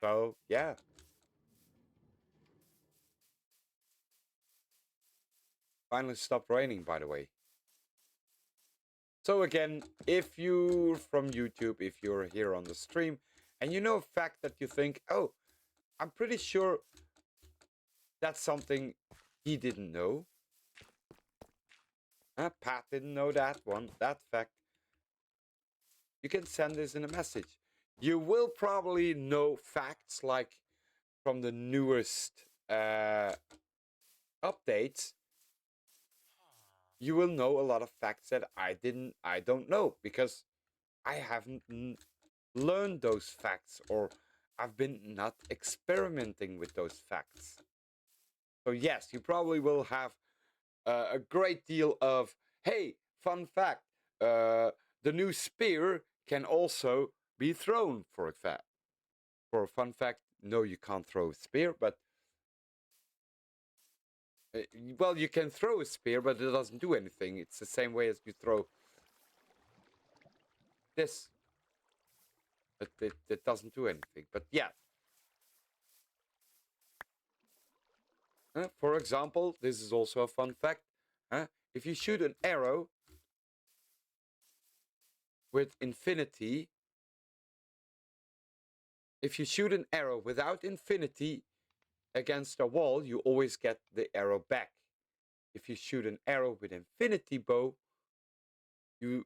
So yeah. Finally stopped raining, by the way. So again, if you're from YouTube, if you're here on the stream, and you know a fact that you think, oh, I'm pretty sure that's something he didn't know. Pat didn't know that one, that fact. You can send this in a message. You will probably know facts like from the newest updates. You will know a lot of facts that I don't know because I haven't learned those facts, or I've been not experimenting with those facts. So yes, you probably will have a great deal of, hey, fun fact, the new spear can also be thrown, for a fact. For a fun fact, no, you can't throw a spear, but uh, well, you can throw a spear, but it doesn't do anything. It's the same way as you throw this, but it doesn't do anything. But yeah, for example, this is also a fun fact. If you shoot an arrow with infinity, if you shoot an arrow without infinity against a wall, you always get the arrow back. If you shoot an arrow with infinity bow, you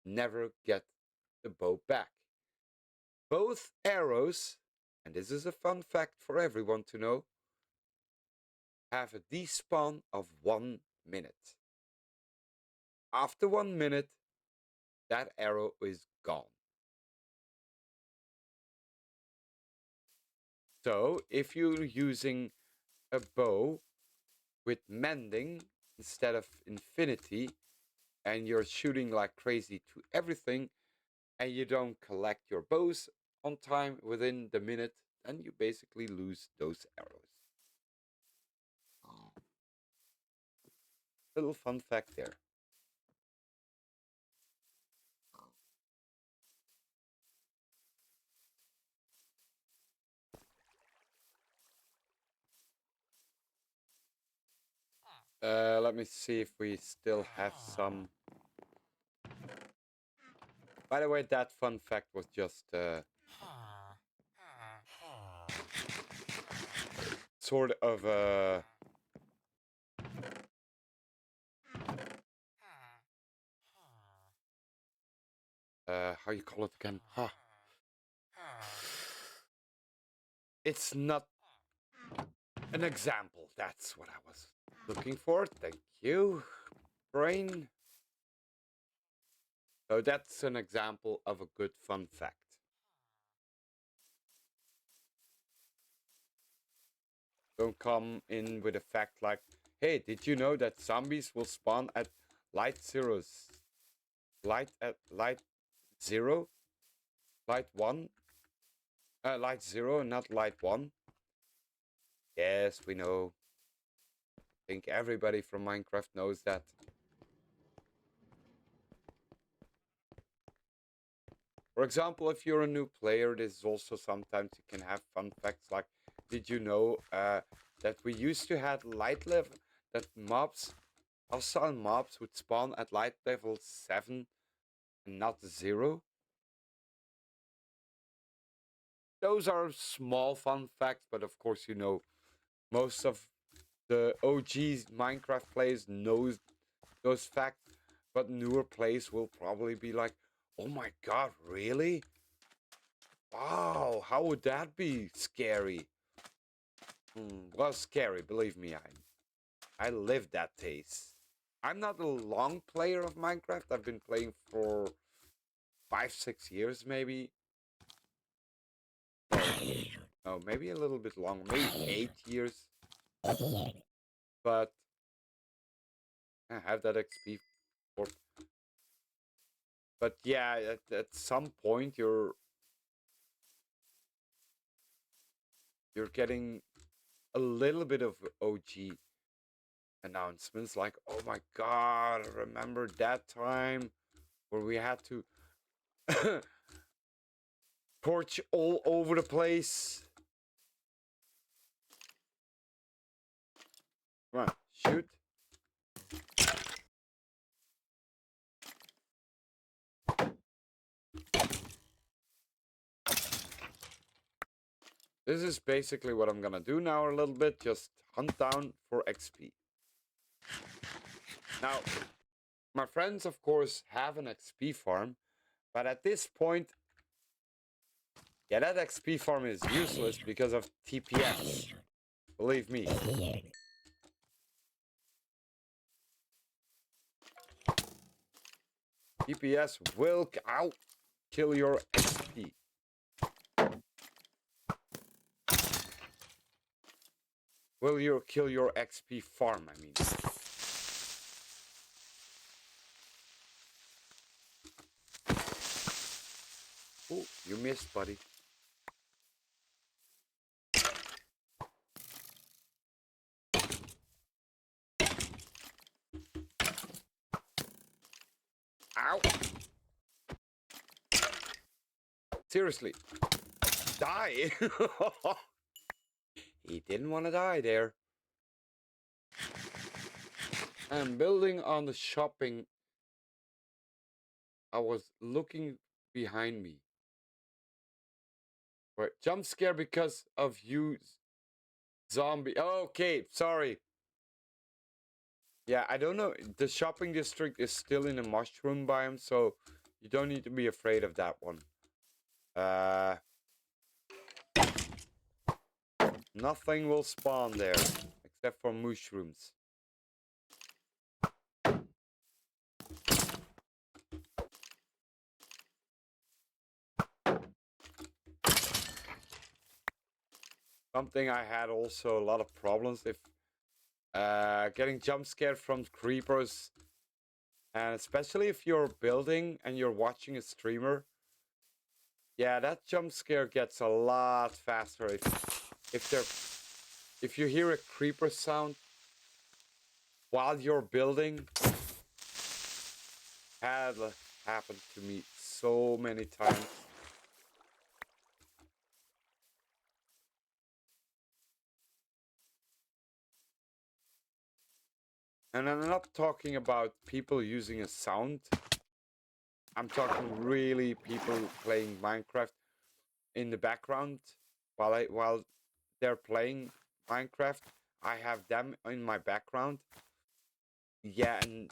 never get the bow back. Both arrows, and this is a fun fact for everyone to know, have a despawn of 1 minute. After 1 minute, that arrow is gone. So if you're using a bow with mending instead of infinity, and you're shooting like crazy to everything, and you don't collect your bows on time within the minute, then you basically lose those arrows. Little fun fact there. Let me see if we still have some. By the way, that fun fact was just sort of how you call it again? Huh. It's not an example. That's what I was looking for. Thank you, brain. So that's an example of a good fun fact. Don't come in with a fact like, hey, did you know that zombies will spawn at light zeros? Light zero? Light one? Light zero, not light one. Yes, we know. I think everybody from Minecraft knows that. For example, if you're a new player, this is also sometimes you can have fun facts like, did you know that we used to have light level, that mobs, hostile mobs would spawn at light level 7 and not 0? Those are small fun facts, but of course, you know, most of the OG Minecraft players knows those facts, but newer players will probably be like, oh my god, really? Wow, how would that be scary? Was scary, believe me, I lived that taste. I'm not a long player of Minecraft. I've been playing for 5, 6 years maybe. No, maybe a little bit longer, maybe 8 years. But I have that XP for. But yeah, at some point you're getting a little bit of OG announcements like, oh my god, I remember that time where we had to torch all over the place. Come on, shoot. This is basically what I'm gonna do now a little bit, just hunt down for XP. Now, my friends, of course, have an XP farm, but at this point, yeah, that XP farm is useless because of TPS. Believe me. TPS will kill your XP. Will you kill your XP farm, I mean. Oh, you missed, buddy. Ow! Seriously. Die! He didn't want to die there. I'm building on the shopping. I was looking behind me. Wait, jump scare because of you, zombie. Oh, okay, sorry. Yeah, I don't know. The shopping district is still in a mushroom biome, so you don't need to be afraid of that one. Nothing will spawn there except for mushrooms. Something I had also a lot of problems if getting jump scared from creepers, and especially if you're building and you're watching a streamer. Yeah, that jump scare gets a lot faster if you hear a creeper sound while you're building. Had happened to me so many times. And I'm not talking about people using a sound. I'm talking really people playing Minecraft in the background while they're playing Minecraft. I have them in my background. Yeah, and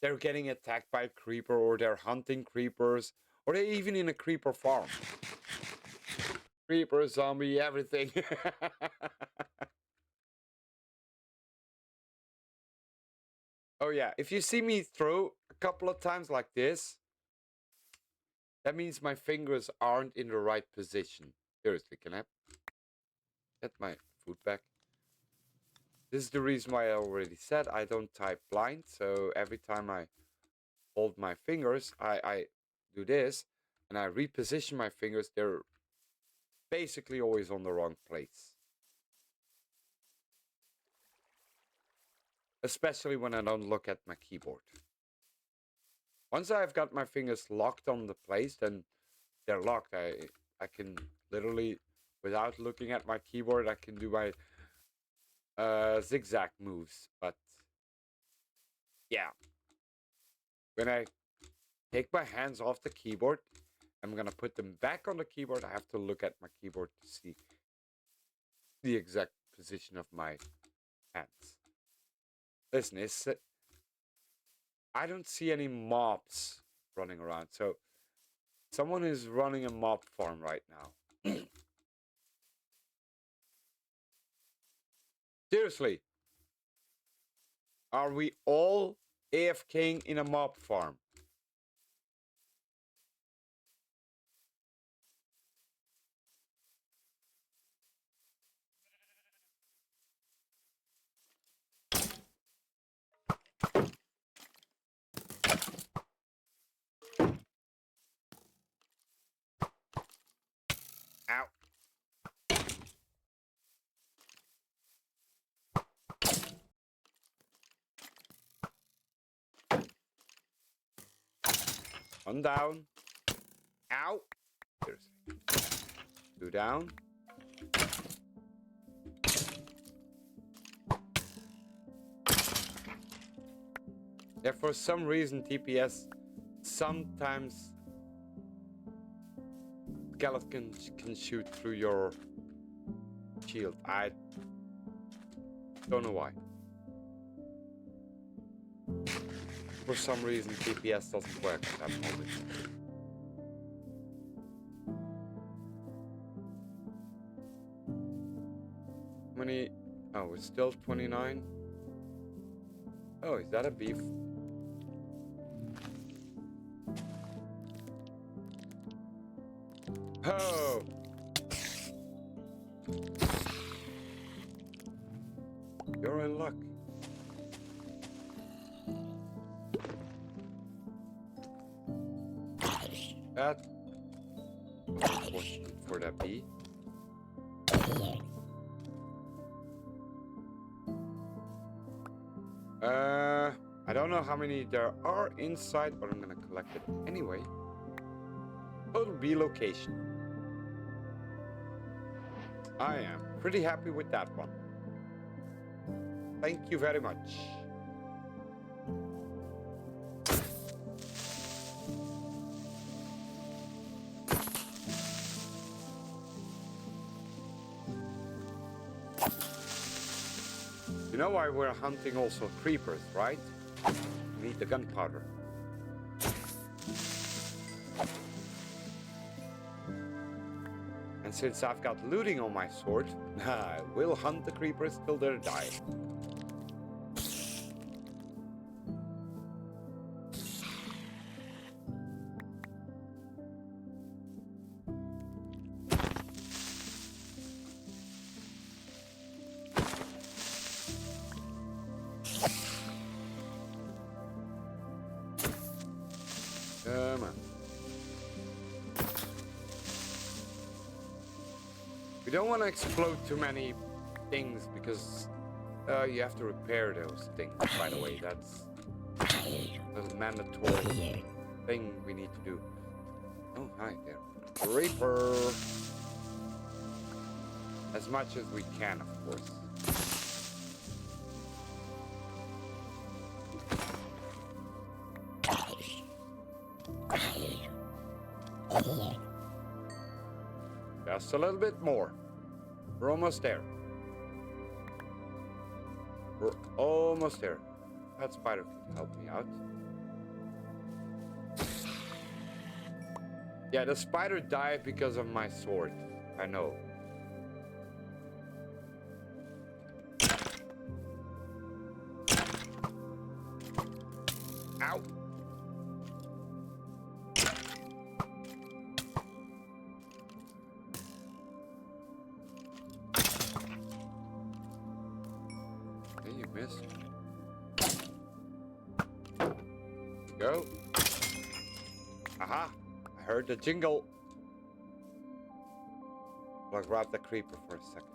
they're getting attacked by a creeper, or they're hunting creepers, or they're even in a creeper farm. Creeper, zombie, everything. Oh yeah, if you see me throw a couple of times like this, that means my fingers aren't in the right position. Seriously, can I get my food back. This is the reason why I already said I don't type blind. So every time I hold my fingers, I do this, and I reposition my fingers. They're basically always on the wrong place. Especially when I don't look at my keyboard. Once I've got my fingers locked on the place, then they're locked. I can literally, without looking at my keyboard, I can do my zigzag moves. But yeah, when I take my hands off the keyboard, I'm gonna put them back on the keyboard. I have to look at my keyboard to see the exact position of my hands. Listen, I don't see any mobs running around, so someone is running a mob farm right now. Seriously, are we all AFKing in a mob farm? Ow. One down. Ow. Seriously. Two down. Yeah, for some reason TPS sometimes skeletons can shoot through your shield. I don't know why. For some reason TPS doesn't work at that moment. How many? Oh, it's still 29. Oh, is that a beef? Oh! You're in luck. That was unfortunate for that bee. I don't know how many there are inside, but I'm gonna collect it anyway. Total bee location. I am pretty happy with that one. Thank you very much. You know why we're hunting also creepers, right? We need the gunpowder. And since I've got looting on my sword, I will hunt the creepers till they're dying. Come on. We don't want to explode too many things because you have to repair those things, by the way. That's a little mandatory thing we need to do. Oh, hi there. Reaper! As much as we can, of course. Just a little bit more. We're almost there. We're almost there. That spider could help me out. Yeah, the spider died because of my sword. I know. Ow! Miss. Go. Aha! I heard the jingle. I'll grab the creeper for a second.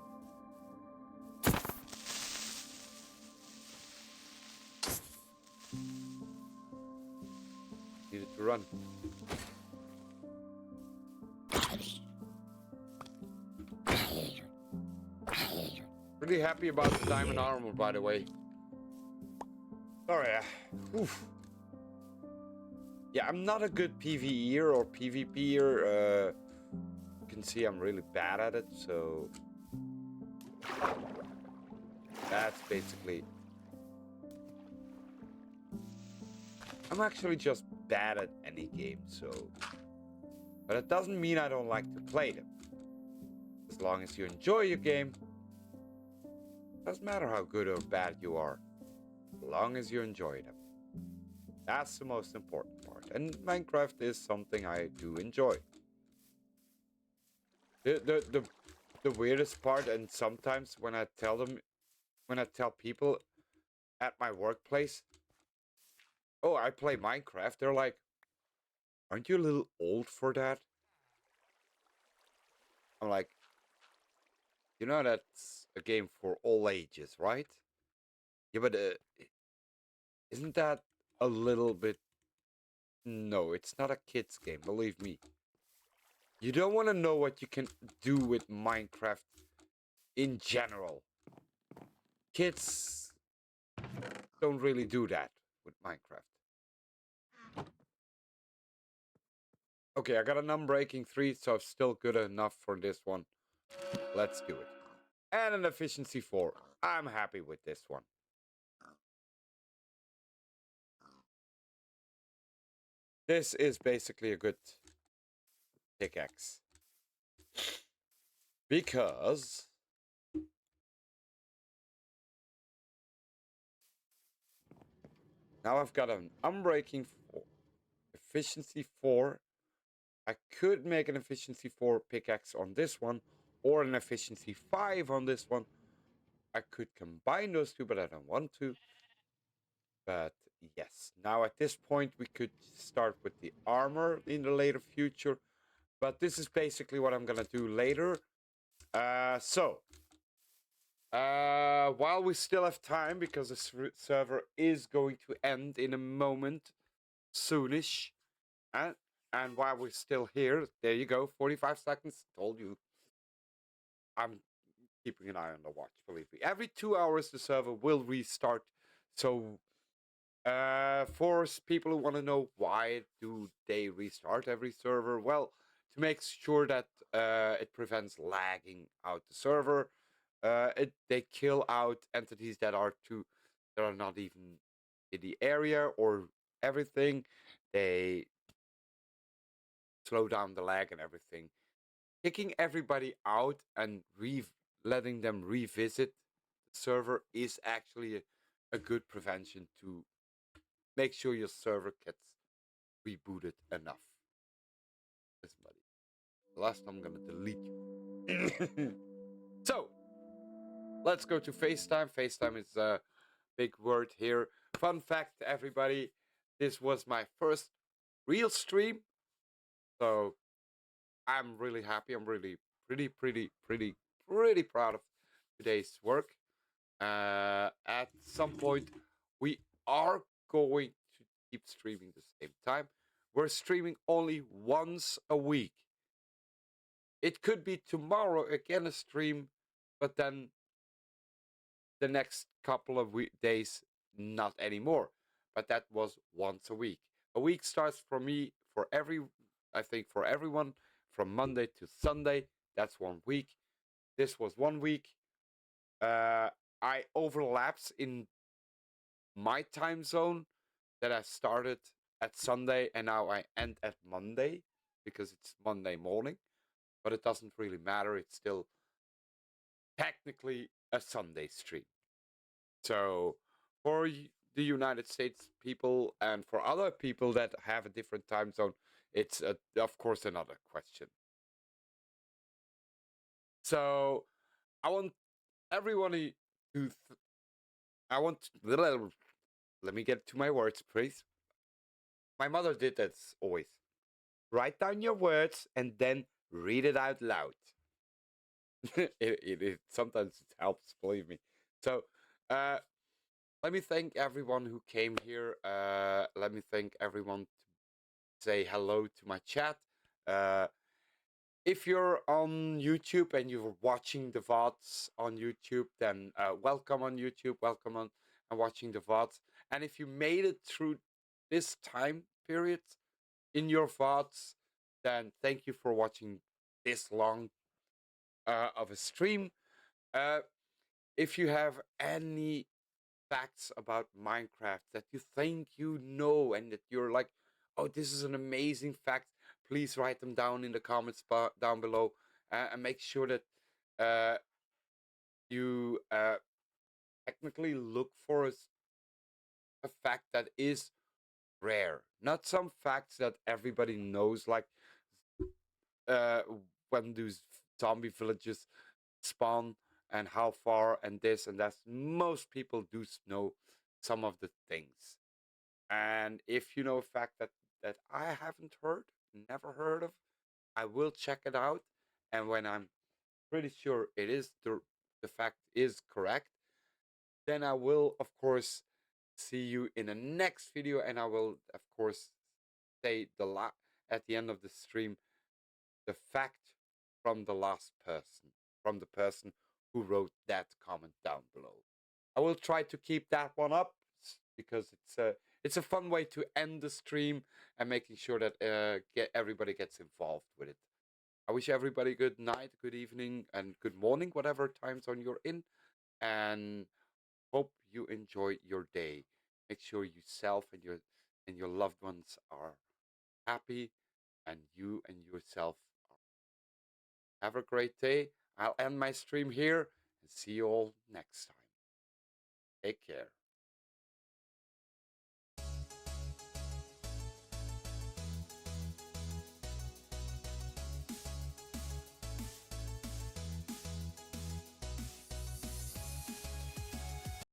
Needed to run. Really happy about the diamond armor, by the way. Sorry. Oof. Yeah, I'm not a good PvEer or PvPer. You can see I'm really bad at it, so that's basically. I'm actually just bad at any game, so. But it doesn't mean I don't like to play them. As long as you enjoy your game, doesn't matter how good or bad you are, as long as you enjoy them. That's the most important part. And Minecraft is something I do enjoy. The weirdest part, and sometimes when I tell people at my workplace, oh, I play Minecraft, they're like, aren't you a little old for that? I'm like, you know that's a game for all ages, right? Yeah, but isn't that a little bit... No, it's not a kid's game, believe me. You don't want to know what you can do with Minecraft in general. Kids don't really do that with Minecraft. Okay, I got an unbreaking 3, so it's still good enough for this one. Let's do it. And an efficiency 4. I'm happy with this one. This is basically a good pickaxe. Because now I've got an unbreaking 4. Efficiency 4. I could make an efficiency 4 pickaxe on this one, or an efficiency 5 on this one. I could combine those two, but I don't want to. But yes, now at this point we could start with the armor in the later future. But this is basically what I'm gonna do later. While we still have time, because the server is going to end in a moment, soonish, and while we're still here, there you go, 45 seconds, told you. I'm keeping an eye on the watch, believe me. Every 2 hours the server will restart, so for people who want to know why do they restart every server, well, to make sure that it prevents lagging out the server. They kill out entities that are not even in the area or everything. They slow down the lag and everything. Kicking everybody out and letting them revisit the server is actually a good prevention to make sure your server gets rebooted enough. This buddy. Last I'm gonna delete you. So let's go to FaceTime. FaceTime is a big word here. Fun fact, everybody, this was my first real stream. So I'm really happy. I'm really pretty proud of today's work. At some point, we are going to keep streaming the same time. We're streaming only once a week. It could be tomorrow again a stream, but then the next couple of days not anymore. But that was once a week. A week starts for me I think for everyone from Monday to Sunday. That's 1 week. This was 1 week. I overlaps in my time zone that I started at Sunday and now I end at Monday because it's Monday morning. But it doesn't really matter. It's still technically a Sunday stream. So for the United States people and for other people that have a different time zone, it's of course another question. So I want everyone to I want. Let me get to my words, please. My mother did this always. Write down your words and then read it out loud. It sometimes it helps, believe me. So, uh, let me thank everyone who came here. Let me thank everyone to say hello to my chat. Uh, if you're on YouTube and you're watching the VODs on YouTube, then welcome on YouTube, welcome on and watching the VODs. And if you made it through this time period in your VODs, then thank you for watching this long of a stream. Uh, if you have any facts about Minecraft that you think you know and that you're like, oh, this is an amazing fact, please write them down in the comments down below, and make sure that uh, you technically look for a fact that is rare, not some facts that everybody knows, like uh, when those zombie villages spawn and how far and this and that. Most people do know some of the things. And if you know a fact that I haven't heard, never heard of, I will check it out. And when I'm pretty sure it is the fact is correct, then I will of course see you in the next video, and I will of course say at the end of the stream the fact from the last person, from the person who wrote that comment down below. I will try to keep that one up because it's a fun way to end the stream and making sure that everybody gets involved with it. I wish everybody good night, good evening, and good morning, whatever time zone you're in, and hope you enjoy your day. Make sure yourself and your loved ones are happy, and you and yourself have a great day. I'll end my stream here and see you all next time. Take care.